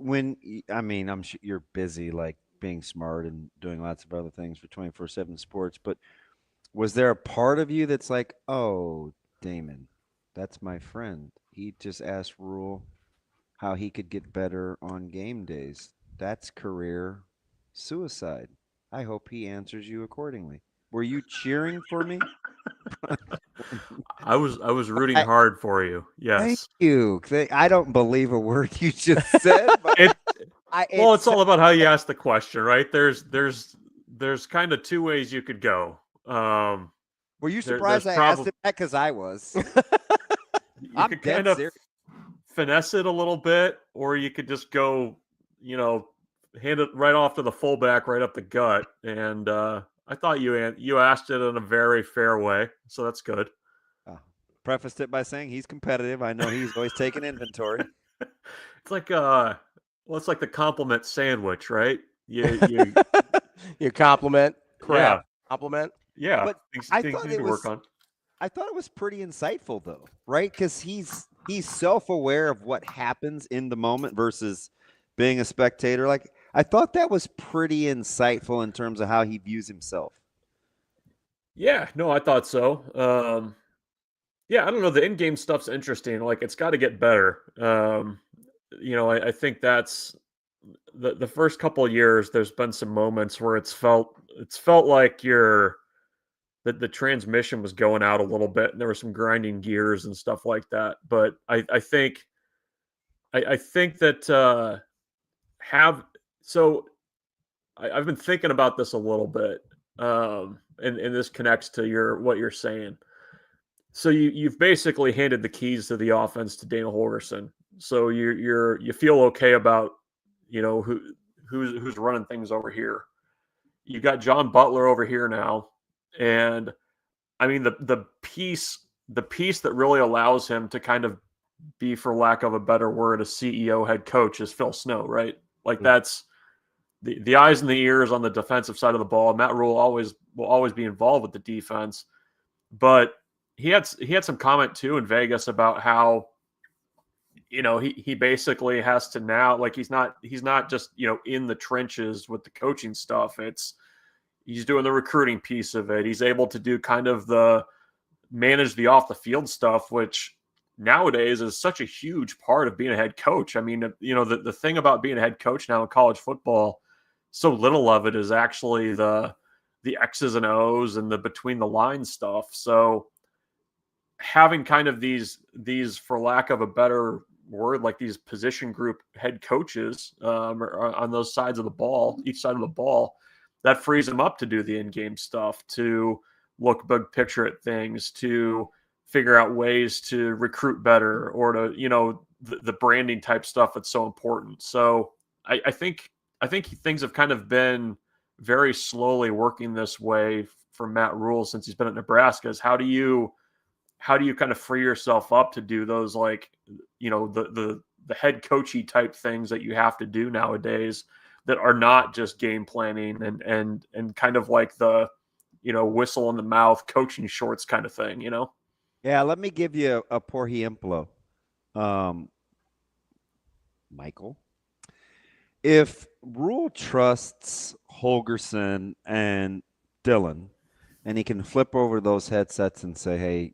I'm sure you're busy, like being smart and doing lots of other things for 24/7 Sports, but was there a part of you that's like, oh, Damon, that's my friend. He just asked Rhule how he could get better on game days. That's career suicide. I hope he answers you accordingly. Were you cheering for me? I was rooting hard for you. Yes. Thank you. I don't believe a word you just said. But it's all about how you ask the question, right? There's kind of two ways you could go. Were you surprised I asked it that? Because I was. You could kind of finesse it a little bit, or you could just go, hand it right off to the fullback, right up the gut. And I thought you asked it in a very fair way, so that's good. Prefaced it by saying he's competitive. I know he's always taking inventory. It's like it's like the compliment sandwich, right? You compliment, crap, yeah. compliment. Yeah, but I thought it was pretty insightful, though, right? Because he's self-aware of what happens in the moment versus being a spectator. Like, I thought that was pretty insightful in terms of how he views himself. Yeah, no, I thought so. Yeah, I don't know. The in-game stuff's interesting. Like, it's got to get better. I think that's the first couple of years. There's been some moments where it's felt like the transmission was going out a little bit, and there were some grinding gears and stuff like that. But I think that I've been thinking about this a little bit, and this connects to what you're saying. So you've basically handed the keys to the offense to Dana Holgerson. So you feel okay about who's running things over here. You got John Butler over here now, and I mean the piece that really allows him to kind of be, for lack of a better word, a CEO head coach is Phil Snow, right? Like that's the eyes and the ears on the defensive side of the ball. Matt Rhule will always be involved with the defense, but he had some comment too in Vegas about how he basically has to now, like he's not just in the trenches with the coaching stuff. He's doing the recruiting piece of it. He's able to do kind of manage the off the field stuff, which nowadays is such a huge part of being a head coach. I mean, the thing about being a head coach now in college football, so little of it is actually the X's and O's and the between the lines stuff. So having kind of these, for lack of a better word, like these position group head coaches on those sides of the ball, each side of the ball, that frees them up to do the in-game stuff, to look big picture at things, to figure out ways to recruit better, or to, the branding type stuff that's so important. So I think things have kind of been very slowly working this way for Matt Rhule since he's been at Nebraska. Is how do you kind of free yourself up to do those, like, the head coachy type things that you have to do nowadays that are not just game planning and kind of like the, whistle in the mouth coaching shorts kind of thing, Yeah, let me give you a por ejemplo. Michael, if Rhule trusts Holgerson and Dylan, and he can flip over those headsets and say, hey,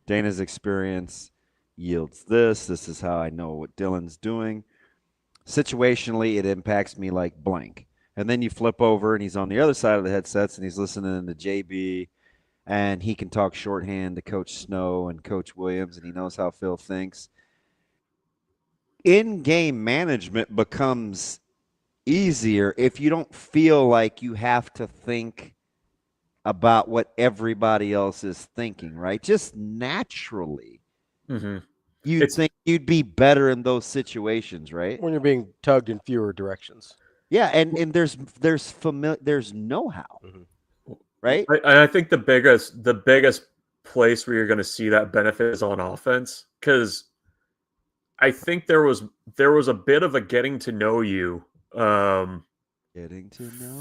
Dana's experience yields this. This is how I know what Dylan's doing. Situationally, it impacts me like blank. And then you flip over and he's on the other side of the headsets and he's listening to JB, and he can talk shorthand to Coach Snow and Coach Williams, and he knows how Phil thinks. In-game management becomes easier if you don't feel like you have to think about what everybody else is thinking, right? Just naturally. Mm-hmm. You'd think you'd be better in those situations, right? When you're being tugged in fewer directions. Yeah, and there's know-how, right? I think the biggest place where you're going to see that benefit is on offense, because I think there was a bit of a getting to know you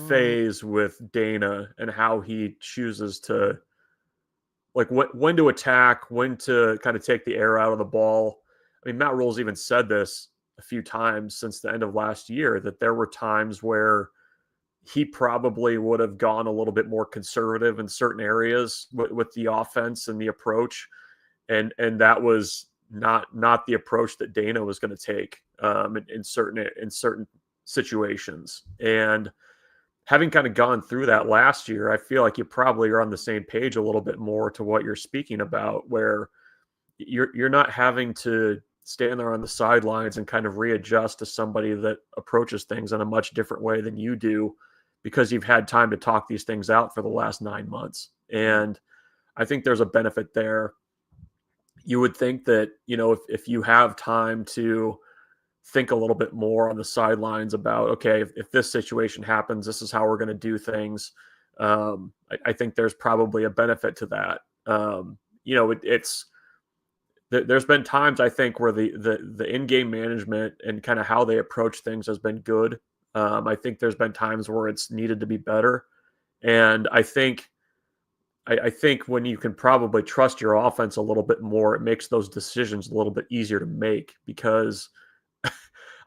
phase with Dana and how he chooses to, like, when to attack, when to kind of take the air out of the ball. I mean, Matt Rhule's even said this a few times since the end of last year, that there were times where he probably would have gone a little bit more conservative in certain areas with the offense and the approach. And that was not the approach that Dana was going to take in certain situations. And having kind of gone through that last year, I feel like you probably are on the same page a little bit more to what you're speaking about, where you're not having to stand there on the sidelines and kind of readjust to somebody that approaches things in a much different way than you do, because you've had time to talk these things out for the last 9 months. And I think there's a benefit there. You would think that, if you have time to think a little bit more on the sidelines about, okay, if this situation happens, this is how we're going to do things. I think there's probably a benefit to that. There's been times, I think, where the in-game management and kind of how they approach things has been good. I think there's been times where it's needed to be better. And I think when you can probably trust your offense a little bit more, it makes those decisions a little bit easier to make, because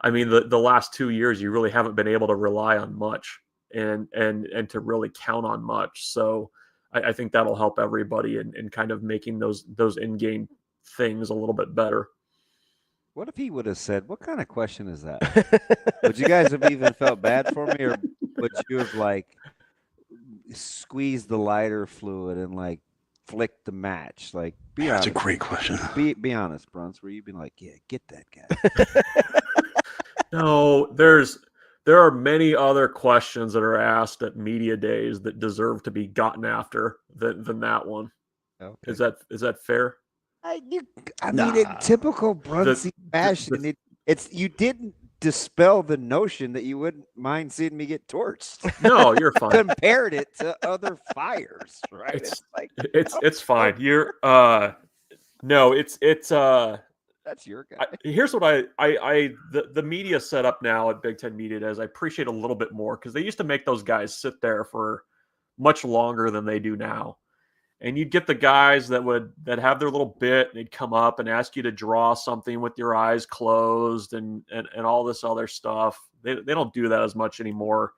I mean, the last 2 years, you really haven't been able to rely on much and to really count on much. So I think that'll help everybody in kind of making those in-game things a little bit better. What if he would have said, "What kind of question is that?" Would you guys have even felt bad for me, or would you have like squeezed the lighter fluid and like flicked the match? Like, be honest. That's a great question. Be honest, Bruntz. Where you've been like, "Yeah, get that guy." No, there are many other questions that are asked at media days that deserve to be gotten after than that one. Okay. Is that fair? I mean, in typical Bruntz fashion, you didn't dispel the notion that you wouldn't mind seeing me get torched. No, you're fine. Compared it to other fires, right? It's fine. You're no, it's that's your guy. Here's what the media set up now at Big Ten Media Days, I appreciate a little bit more, because they used to make those guys sit there for much longer than they do now. And you'd get the guys that have their little bit, and they'd come up and ask you to draw something with your eyes closed and all this other stuff. They don't do that as much anymore.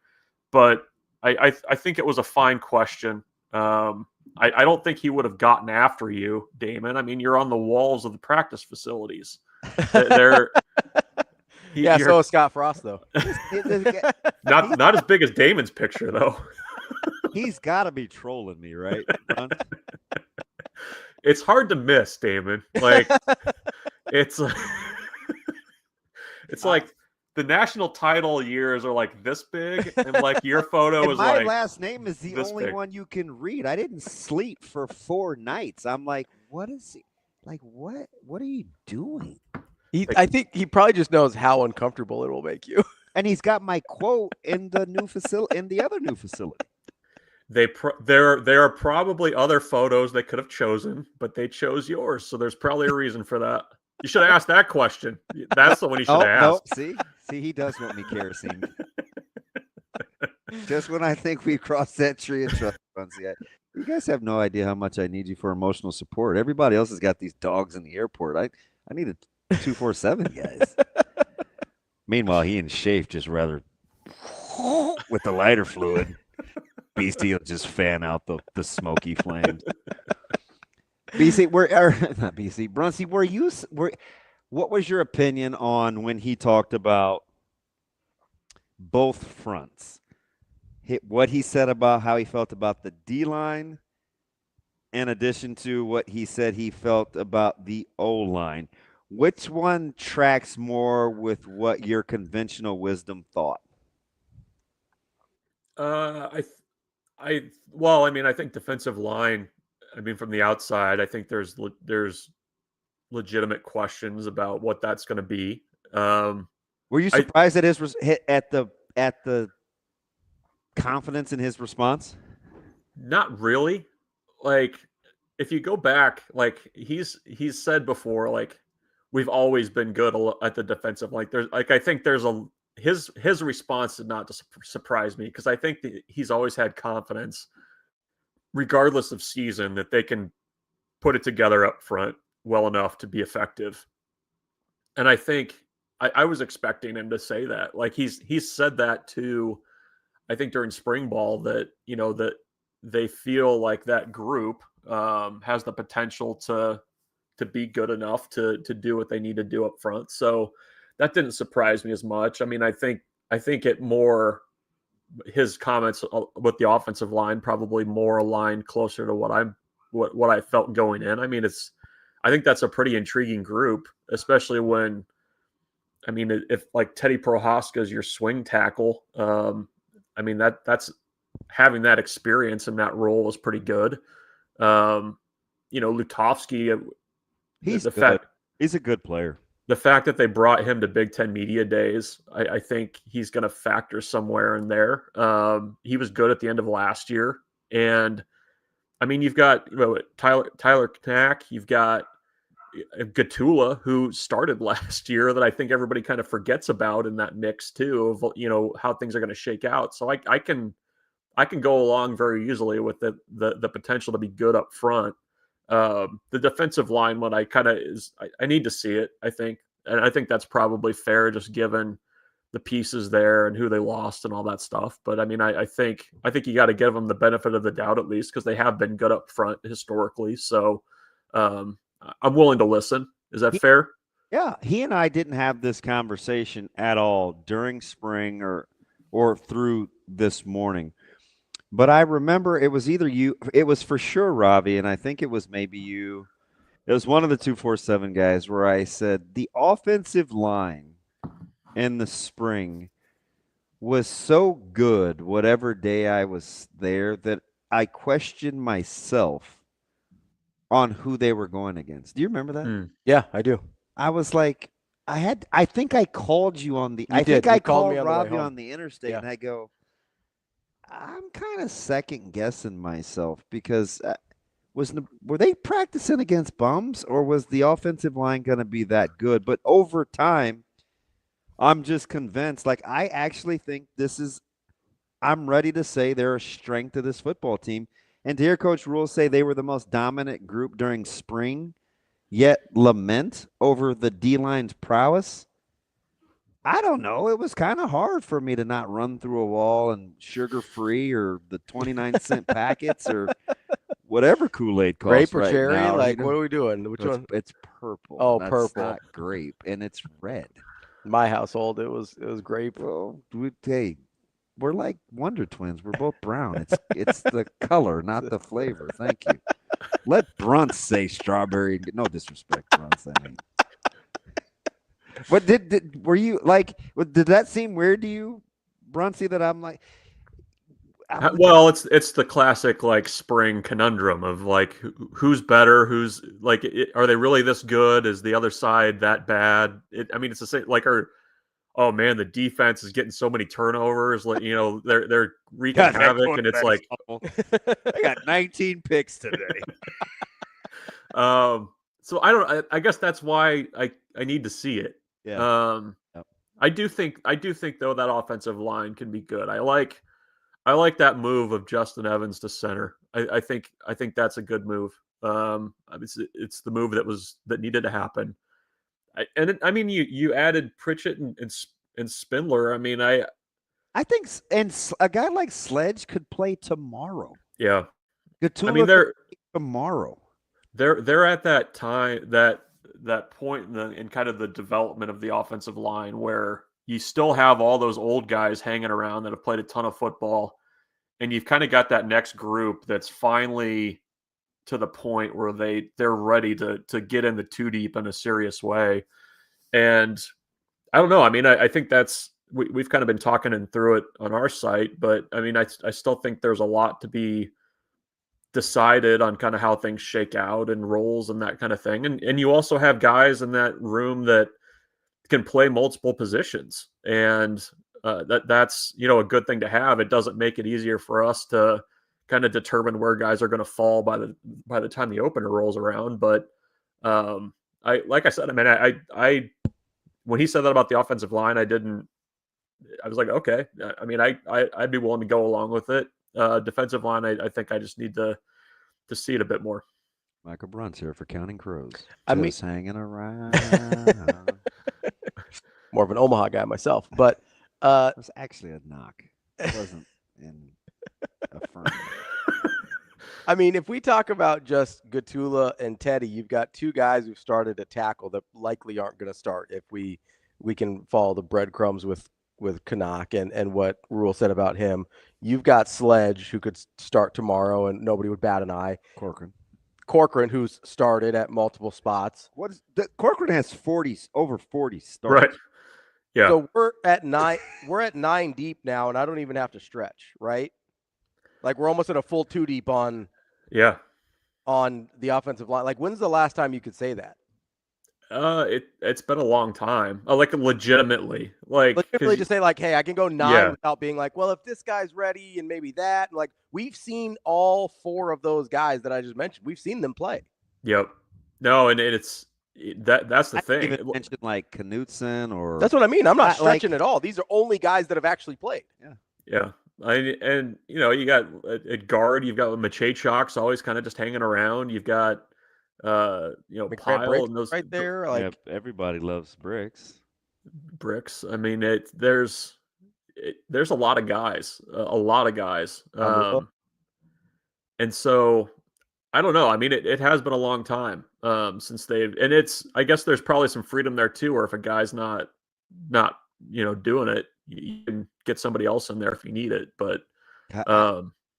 But I think it was a fine question. I don't think he would have gotten after you, Damon. I mean, you're on the walls of the practice facilities. So is Scott Frost, though. Not as big as Damon's picture, though. He's got to be trolling me, right? It's hard to miss, Damon. Like, it's like the national title years are like this big, and like your photo is my like last name is the only big. one you can read. I didn't sleep for 4 nights. I'm like, what is he? Like, what are you doing? I think he probably just knows how uncomfortable it will make you. And he's got my quote in the new facility, in the other new facility. There are probably other photos they could have chosen, but they chose yours, so there's probably a reason for that. You should have asked that question. That's the one you should have asked. See, he does want me kerosene. Just when I think we crossed that tree of trust, you guys have no idea how much I need you for emotional support. Everybody else has got these dogs in the airport. I need a 247, guys. Meanwhile, he and Shafe just rather with the lighter fluid. Beastie will just fan out the smoky flames. BC, not BC, Bruntz, what was your opinion on when he talked about both fronts? What he said about how he felt about the D-line, in addition to what he said he felt about the O-line. Which one tracks more with what your conventional wisdom thought? Well, I mean, I think defensive line. I mean, from the outside, I think there's legitimate questions about what that's going to be. Were you surprised at his at the confidence in his response? Not really. Like, if you go back, like he's said before, like we've always been good at the defensive. Like I think there's his response did not surprise me because I think that he's always had confidence, regardless of season, that they can put it together up front well enough to be effective. And I think I was expecting him to say that. Like he's said that too, I think during spring ball, that that they feel like that group has the potential to be good enough to do what they need to do up front. So that didn't surprise me as much. I mean, I think it more, his comments with the offensive line probably more aligned closer to what I felt going in. I mean, I think that's a pretty intriguing group, especially when, I mean, if like Teddy Prohaska is your swing tackle, I mean, that's having that experience in that role is pretty good. Lutovsky, he's good. He's a good player. The fact that they brought him to Big Ten Media Days, I think he's going to factor somewhere in there. He was good at the end of last year. And, I mean, you've got Tyler Knack, you've got Gatula, who started last year, that I think everybody kind of forgets about in that mix too, of how things are going to shake out. So I can go along very easily with the potential to be good up front. The defensive line one, I need to see it, I think. And I think that's probably fair, just given the pieces there and who they lost and all that stuff. But I mean, I think you got to give them the benefit of the doubt, at least, because they have been good up front historically. So I'm willing to listen. Is that fair? Yeah. He and I didn't have this conversation at all during spring or through this morning. But I remember it was either you, it was for sure Ravi, and I think it was maybe you. It was one of the 247 guys where I said the offensive line in the spring was so good whatever day I was there that I questioned myself on who they were going against. Do you remember that? Yeah, I do. I was like, I think I called you on the, I called Ravi on the interstate, and I go, I'm kind of second guessing myself because were they practicing against bums, or was the offensive line going to be that good? But over time, I'm just convinced. Like, I actually think I'm ready to say they're a strength of this football team. And to hear Coach Rhule say they were the most dominant group during spring, yet lament over the D-line's prowess, I don't know. It was kind of hard for me to not run through a wall and sugar-free or the 29-cent packets or whatever Kool-Aid costs. Grape or right cherry? now, Like, what are we doing? Which one? It's purple. Oh, That's purple. not grape, and it's red. My household, it was grape. Well, hey, we're like Wonder Twins. We're both brown. It's the color, not the flavor. Thank you. Let Bruntz say strawberry. No disrespect, Bruntz. I mean. But were you like? Did that seem weird to you, Bruntsy? That I'm like, well, it's the classic like spring conundrum of like who's better, who's like, are they really this good? Is the other side that bad? I mean, it's the same. Like, oh man, the defense is getting so many turnovers. Like, they're wreaking havoc, and it's like, I got 19 picks today. So I guess that's why I need to see it. Yeah. I do think though that offensive line can be good. I like that move of Justin Evans to center. I think that's a good move. It's the move that needed to happen. I mean, you added Pritchett and Spindler. I mean, I think and a guy like Sledge could play tomorrow. Yeah. Gatula I mean, tomorrow. they're at that time that point in kind of the development of the offensive line where you still have all those old guys hanging around that have played a ton of football, and you've kind of got that next group that's finally to the point where they're ready to get in the two deep in a serious way. And I don't know. I mean, I think that's we've kind of been talking through it on our site, but I mean, I still think there's a lot to be decided on kind of how things shake out and roles and that kind of thing. And you also have guys in that room that can play multiple positions, and that's a good thing to have. It doesn't make it easier for us to kind of determine where guys are going to fall by the time the opener rolls around. But like I said, I mean, I when he said that about the offensive line, I was like, okay. I mean, I'd be willing to go along with it. Defensive line, I think I just need to see it a bit more. Michael Bruntz here for Counting Crows. I mean, Just hanging around. more of an Omaha guy myself, but it was actually a knock. It wasn't in affirm. I mean, if we talk about just Gatula and Teddy, you've got two guys who've started a tackle that likely aren't going to start if we can follow the breadcrumbs with Canuck and what Rhule said about him. You've got Sledge, who could start tomorrow and nobody would bat an eye. Corcoran, who's started at multiple spots. Corcoran has over 40 starts. Right. Yeah. So we're at 9 deep now, and I don't even have to stretch, right? Like we're almost at a full 2 deep on the offensive line. Like, when's the last time you could say that? It's been a long time. Like legitimately to say like, hey, I can go 9 without being like, well, if this guy's ready and maybe that. Like, we've seen all 4 of those guys that I just mentioned. We've seen them play. Yep. No, and that's the thing. Even mentioned like Knutson or that's what I mean. I'm not stretching at all. These are only guys that have actually played. Yeah. You got at guard, you've got Machachok's always kind of just hanging around. You've got Pyle and those right there. Like everybody loves Bricks. I mean, there's a lot of guys, and so I don't know. I mean, it has been a long time since I guess there's probably some freedom there too, or if a guy's not doing it, you can get somebody else in there if you need it. But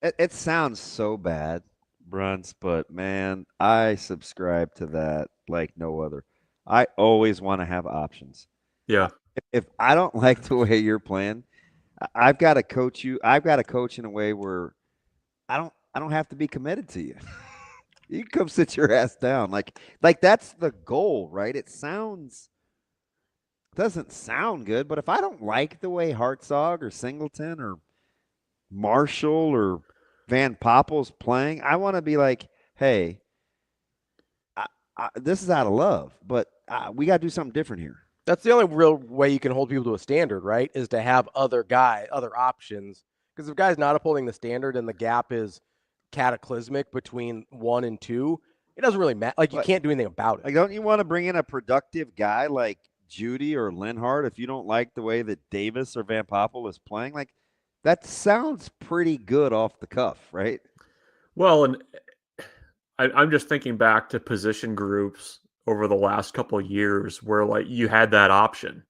it sounds so bad, Bruntz, but man, I subscribe to that like no other. I always want to have options. Yeah. If I don't like the way you're playing, I've got to coach you. I've got to coach in a way where I don't have to be committed to you. You can come sit your ass down. Like that's the goal, right? It doesn't sound good, but if I don't like the way Hartzog or Singleton or Marshall or Van Poppel's playing, I want to be like, hey, this is out of love, but we got to do something different here. That's the only real way you can hold people to a standard, right? Is to have other options. Because if a guy's not upholding the standard and the gap is cataclysmic between 1 and 2, it doesn't really matter. Like, you can't do anything about it. Like, don't you want to bring in a productive guy like Judy or Linhart if you don't like the way that Davis or Van Poppel is playing? Like, that sounds pretty good off the cuff, right? Well, and I'm just thinking back to position groups over the last couple of years where like you had that option.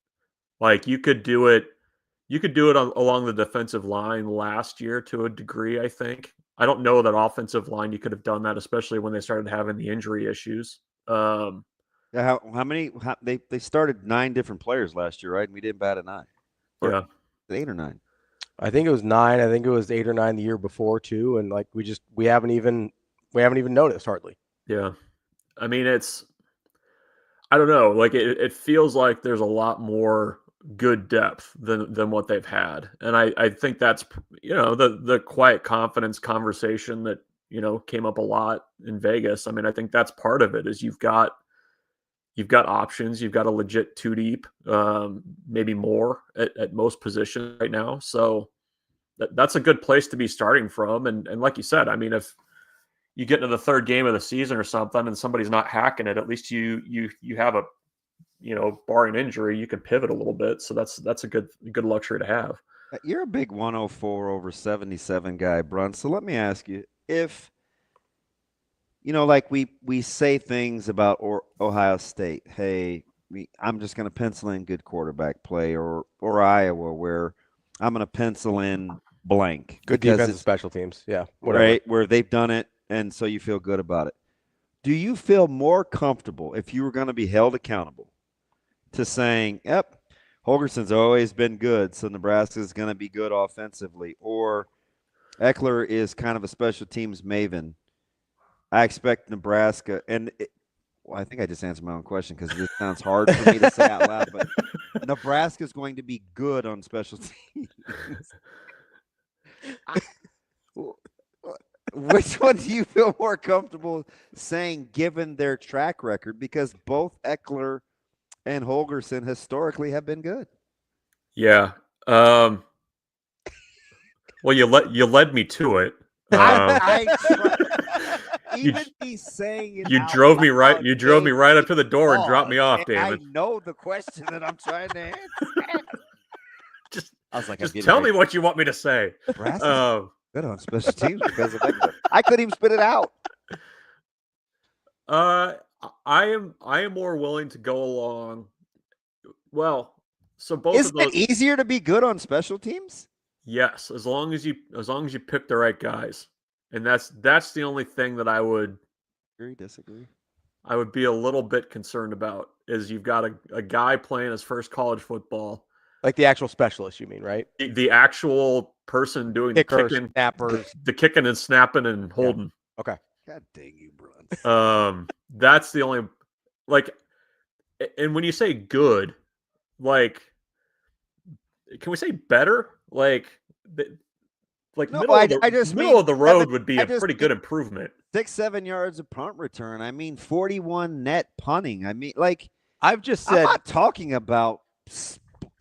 Like you could do it along the defensive line last year to a degree, I think. I don't know that offensive line you could have done that, especially when they started having the injury issues. Yeah, how many they started 9 different players last year, right? And we didn't bat an eye. Yeah. 8 or 9. I think it was 9. I think it was 8 or 9 the year before too. And like we haven't even noticed hardly. Yeah. I mean, I don't know. Like it feels like there's a lot more good depth than what they've had. And I think that's, the quiet confidence conversation that, came up a lot in Vegas. I mean, I think that's part of it is you've got options. You've got a legit 2 deep, maybe more at most positions right now. So that's a good place to be starting from. And like you said, I mean, if you get into the 3rd game of the season or something and somebody's not hacking it, at least you have a, barring injury, you can pivot a little bit. So that's a good luxury to have. You're a big 104 over 77 guy, Bruntz. So let me ask you, if like we say things about Ohio State. Hey, I'm just going to pencil in good quarterback play, or Iowa, where I'm going to pencil in blank. Good defensive special teams. Yeah. Whatever. Right, where they've done it, and so you feel good about it. Do you feel more comfortable if you were going to be held accountable to saying, yep, Holgerson's always been good, so Nebraska's going to be good offensively, or Eckler is kind of a special teams maven? I expect Nebraska, I think I just answered my own question because this sounds hard for me to say out loud, but Nebraska's going to be good on special teams. Which one do you feel more comfortable saying given their track record? Because both Eckler and Holgerson historically have been good. Yeah. Well, you led me to it. Even me saying it. You drove me right. You drove me right up to the door and dropped me off, Damon. I know the question that I'm trying to answer. I was like, just tell me what you want me to say. Good on special teams because of Eckler. I couldn't even spit it out. I am more willing to go along. Well, so both Is of those. it easier to be good on special teams? Yes, as long as you pick the right guys, and that's the only thing that I would disagree. I would be a little bit concerned about is you've got a guy playing his first college football. Like the actual specialist, you mean, right? The actual person doing Kickers, the kicking, snappers, the kicking and snapping and holding. Yeah. Okay. God dang you, Bruntz. That's the only and when you say good, like, can we say better? Like No, middle of the road mean, would be a pretty good improvement. 6-7 yards of punt return. I mean, 41 net punting. I mean, like I've just said, I'm not talking about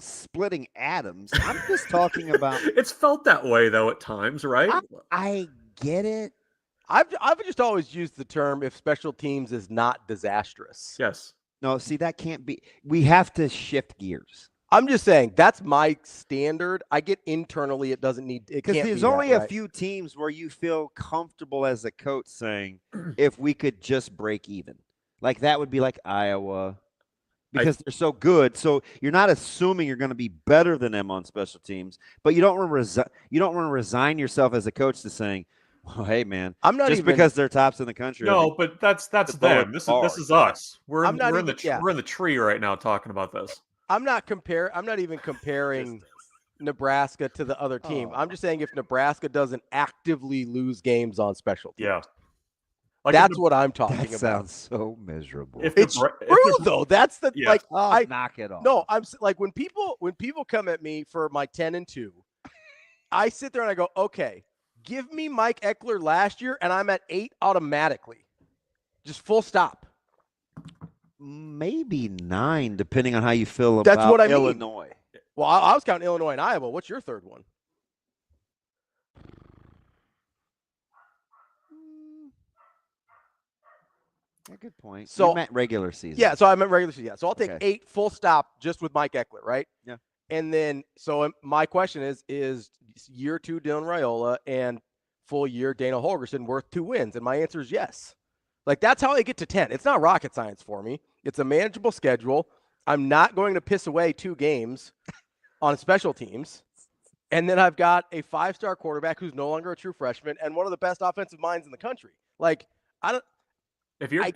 splitting atoms. I'm just talking about. It's felt that way though at times, right? I get it. I've just always used the term if special teams is not disastrous. Yes. No, see, that can't be. We have to shift gears. I'm just saying that's my standard. I get internally it doesn't need it. Because there's only a few teams where you feel comfortable as a coach saying, if we could just break even. Like that would be like Iowa. Because they're so good, so you're not assuming you're going to be better than them on special teams, but you don't want to resign yourself as a coach to saying, "Well, hey, man, I'm not just even, because they're tops in the country." No, but that's them. This is us. We're in the tree right now talking about this. I'm not even comparing Nebraska to the other team. I'm just saying if Nebraska doesn't actively lose games on special teams. Yeah. That's what I'm talking about. That sounds so miserable. It's true though. That's the knock it off. No, I'm like when people come at me for my 10-2, I sit there and I go, okay, give me Mike Eckler last year, and I'm at 8 automatically, just full stop. Maybe 9, depending on how you feel about That's what I mean. Illinois. Well, I was counting Illinois and Iowa. What's your third one? Yeah, good point. So you meant regular season. Yeah, so I meant regular season. Yeah. So I'll take Okay. 8 full stop just with Mike Eckler, right? Yeah. And then, so my question is year 2 Dylan Raiola and full year Dana Holgerson worth 2 wins? And my answer is yes. Like, that's how I get to 10. It's not rocket science for me. It's a manageable schedule. I'm not going to piss away 2 games on special teams. And then I've got a 5-star quarterback who's no longer a true freshman and one of the best offensive minds in the country. Like, I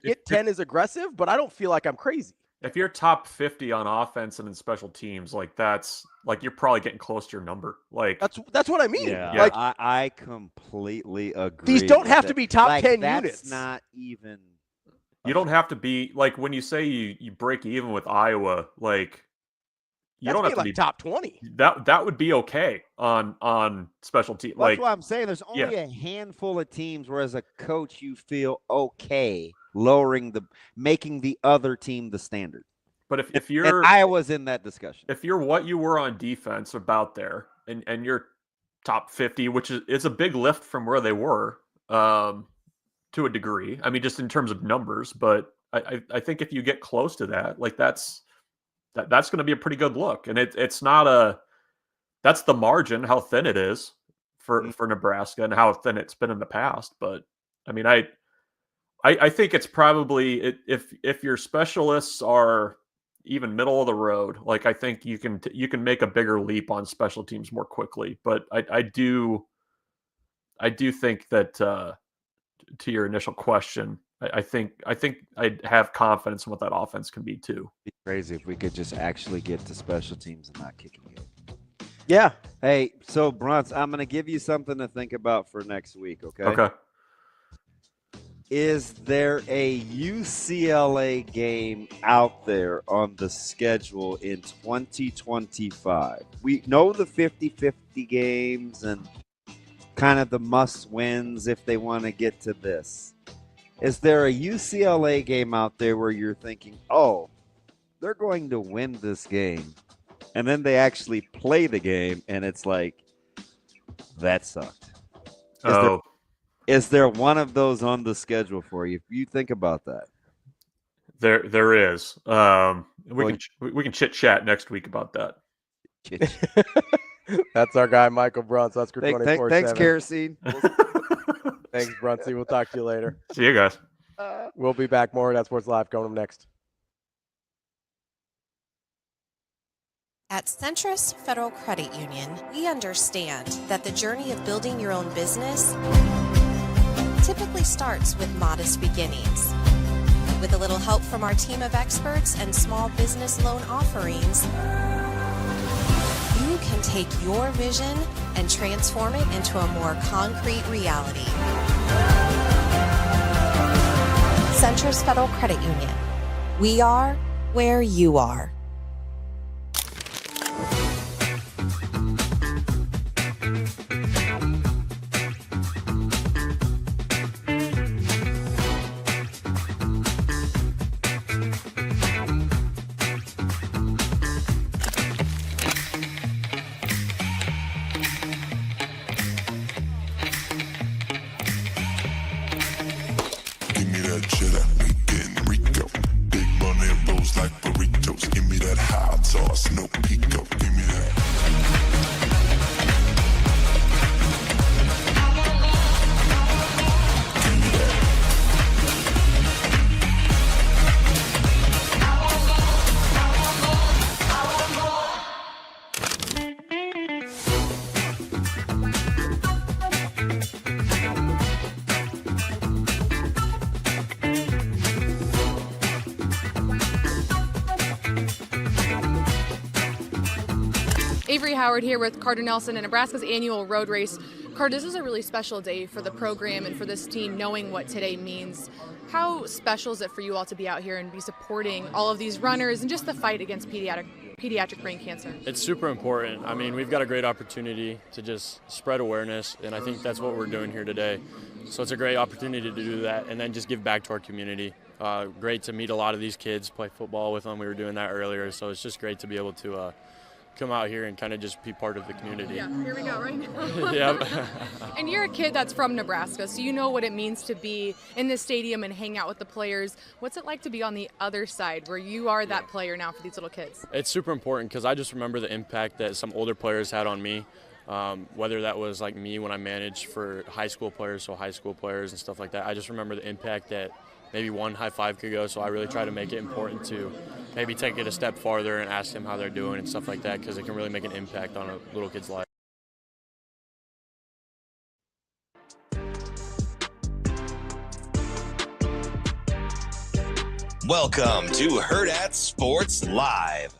get 10 is aggressive, but I don't feel like I'm crazy. If you're top 50 on offense and in special teams, like that's like you're probably getting close to your number. Like that's what I mean. Yeah, like I completely agree. These don't have with to it. be top Like, 10 that's units. Not even. You don't have to be like when you say you break even with Iowa, like you don't have to like be top 20. That would be okay on special team. Well, like that's what I'm saying. There's only a handful of teams where, as a coach, you feel okay making the other team the standard. But if you're and Iowa's in that discussion, if you're what you were on defense about there, and you're top 50, which is a big lift from where they were, to a degree. I mean, just in terms of numbers, but I think if you get close to that, like that's going to be a pretty good look. And it's not that's the margin, how thin it is for Nebraska and how thin it's been in the past. But I mean, I think it's probably if your specialists are even middle of the road, like I think you can make a bigger leap on special teams more quickly. But I do think that to your initial question, I think I have confidence in what that offense can be too. It'd be crazy if we could just actually get to special teams and not kicking it. Yeah. Hey, so Bruntz, I'm going to give you something to think about for next week, okay? Okay. Is there a UCLA game out there on the schedule in 2025? We know the 50-50 games and kind of the must-wins if they want to get to this. Is there a UCLA game out there where you're thinking, oh, they're going to win this game, and then they actually play the game, and it's like, that sucked? Is there one of those on the schedule for you? If you think about that. There is. We can chit chat next week about that. That's our guy, Michael Bruntz. Husker 24/7. Thanks, Kerosene. Thanks, Bruntsy. We'll talk to you later. See you guys. We'll be back. More Hurrdat Sports Live coming up next. At Centris Federal Credit Union, we understand that the journey of building your own business typically starts with modest beginnings. With a little help from our team of experts and small business loan offerings, you can take your vision and transform it into a more concrete reality. Centris Federal Credit Union. We are where you are. Howard here with Carter Nelson and Nebraska's annual road race. Carter, this is a really special day for the program and for this team, knowing what today means. How special is it for you all to be out here and be supporting all of these runners and just the fight against pediatric brain cancer? It's super important. I mean, we've got a great opportunity to just spread awareness, and I think that's what we're doing here today. So it's a great opportunity to do that and then just give back to our community. Great to meet a lot of these kids, play football with them. We were doing that earlier, so it's just great to be able to come out here and kind of just be part of the community. Yeah, here we go right now. Yeah. And you're a kid that's from Nebraska, so you know what it means to be in this stadium and hang out with the players. What's it like to be on the other side where you are that player now for these little kids? It's super important because I just remember the impact that some older players had on me, whether that was like me when I managed for high school players, so high school players and stuff like that. I just remember the impact that maybe one high five could go, so I really try to make it important to maybe take it a step farther and ask them how they're doing and stuff like that, because it can really make an impact on a little kid's life. Welcome to Hurrdat Sports Live.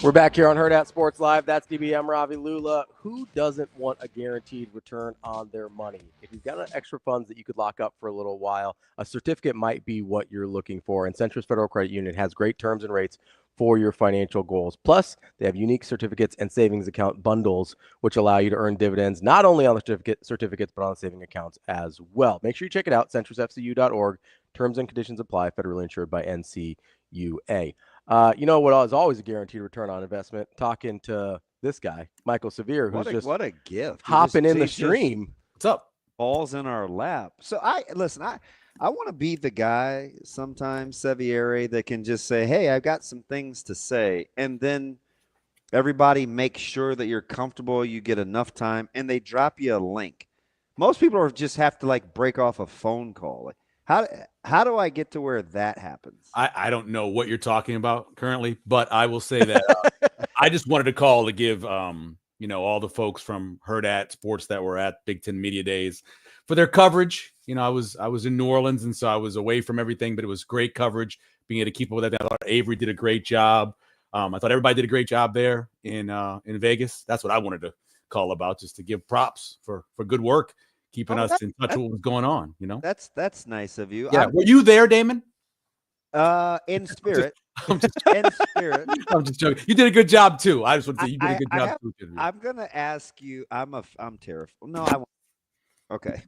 We're back here on Hurrdat Sports Live. That's DBM Ravi, Lulla. Who doesn't want a guaranteed return on their money? If you've got extra funds that you could lock up for a little while, a certificate might be what you're looking for. And Centris Federal Credit Union has great terms and rates for your financial goals. Plus, they have unique certificates and savings account bundles, which allow you to earn dividends not only on the certificates, but on the saving accounts as well. Make sure you check it out, centrisfcu.org. Terms and conditions apply, federally insured by NCUA. You know what is always a guaranteed return on investment? Talking to this guy, Michael Severe, who's what a gift. Hopping in the stream. What's up? Balls in our lap. So I want to be the guy sometimes, Seviere, that can just say, hey, I've got some things to say. And then everybody makes sure that you're comfortable, you get enough time, and they drop you a link. Most people just have to like break off a phone call. Like, how do I get to where that happens? I don't know what you're talking about currently, but I will say that I just wanted to call to give all the folks from Hurrdat Sports that were at Big Ten Media Days for their coverage. I was in New Orleans, and so I was away from everything, but it was great coverage. Being able to keep up with that, I thought Avery did a great job. I thought everybody did a great job there in Vegas. That's what I wanted to call about, just to give props for good work, keeping us in touch with what was going on. That's nice of you. Yeah, were you there, Damon? In spirit. I'm just in spirit. I'm just joking. You did a good job too. I just want to say you did a good job too. I'm gonna ask you. I'm terrified. No, I won't. Okay.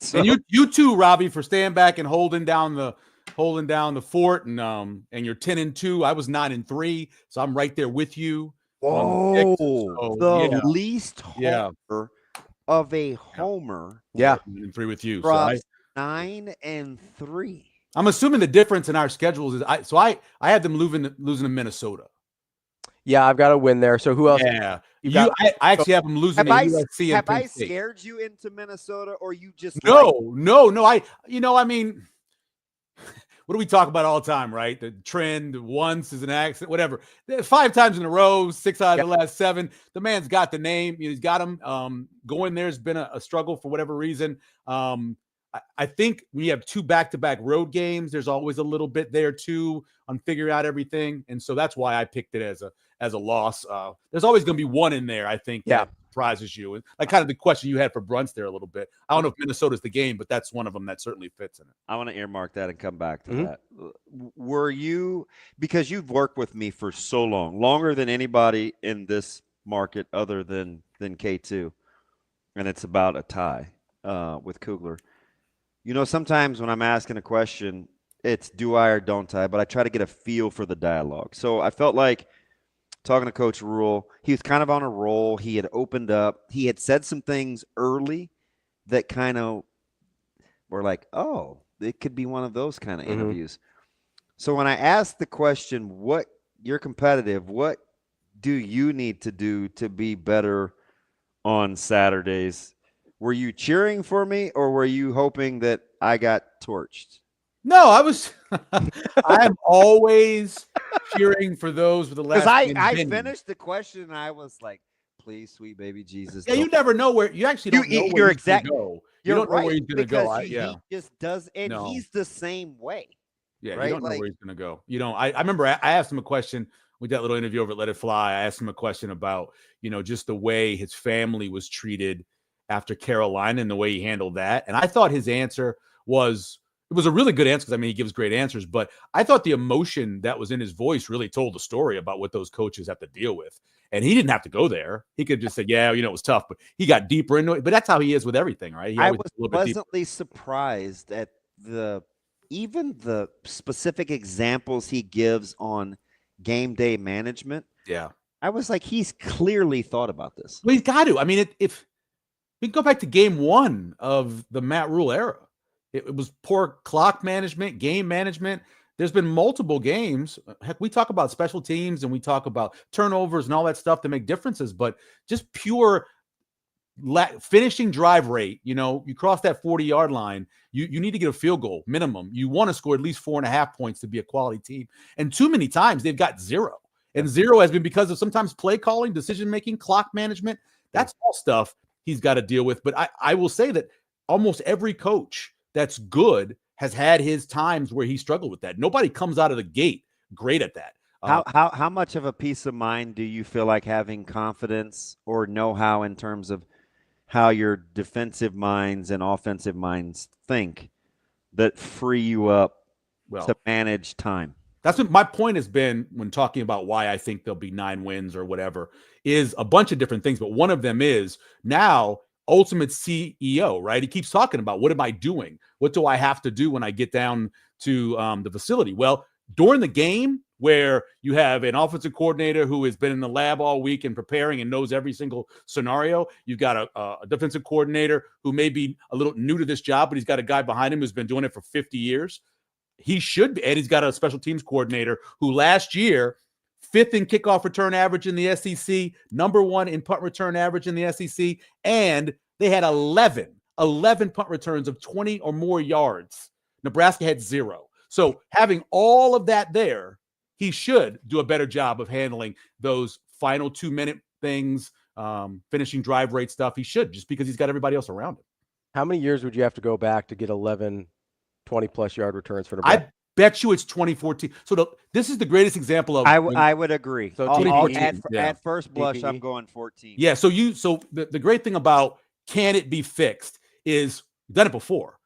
So, and you too, Ravi, for staying back and holding down the fort, and you're 10-2. I was 9-3, so I'm right there with you. Whoa, the yeah. least homer of a homer. Yeah, 9-3 with you. So 9-3. I'm assuming the difference in our schedules is I had them losing to Minnesota. Yeah, I've got a win there. So who else? Yeah, I actually have them losing to USC. Have I scared you into Minnesota, or you just no? I mean, what do we talk about all the time, right? The trend, once is an accident, whatever. 5 times in a row, 6 out of the last 7. The man's got the name. He's got him. Going there has been a struggle for whatever reason. I think we have 2 back-to-back road games. There's always a little bit there too on figuring out everything, and so that's why I picked it as a loss. There's always going to be one in there, I think, that surprises you. And like kind of the question you had for Bruntz there a little bit. I don't know if Minnesota's the game, but that's one of them that certainly fits in it. I want to earmark that and come back to that. Were you, because you've worked with me for so long, longer than anybody in this market other than K2, and it's about a tie with Kugler. Sometimes when I'm asking a question, it's do I or don't I, but I try to get a feel for the dialogue. So I felt like talking to Coach Rhule, he was kind of on a roll. He had opened up. He had said some things early that kind of were like, oh, it could be one of those kind of interviews. So when I asked the question, you're competitive, what do you need to do to be better on Saturdays? Were you cheering for me, or were you hoping that I got torched? No, I was. I'm always cheering for those with the last. Because I finished the question and I was like, "Please, sweet baby Jesus." Yeah, you never know where you actually don't know where he's going to go. You don't know where he's going to go. He just does, and he's the same way. Yeah, right? You don't know where he's going to go. I remember I asked him a question with that little interview over at Let It Fly. I asked him a question about just the way his family was treated after Carolina and the way he handled that. And I thought his answer was a really good answer, because he gives great answers, but I thought the emotion that was in his voice really told the story about what those coaches have to deal with. And he didn't have to go there. He could just say, yeah, it was tough, but he got deeper into it. But that's how he is with everything, right? I was pleasantly surprised at even the specific examples he gives on game day management. Yeah. I was like, he's clearly thought about this. Well, he's got to. If we go back to game 1 of the Matt Rhule era, it was poor clock management, game management. There's been multiple games. Heck, we talk about special teams and we talk about turnovers and all that stuff to make differences, but just pure finishing drive rate. You cross that 40-yard line, you need to get a field goal minimum. You want to score at least 4.5 points to be a quality team. And too many times they've got 0. And 0 has been because of sometimes play calling, decision-making, clock management. That's all stuff he's got to deal with. But I will say that almost every coach that's good has had his times where he struggled with that. Nobody comes out of the gate great at that. How much of a peace of mind do you feel like having confidence or know-how in terms of how your defensive minds and offensive minds think that free you up to manage time? That's what my point has been when talking about why I think there'll be 9 wins or whatever, is a bunch of different things. But one of them is now ultimate CEO, right? He keeps talking about, what am I doing? What do I have to do when I get down to the facility? Well, during the game, where you have an offensive coordinator who has been in the lab all week and preparing and knows every single scenario. You've got a defensive coordinator who may be a little new to this job, but he's got a guy behind him who's been doing it for 50 years. He should be, and he's got a special teams coordinator who last year, 5th in kickoff return average in the SEC, number 1 in punt return average in the SEC, and They had 11 punt returns of 20 or more yards. Nebraska had 0. So having all of that there, he should do a better job of handling those final 2-minute things, finishing drive rate stuff. He should, just because he's got everybody else around him. How many years would you have to go back to get 11 20-plus yard returns for Nebraska? I bet you it's 2014. So this is the greatest example of. I would agree. So at first blush, I'm going 14. Yeah. So the great thing about can it be fixed is we've done it before.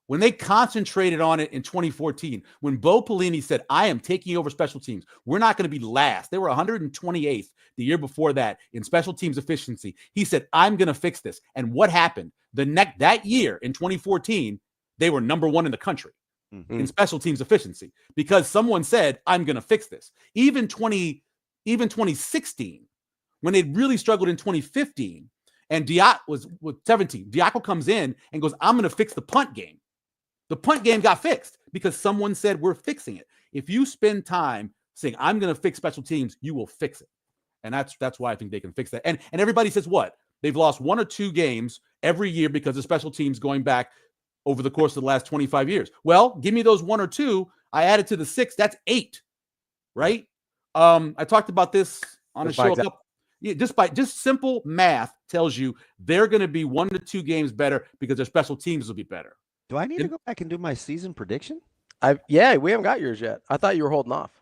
When they concentrated on it in 2014, when Bo Pelini said, I am taking over special teams, we're not going to be last. They were 128th the year before that in special teams efficiency. He said, I'm going to fix this. And what happened? That year in 2014, they were number 1 in the country in special teams efficiency because someone said, I'm going to fix this. Even 2016, when they really struggled in 2015, and Diak was with 17, Diaco comes in and goes, I'm going to fix the punt game. The punt game got fixed because someone said we're fixing it. If you spend time saying I'm going to fix special teams, you will fix it. And that's why I think they can fix that. And everybody says what? They've lost 1 or 2 games every year because of special teams going back over the course of the last 25 years. Well, give me those 1 or 2. I added to the 6. That's 8, right? I talked about this on a show. Just simple math tells you they're going to be 1 to 2 games better because their special teams will be better. Do I need to go back and do my season prediction? Yeah, we haven't got yours yet. I thought you were holding off.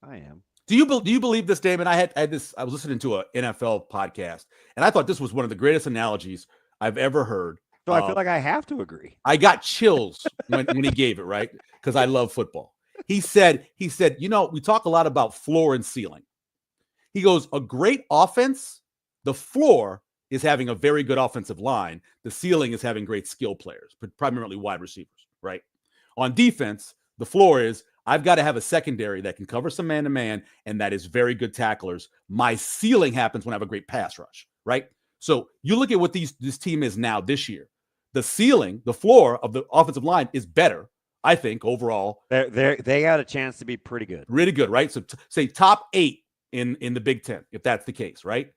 I am. Do you believe this, Damon? I was listening to an NFL podcast, and I thought this was one of the greatest analogies I've ever heard. So I feel like I have to agree. I got chills when he gave it, right? Because I love football. He said, we talk a lot about floor and ceiling. He goes, a great offense, the floor is having a very good offensive line. The ceiling is having great skill players, but primarily wide receivers, right? On defense, the floor is I've got to have a secondary that can cover some man-to-man and that is very good tacklers. My ceiling happens when I have a great pass rush, right? So you look at what this team is now this year. The ceiling, the floor of the offensive line is better, I think, overall. They got a chance to be pretty good. Really good, right? So say top 8 in the Big Ten, if that's the case, right?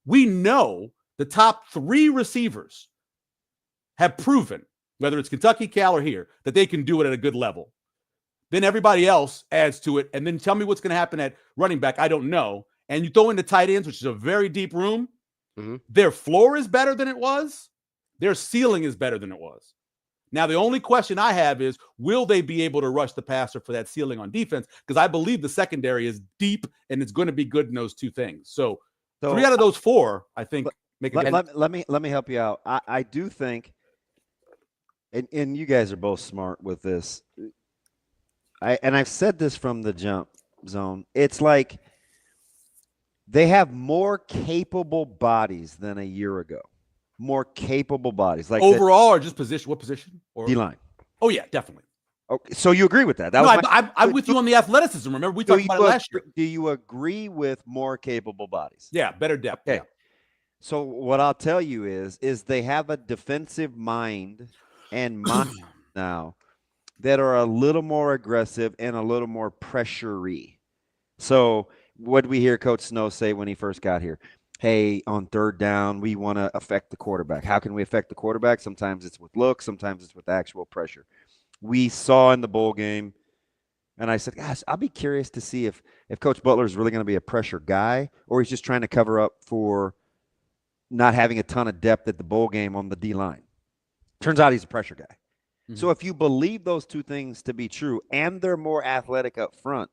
We know the top 3 receivers have proven, whether it's Kentucky, Cal, or here, that they can do it at a good level. Then everybody else adds to it. And then tell me what's going to happen at running back. I don't know. And you throw in the tight ends, which is a very deep room. Their floor is better than it was. Their ceiling is better than it was. Now, the only question I have is, will they be able to rush the passer for that ceiling on defense? Because I believe the secondary is deep and it's going to be good in those 2 things. So 3 out of those 4, I think, make a difference. Let me help you out. I do think, and you guys are both smart with this. I've said this from the jump zone. It's like they have more capable bodies than a year ago. More capable bodies, like overall, or just position? What position? D-line. Oh yeah, definitely. Okay, so you agree with that? I'm with you on the athleticism. Remember, we talked about it last year. Do you agree with more capable bodies? Yeah, better depth. Okay. Yeah. So what I'll tell you is they have a defensive mind and mind now that are a little more aggressive and a little more pressure-y. So what did we hear Coach Snow say when he first got here? Hey, on 3rd down, we want to affect the quarterback. How can we affect the quarterback? Sometimes it's with looks. Sometimes it's with actual pressure. We saw in the bowl game, and I said, gosh, I'll be curious to see if Coach Butler is really going to be a pressure guy or he's just trying to cover up for not having a ton of depth at the bowl game on the D-line. Turns out he's a pressure guy. So if you believe those 2 things to be true and they're more athletic up front,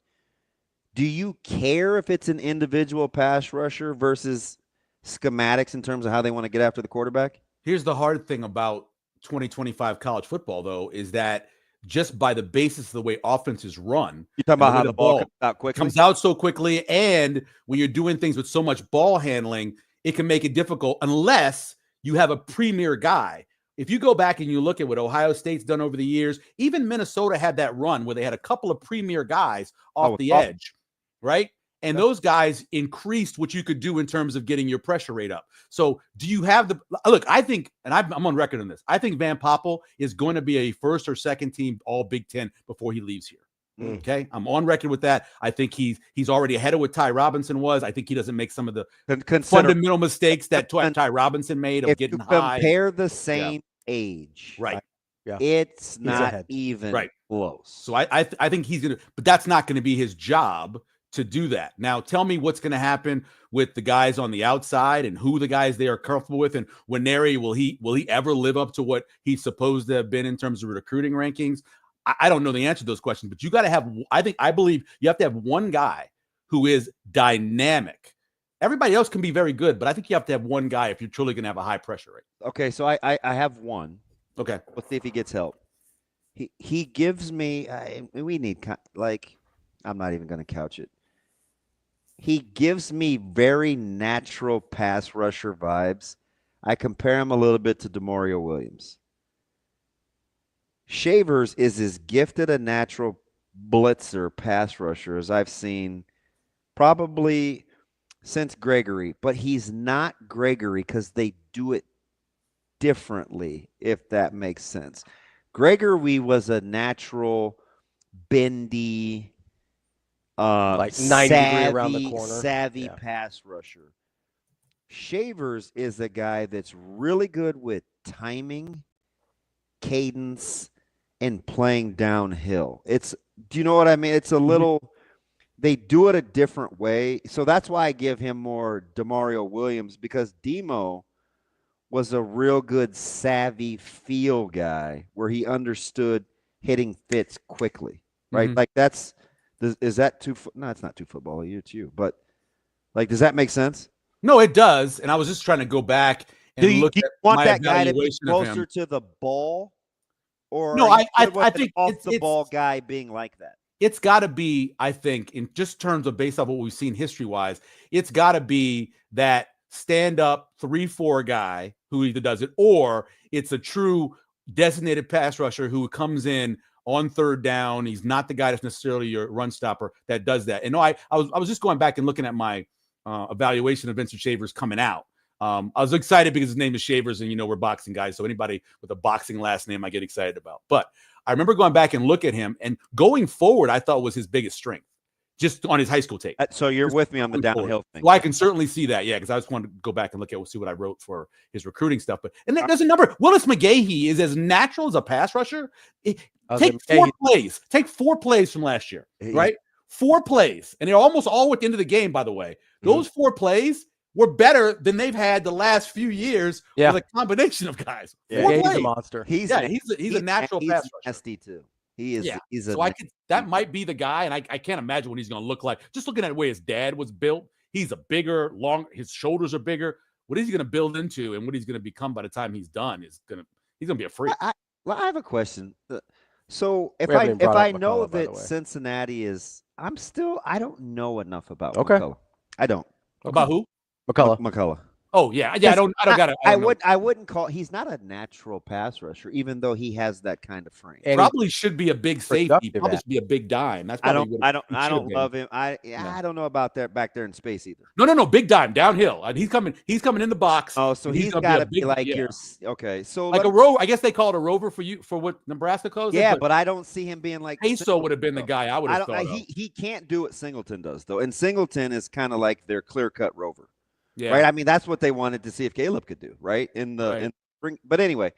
do you care if it's an individual pass rusher versus schematics in terms of how they want to get after the quarterback? Here's the hard thing about 2025 college football, though, is that just by the basis of the way offense is run, you talk about how the ball comes out so quickly, and when you're doing things with so much ball handling, it can make it difficult unless you have a premier guy. If you go back and you look at what Ohio State's done over the years, even Minnesota had that run where they had a couple of premier guys off the edge, right? And those guys increased what you could do in terms of getting your pressure rate up. So do you have the – look, I think – and I'm on record on this. I think Van Poppel is going to be a 1st or 2nd team all Big Ten before he leaves here. Okay, I'm on record with that. I think he's already ahead of what Ty Robinson was. I think he doesn't make some of the fundamental mistakes that Ty Robinson made of if getting you high. compare the same age, Right. It's not even close. So I think he's gonna, but that's not going to be his job to do that. Now, tell me what's going to happen with the guys on the outside and who the guys they are comfortable with, and Nwaneri, will he ever live up to what he's supposed to have been in terms of recruiting rankings? I don't know the answer to those questions, but you got to have. I believe you have to have one guy who is dynamic. Everybody else can be very good, but I think you have to have one guy if you're truly going to have a high pressure rate. Okay, so I have one. Okay, let's see if he gets help. He gives me. We need I'm not even going to couch it. He gives me very natural pass rusher vibes. I compare him a little bit to Demario Williams. Shavers is as gifted a natural blitzer pass rusher as I've seen probably since Gregory, but he's not Gregory because they do it differently, if that makes sense. Gregory was a natural, bendy, like 90 degree around the corner, savvy pass rusher. Shavers is a guy that's really good with timing, cadence, and playing downhill. Do you know what I mean? It's a little, they do it a different way. So that's why I give him more Demario Williams, because Demo was a real good savvy feel guy where he understood hitting fits quickly, right? Like is that too? No, it's not too football. It's you, but does that make sense? No, it does. And I was just trying to go back and look at want my that guy to be evaluation of him. closer to the ball, or no, I think off the ball guy being like that. It's got to be, I think, in just terms of based off what we've seen history wise, it's got to be that stand up 3-4 guy who either does it, or it's a true designated pass rusher who comes in on third down. He's not the guy that's necessarily your run stopper that does that. And no, I was just going back and looking at my evaluation of Vincent Shavers coming out. I was excited because his name is Shavers, and we're boxing guys, so anybody with a boxing last name I get excited about. But I remember going back and look at him, and going forward, I thought was his biggest strength, just on his high school tape. So you're with me on the downhill thing. Well, I can certainly see that, because I just wanted to go back and look at see what I wrote for his recruiting stuff. But there's a number. Willis McGahee is as natural as a pass rusher. Take 4 plays. Take 4 plays from last year, right? 4 plays, and they're almost all at the end of the game. By the way, those 4 plays were better than they've had the last few years with a combination of guys. Yeah, he's a monster. He's a natural pass rusher. Nasty too. He is. Yeah. He's so that might be the guy, and I can't imagine what he's going to look like. Just looking at the way his dad was built, he's a bigger, his shoulders are bigger. What is he going to build into, and what he's going to become by the time he's done he's going to be a freak. I have a question. So if I know that Cincinnati is, I don't know enough about McCullough. I don't. About who? McCullough. Oh yeah. I don't got it. I wouldn't call. He's not a natural pass rusher, even though he has that kind of frame. And probably should be a big safety. Probably should be a big dime. That's probably I don't love him. I don't know about that back there in space either. No, big dime downhill. He's coming in the box. Oh, so he's got to be like your okay. So like a rover. I guess they call it a rover for what Nebraska calls it. Yeah, but I don't see him being like Peso would have been the guy I would have thought. He can't do what Singleton does though, and Singleton is kind of like their clear cut rover. Yeah. Right. I mean, that's what they wanted to see if Caleb could do, right? In spring. But anyway,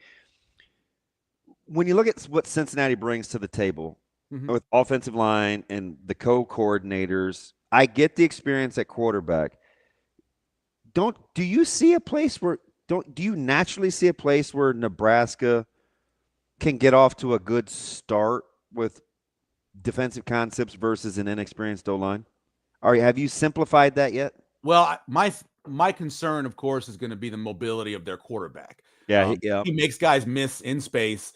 when you look at what Cincinnati brings to the table with offensive line and the co-coordinators, I get the experience at quarterback. Do you see a place where do you naturally see a place where Nebraska can get off to a good start with defensive concepts versus an inexperienced O-line? Have you simplified that yet? Well, my concern, of course, is going to be the mobility of their quarterback. Yeah, he makes guys miss in space.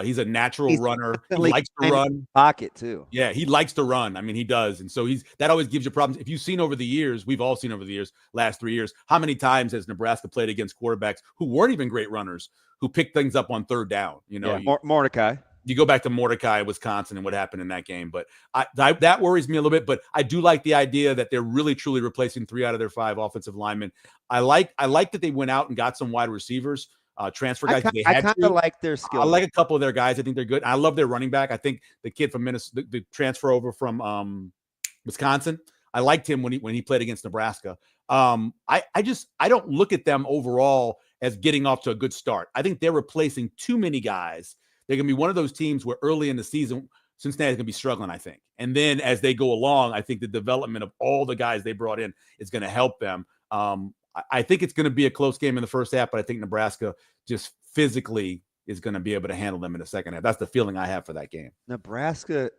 He's a natural runner. He likes to run. Pocket too. Yeah, he likes to run. I mean, he does, and so that always gives you problems. If you've seen over the years, we've all seen over the years, last 3 years, how many times has Nebraska played against quarterbacks who weren't even great runners, who picked things up on third down? Mordecai. You go back to Mordecai, Wisconsin, and what happened in that game. But that worries me a little bit. But I do like the idea that they're really, truly replacing 3 out of their 5 offensive linemen. I like that they went out and got some wide receivers. transfer guys. I kind of like their skill. I like a couple of their guys. I think they're good. I love their running back. I think the kid from Minnesota, the transfer over from Wisconsin, I liked him when he played against Nebraska. I don't look at them overall as getting off to a good start. I think they're replacing too many guys. They're going to be one of those teams where early in the season, Cincinnati's going to be struggling, I think. And then as they go along, I think the development of all the guys they brought in is going to help them. I think it's going to be a close game in the first half, but I think Nebraska just physically is going to be able to handle them in the second half. That's the feeling I have for that game. Nebraska,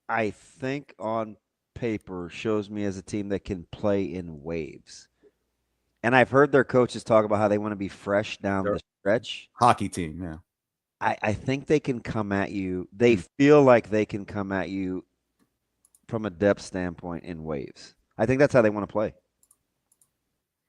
I think on paper, shows me as a team that can play in waves. And I've heard their coaches talk about how they want to be fresh down the stretch. Hockey team, yeah. I think they can come at you. They feel like they can come at you from a depth standpoint in waves. I think that's how they want to play.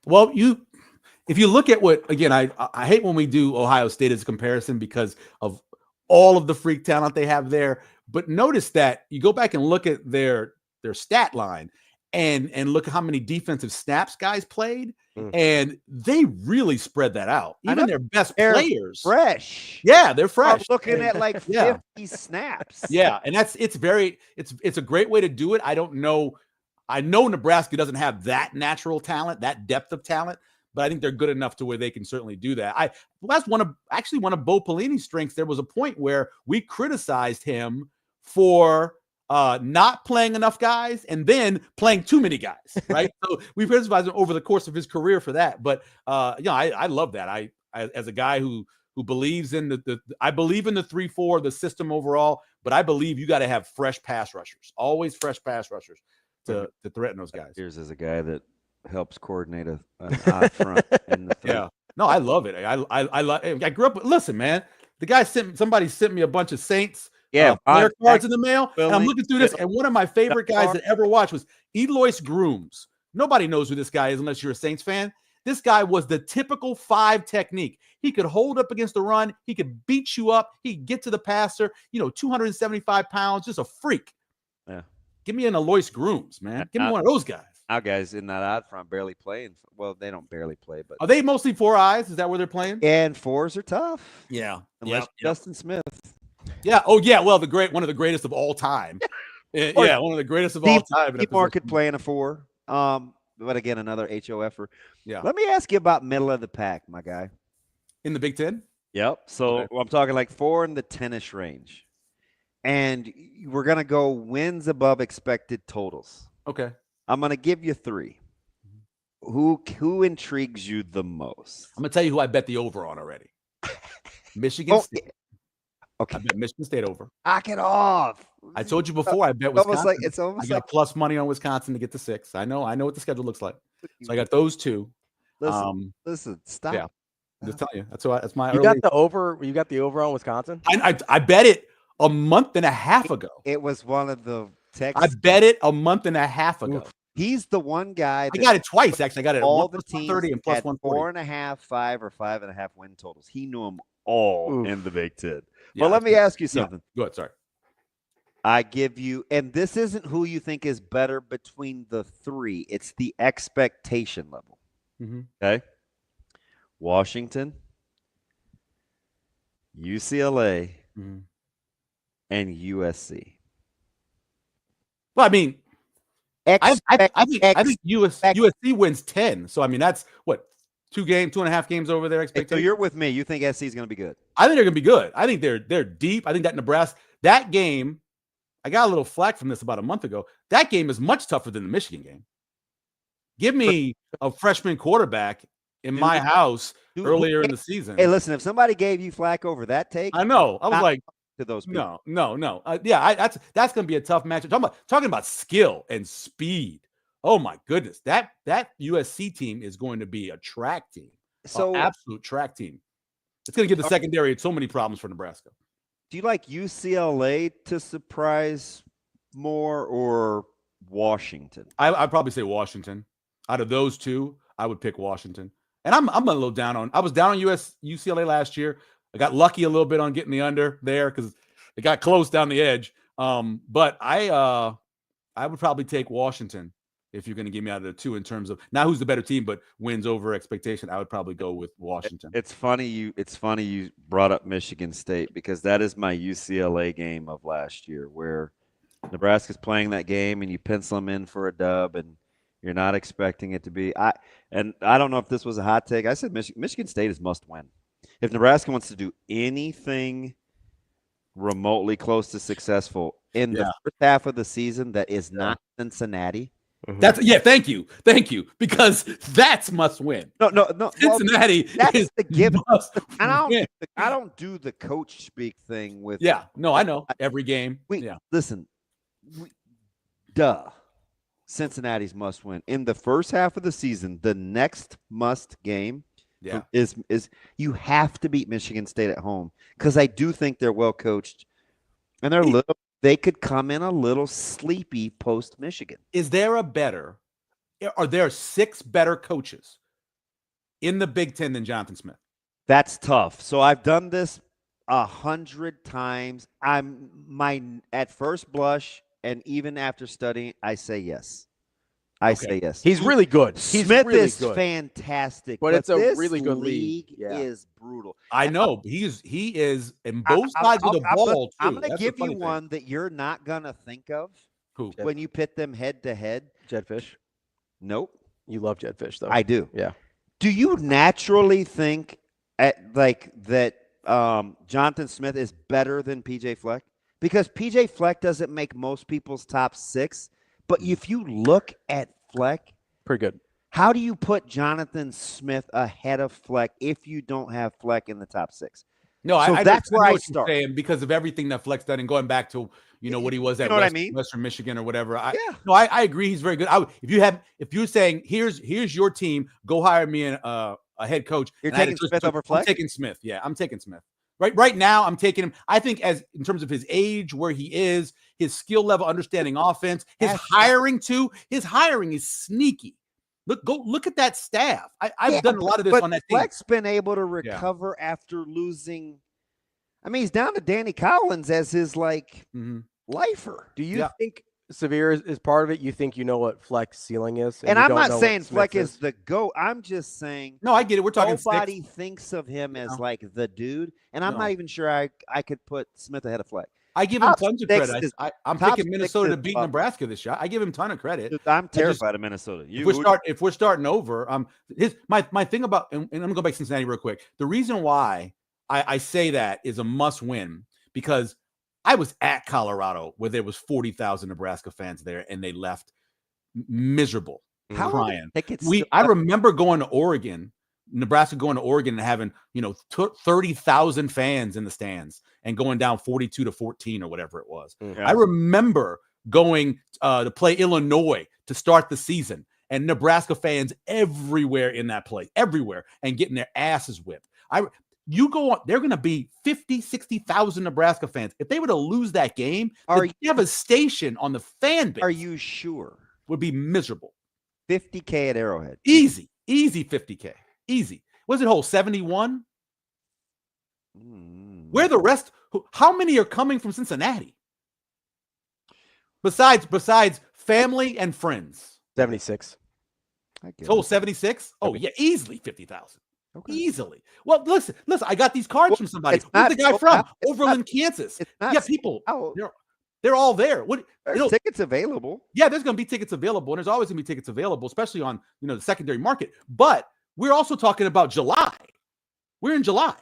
Well, if you look at what, again, I hate when we do Ohio State as a comparison because of all of the freak talent they have there. But notice that you go back and look at their stat line and look at how many defensive snaps guys played. And they really spread that out. Even their best players. Fresh. Yeah, they're fresh. I'm looking at like 50 snaps. Yeah, and it's a great way to do it. I don't know. I know Nebraska doesn't have that natural talent, that depth of talent, but I think they're good enough to where they can certainly do that. That's one of Bo Pelini's strengths. There was a point where we criticized him for not playing enough guys and then playing too many guys, right? So we've criticized him over the course of his career for that. But I love that. I as a guy who believes in I believe in the 3-4, the system overall, but I believe you got to have fresh pass rushers, always fresh pass rushers to threaten those guys. Here's as a guy that helps coordinate an odd front. Yeah. No, I love it. I grew up. Listen, man, the guy somebody sent me a bunch of Saints. Player cards in the mail, and I'm looking through this, and one of my favorite guys that ever watched was Elois Grooms. Nobody knows who this guy is unless you're a Saints fan. This guy was the typical 5 technique. He could hold up against the run. He could beat you up. He could get to the passer. 275 pounds, just a freak. Yeah. Give me an Elois Grooms, man. Give me one of those guys. Our guys in that odd front barely play. Well, they don't barely play, but are they mostly 4 eyes? Is that where they're playing? And 4s are tough. Yeah. Unless Justin Smith. Yeah. Oh, yeah. Well, one of the greatest of all time. Yeah, one of the greatest of all time. Steve could play in a 4. But again, another HOFer. Yeah. Let me ask you about middle of the pack, my guy. In the Big Ten? Yep. So I'm talking like 4 in the 10-ish range. And we're going to go wins above expected totals. Okay. I'm going to give you 3. Who intrigues you the most? I'm going to tell you who I bet the over on already. Michigan State. Okay. I bet Michigan State over. Knock it off. I told you before I bet Wisconsin. It's almost I got plus money on Wisconsin to get to 6. I know what the schedule looks like. So I got those 2. Listen, stop. Yeah. I'm just telling you. That's my You got the over on Wisconsin? I bet it a month and a half ago. It was one of the texts. I bet it a month and a half ago. He's the one guy that I got it twice, actually. I got it all at the teams 130 and plus at 140. 4.5, 5, or 5.5 win totals. He knew them all in the Big Ten. Yeah, But let me ask you something. Go ahead, sorry. I give you, and this isn't who you think is better between the 3. It's the expectation level. Mm-hmm. Okay. Washington, UCLA, and USC. Well, I mean, I think USC wins 10. So I mean, that's what 2.5 games over their expectation. So you're with me. You think SC is going to be good? I think they're going to be good. I think they're deep. I think that Nebraska game. I got a little flack from this about a month ago. That game is much tougher than the Michigan game. Give me a freshman quarterback in my house earlier in the season. Hey, listen, if somebody gave you flack over that take, I know. I was like, to those people. No. That's going to be a tough matchup. Talking about skill and speed. Oh my goodness, that USC team is going to be a track team. So absolute track team. It's going to give the secondary so many problems for Nebraska. Do you like UCLA to surprise more or Washington? I'd probably say Washington. Out of those 2, I would pick Washington. And I'm a little down on. I was down on UCLA last year. I got lucky a little bit on getting the under there because it got close down the edge. But I would probably take Washington If you're going to give me out of the two in terms of not who's the better team, but wins over expectation, I would probably go with Washington. It's funny you brought up Michigan State because that is my UCLA game of last year where Nebraska's playing that game and you pencil them in for a dub and you're not expecting it to be. I don't know if this was a hot take. I said Michigan State is must win. If Nebraska wants to do anything remotely close to successful in the first half of the season that is not Cincinnati. That's thank you, because that's must win. No. Cincinnati That's is the given. I don't do the coach speak thing with. Yeah, no, I know every game. Listen, Cincinnati's must win in the first half of the season. The next must game, is you have to beat Michigan State at home because I do think they're well coached and they're little. They could come in a little sleepy post Michigan. Are there 6 better coaches in the Big Ten than Jonathan Smith? That's tough. So I've done this 100 times. At first blush, and even after studying, I say yes. I say yes. He's really good. Smith really is good. fantastic, but it's a this really good league. Is brutal. I know he is in both sides of the ball. Too. I'm going to give you one that you're not going to think of. Who? When you pit them head to head. Jedfish. Nope. You love Jedfish, though. I do. Yeah. Do you naturally think that Jonathan Smith is better than PJ Fleck? Because PJ Fleck doesn't make most people's top 6. But if you look at Fleck, pretty good. How do you put Jonathan Smith ahead of Fleck if you don't have Fleck in the top 6? No, so that's where I start. Saying because of everything that Fleck's done and going back to what he was at Western Michigan or whatever. I agree. He's very good. If you're saying here's your team, go hire me a head coach. You're taking Smith over Fleck? I'm taking Smith. Yeah, I'm taking Smith. Right now, I'm taking him. I think in terms of his age, where he is, his skill level, understanding offense, his hiring is sneaky. Look at that staff. I've done a lot of this on that team. Fleck's been able to recover after losing. I mean, he's down to Danny Collins as his lifer. Do you think Severe is part of it? You think you know what Fleck's ceiling is? And I'm not saying Fleck is the GOAT. I'm just saying. No, I get it. We're talking. Nobody thinks of him as the dude, and I'm not even sure I could put Smith ahead of Fleck. I give him tons of credit. I'm picking Minnesota to beat Nebraska this year. I give him a ton of credit. I'm terrified of Minnesota. If we're starting over, my thing about, and I'm gonna go back to Cincinnati real quick. The reason why I say that is a must win because I was at Colorado where there was 40,000 Nebraska fans there and they left miserable, crying. I remember going to Oregon, Nebraska going to Oregon and having 30,000 fans in the stands and going down 42-14 or whatever it was. Yeah. I remember going to play Illinois to start the season and Nebraska fans everywhere in that place, everywhere, and getting their asses whipped. You go on, they're going to be 50, 60,000 Nebraska fans. If they were to lose that game, the devastation on the fan base. Are you sure? Would be miserable. 50K at Arrowhead. Easy 50K. Easy. Was it whole 71? Where the rest? How many are coming from Cincinnati? Besides family and friends. 76. Total 76? Oh, yeah, easily 50,000. Okay. Easily. Well, listen. I got these cards from somebody. Where's the guy from? Overland, Kansas. People. They're all there. There's tickets available. Yeah, there's going to be tickets available, and there's always going to be tickets available, especially on the secondary market. But we're also talking about July. We're in July.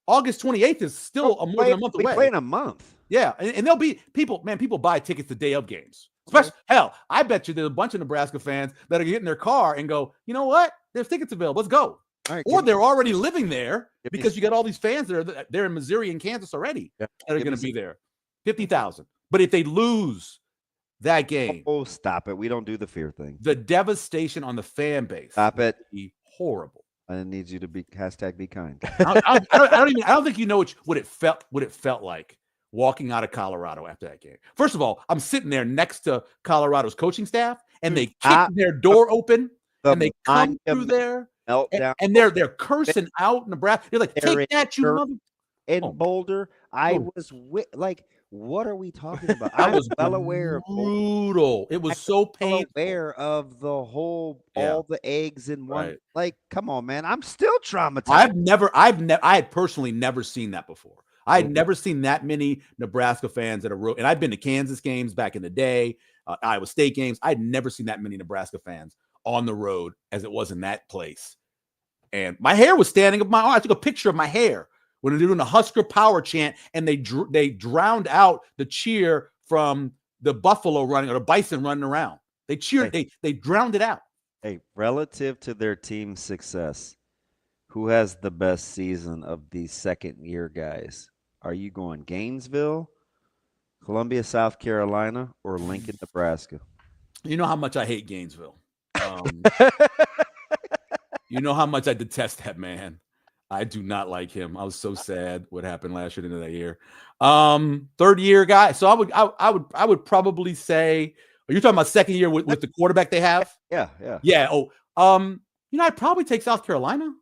August 28th is still more than a month away. We play in a month. Yeah, and there'll be people. Man, people buy tickets the day of games. Especially, hell, I bet you there's a bunch of Nebraska fans that are getting in their car and go, you know what? There's tickets available. Let's go. Right, or they're already living there because you got all these fans that they're in Missouri and Kansas already that are going to be there. 50,000. But if they lose that game, stop it! We don't do the fear thing. The devastation on the fan base. Stop it! Be horrible. I need you to be #be kind. I don't think you know what it felt like walking out of Colorado after that game. First of all, I'm sitting there next to Colorado's coaching staff, and they kick their door open, and they come through there. And they're cursing out Nebraska. They're like, take that, you mother. In Boulder, I was like, what are we talking about? I I'm was well aware of brutal. It was so painful. Aware of the whole, Yeah. all the eggs in one. Right. Like, come on, man. I'm still traumatized. I had personally never seen that before. I had never seen that many Nebraska fans at a road. And I've been to Kansas games back in the day, Iowa State games. I'd never seen that many Nebraska fans on the road as it was in that place. And my hair was standing up my arm. I took a picture of my hair when they were doing a Husker power chant, and they drowned out the cheer from the buffalo running or the bison running around. They cheered. They drowned it out. Hey, relative to their team's success, who has the best season of these second-year guys? Are you going Gainesville, Columbia, South Carolina, or Lincoln, Nebraska? You know how much I hate Gainesville. You know how much I detest that man. I do not like him. I was so sad what happened last year into that year. Third year guy. So I would probably say, are you talking about second year with the quarterback they have? Yeah. I'd probably take South Carolina.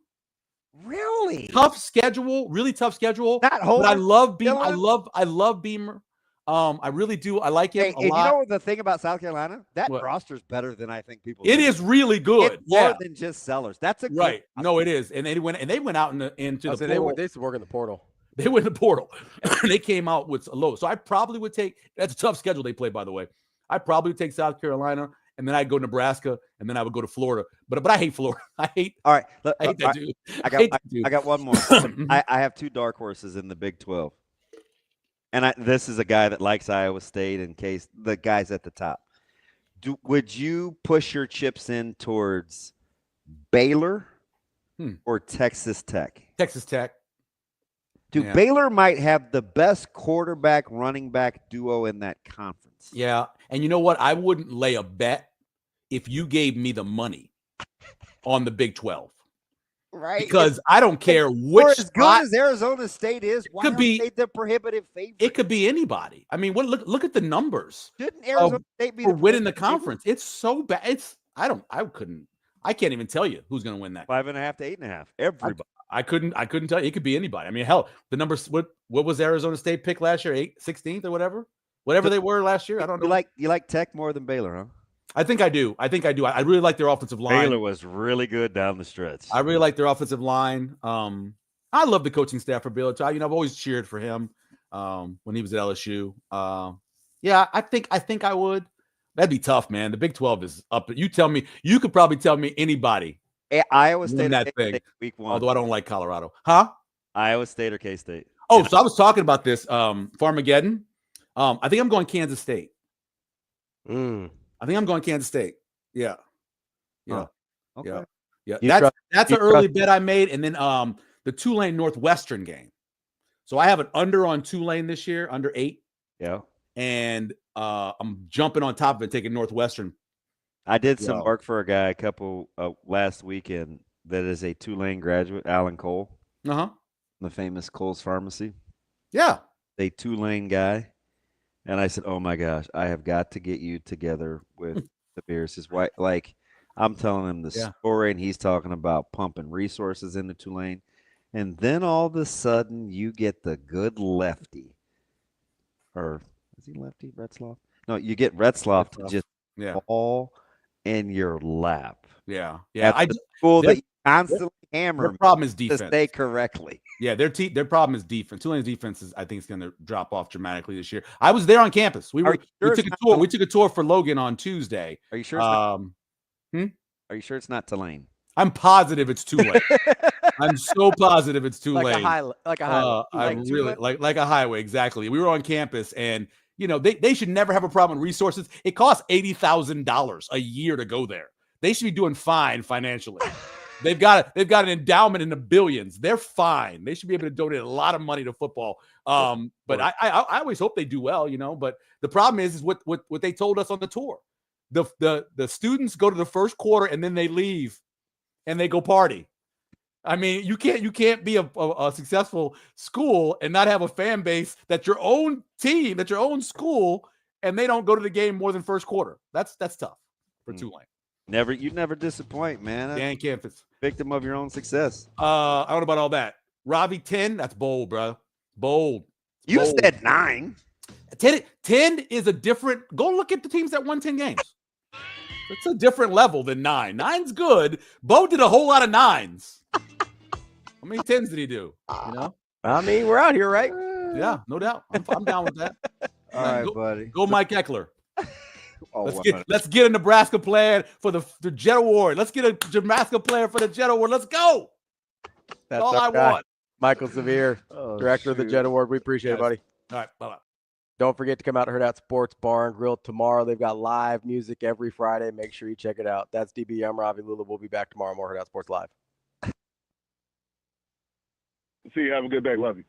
Really? Tough schedule, really tough schedule. But I love Beamer. I love Beamer. I really do. I like him a lot. You know the thing about South Carolina? That roster's better than I think people. It is really good. It's more than just sellers. That's a right. No, it is. And they went out into the portal. They used to work in the portal. They went in the portal. They came out with a low. So I probably would take. That's a tough schedule they play, by the way. I probably would take South Carolina, and then I'd go Nebraska, and then I would go to Florida. But I hate Florida. I hate that dude. I got one more. I have two dark horses in the Big 12. And this is a guy that likes Iowa State in case the guys at the top. Would you push your chips in towards Baylor or Texas Tech? Texas Tech. Dude, Baylor might have the best quarterback running back duo in that conference. Yeah. And you know what? I wouldn't lay a bet if you gave me the money on the Big 12. Right. Because I don't care which as good as Arizona State is, why are they the prohibitive favorite? It could be anybody. I mean, look at the numbers. Shouldn't Arizona State be for winning the conference? It's so bad. I can't even tell you who's going to win that. 5.5 to 8.5. Everybody. I couldn't tell you. It could be anybody. I mean, hell, the numbers. What was Arizona State pick last year? 16th or whatever they were last year. I don't know. You like Tech more than Baylor, huh? I think I do. I really like their offensive line. Baylor was really good down the stretch. I really like their offensive line. I love the coaching staff for Baylor. I've always cheered for him when he was at LSU. I think I would. That'd be tough, man. The Big 12 is up. You could probably tell me anybody. Iowa State that thing. Week 1. Although I don't like Colorado. Huh? Iowa State or K-State? Oh, so I was talking about this. Farmageddon. I think I'm going Kansas State. I think I'm going Kansas State. Yeah. Oh, okay. Yeah. That's an early bet I made. And then the Tulane Northwestern game. So I have an under on Tulane this year, under 8. Yeah. And I'm jumping on top of it, taking Northwestern. I did some work for a guy last weekend that is a Tulane graduate, Alan Cole. Uh-huh. The famous Cole's Pharmacy. Yeah. A Tulane guy. And I said, oh, my gosh, I have got to get you together with the Bears. His wife, I'm telling him the story, and he's talking about pumping resources into Tulane. And then all of a sudden, you get the good lefty. Or is he lefty, Retzloff? No, you get Retzloff to just fall in your lap. Yeah. At the school that you constantly hammer. Their problem is defense. To say correctly. Yeah, their problem is defense. Tulane's defense is, I think, is going to drop off dramatically this year. I was there on campus. We took a tour. We took a tour for Logan on Tuesday. Are you sure? Are you sure it's not Tulane? I'm positive it's Tulane. I'm so positive it's Tulane. Like a highway. I really like a highway. Exactly. We were on campus, and they should never have a problem with resources. It costs $80,000 a year to go there. They should be doing fine financially. They've got an endowment in the billions. They're fine. They should be able to donate a lot of money to football. But I always hope they do well, But the problem is what they told us on the tour. The students go to the first quarter and then they leave and they go party. I mean, you can't be a successful school and not have a fan base that's your own team, that's your own school, and they don't go to the game more than first quarter. That's tough for Tulane. You never disappoint, man. Dan campus. Victim of your own success. I don't know about all that. Ravi 10, that's bold, bro. Bold. You bold. said 9. 10 is a different. Go look at the teams that won 10 games. It's a different level than 9. 9's good. Bo did a whole lot of 9s. How many 10s did he do? You know? I mean, we're out here, right? Yeah, no doubt. I'm down with that. All right, buddy. Go Mike Eckler. Oh, Let's get a Nebraska player for the Jet Award. Let's get a Nebraska player for the Jet Award. Let's go. That's all I want. Michael Severe, director of the Jet Award. We appreciate it, buddy. All right, bye-bye. Don't forget to come out to Hurrdat Sports Bar and Grill tomorrow. They've got live music every Friday. Make sure you check it out. That's DB. I'm Ravi. Lulla. We'll be back tomorrow. More Hurrdat Sports Live. See you. Have a good day. Love you.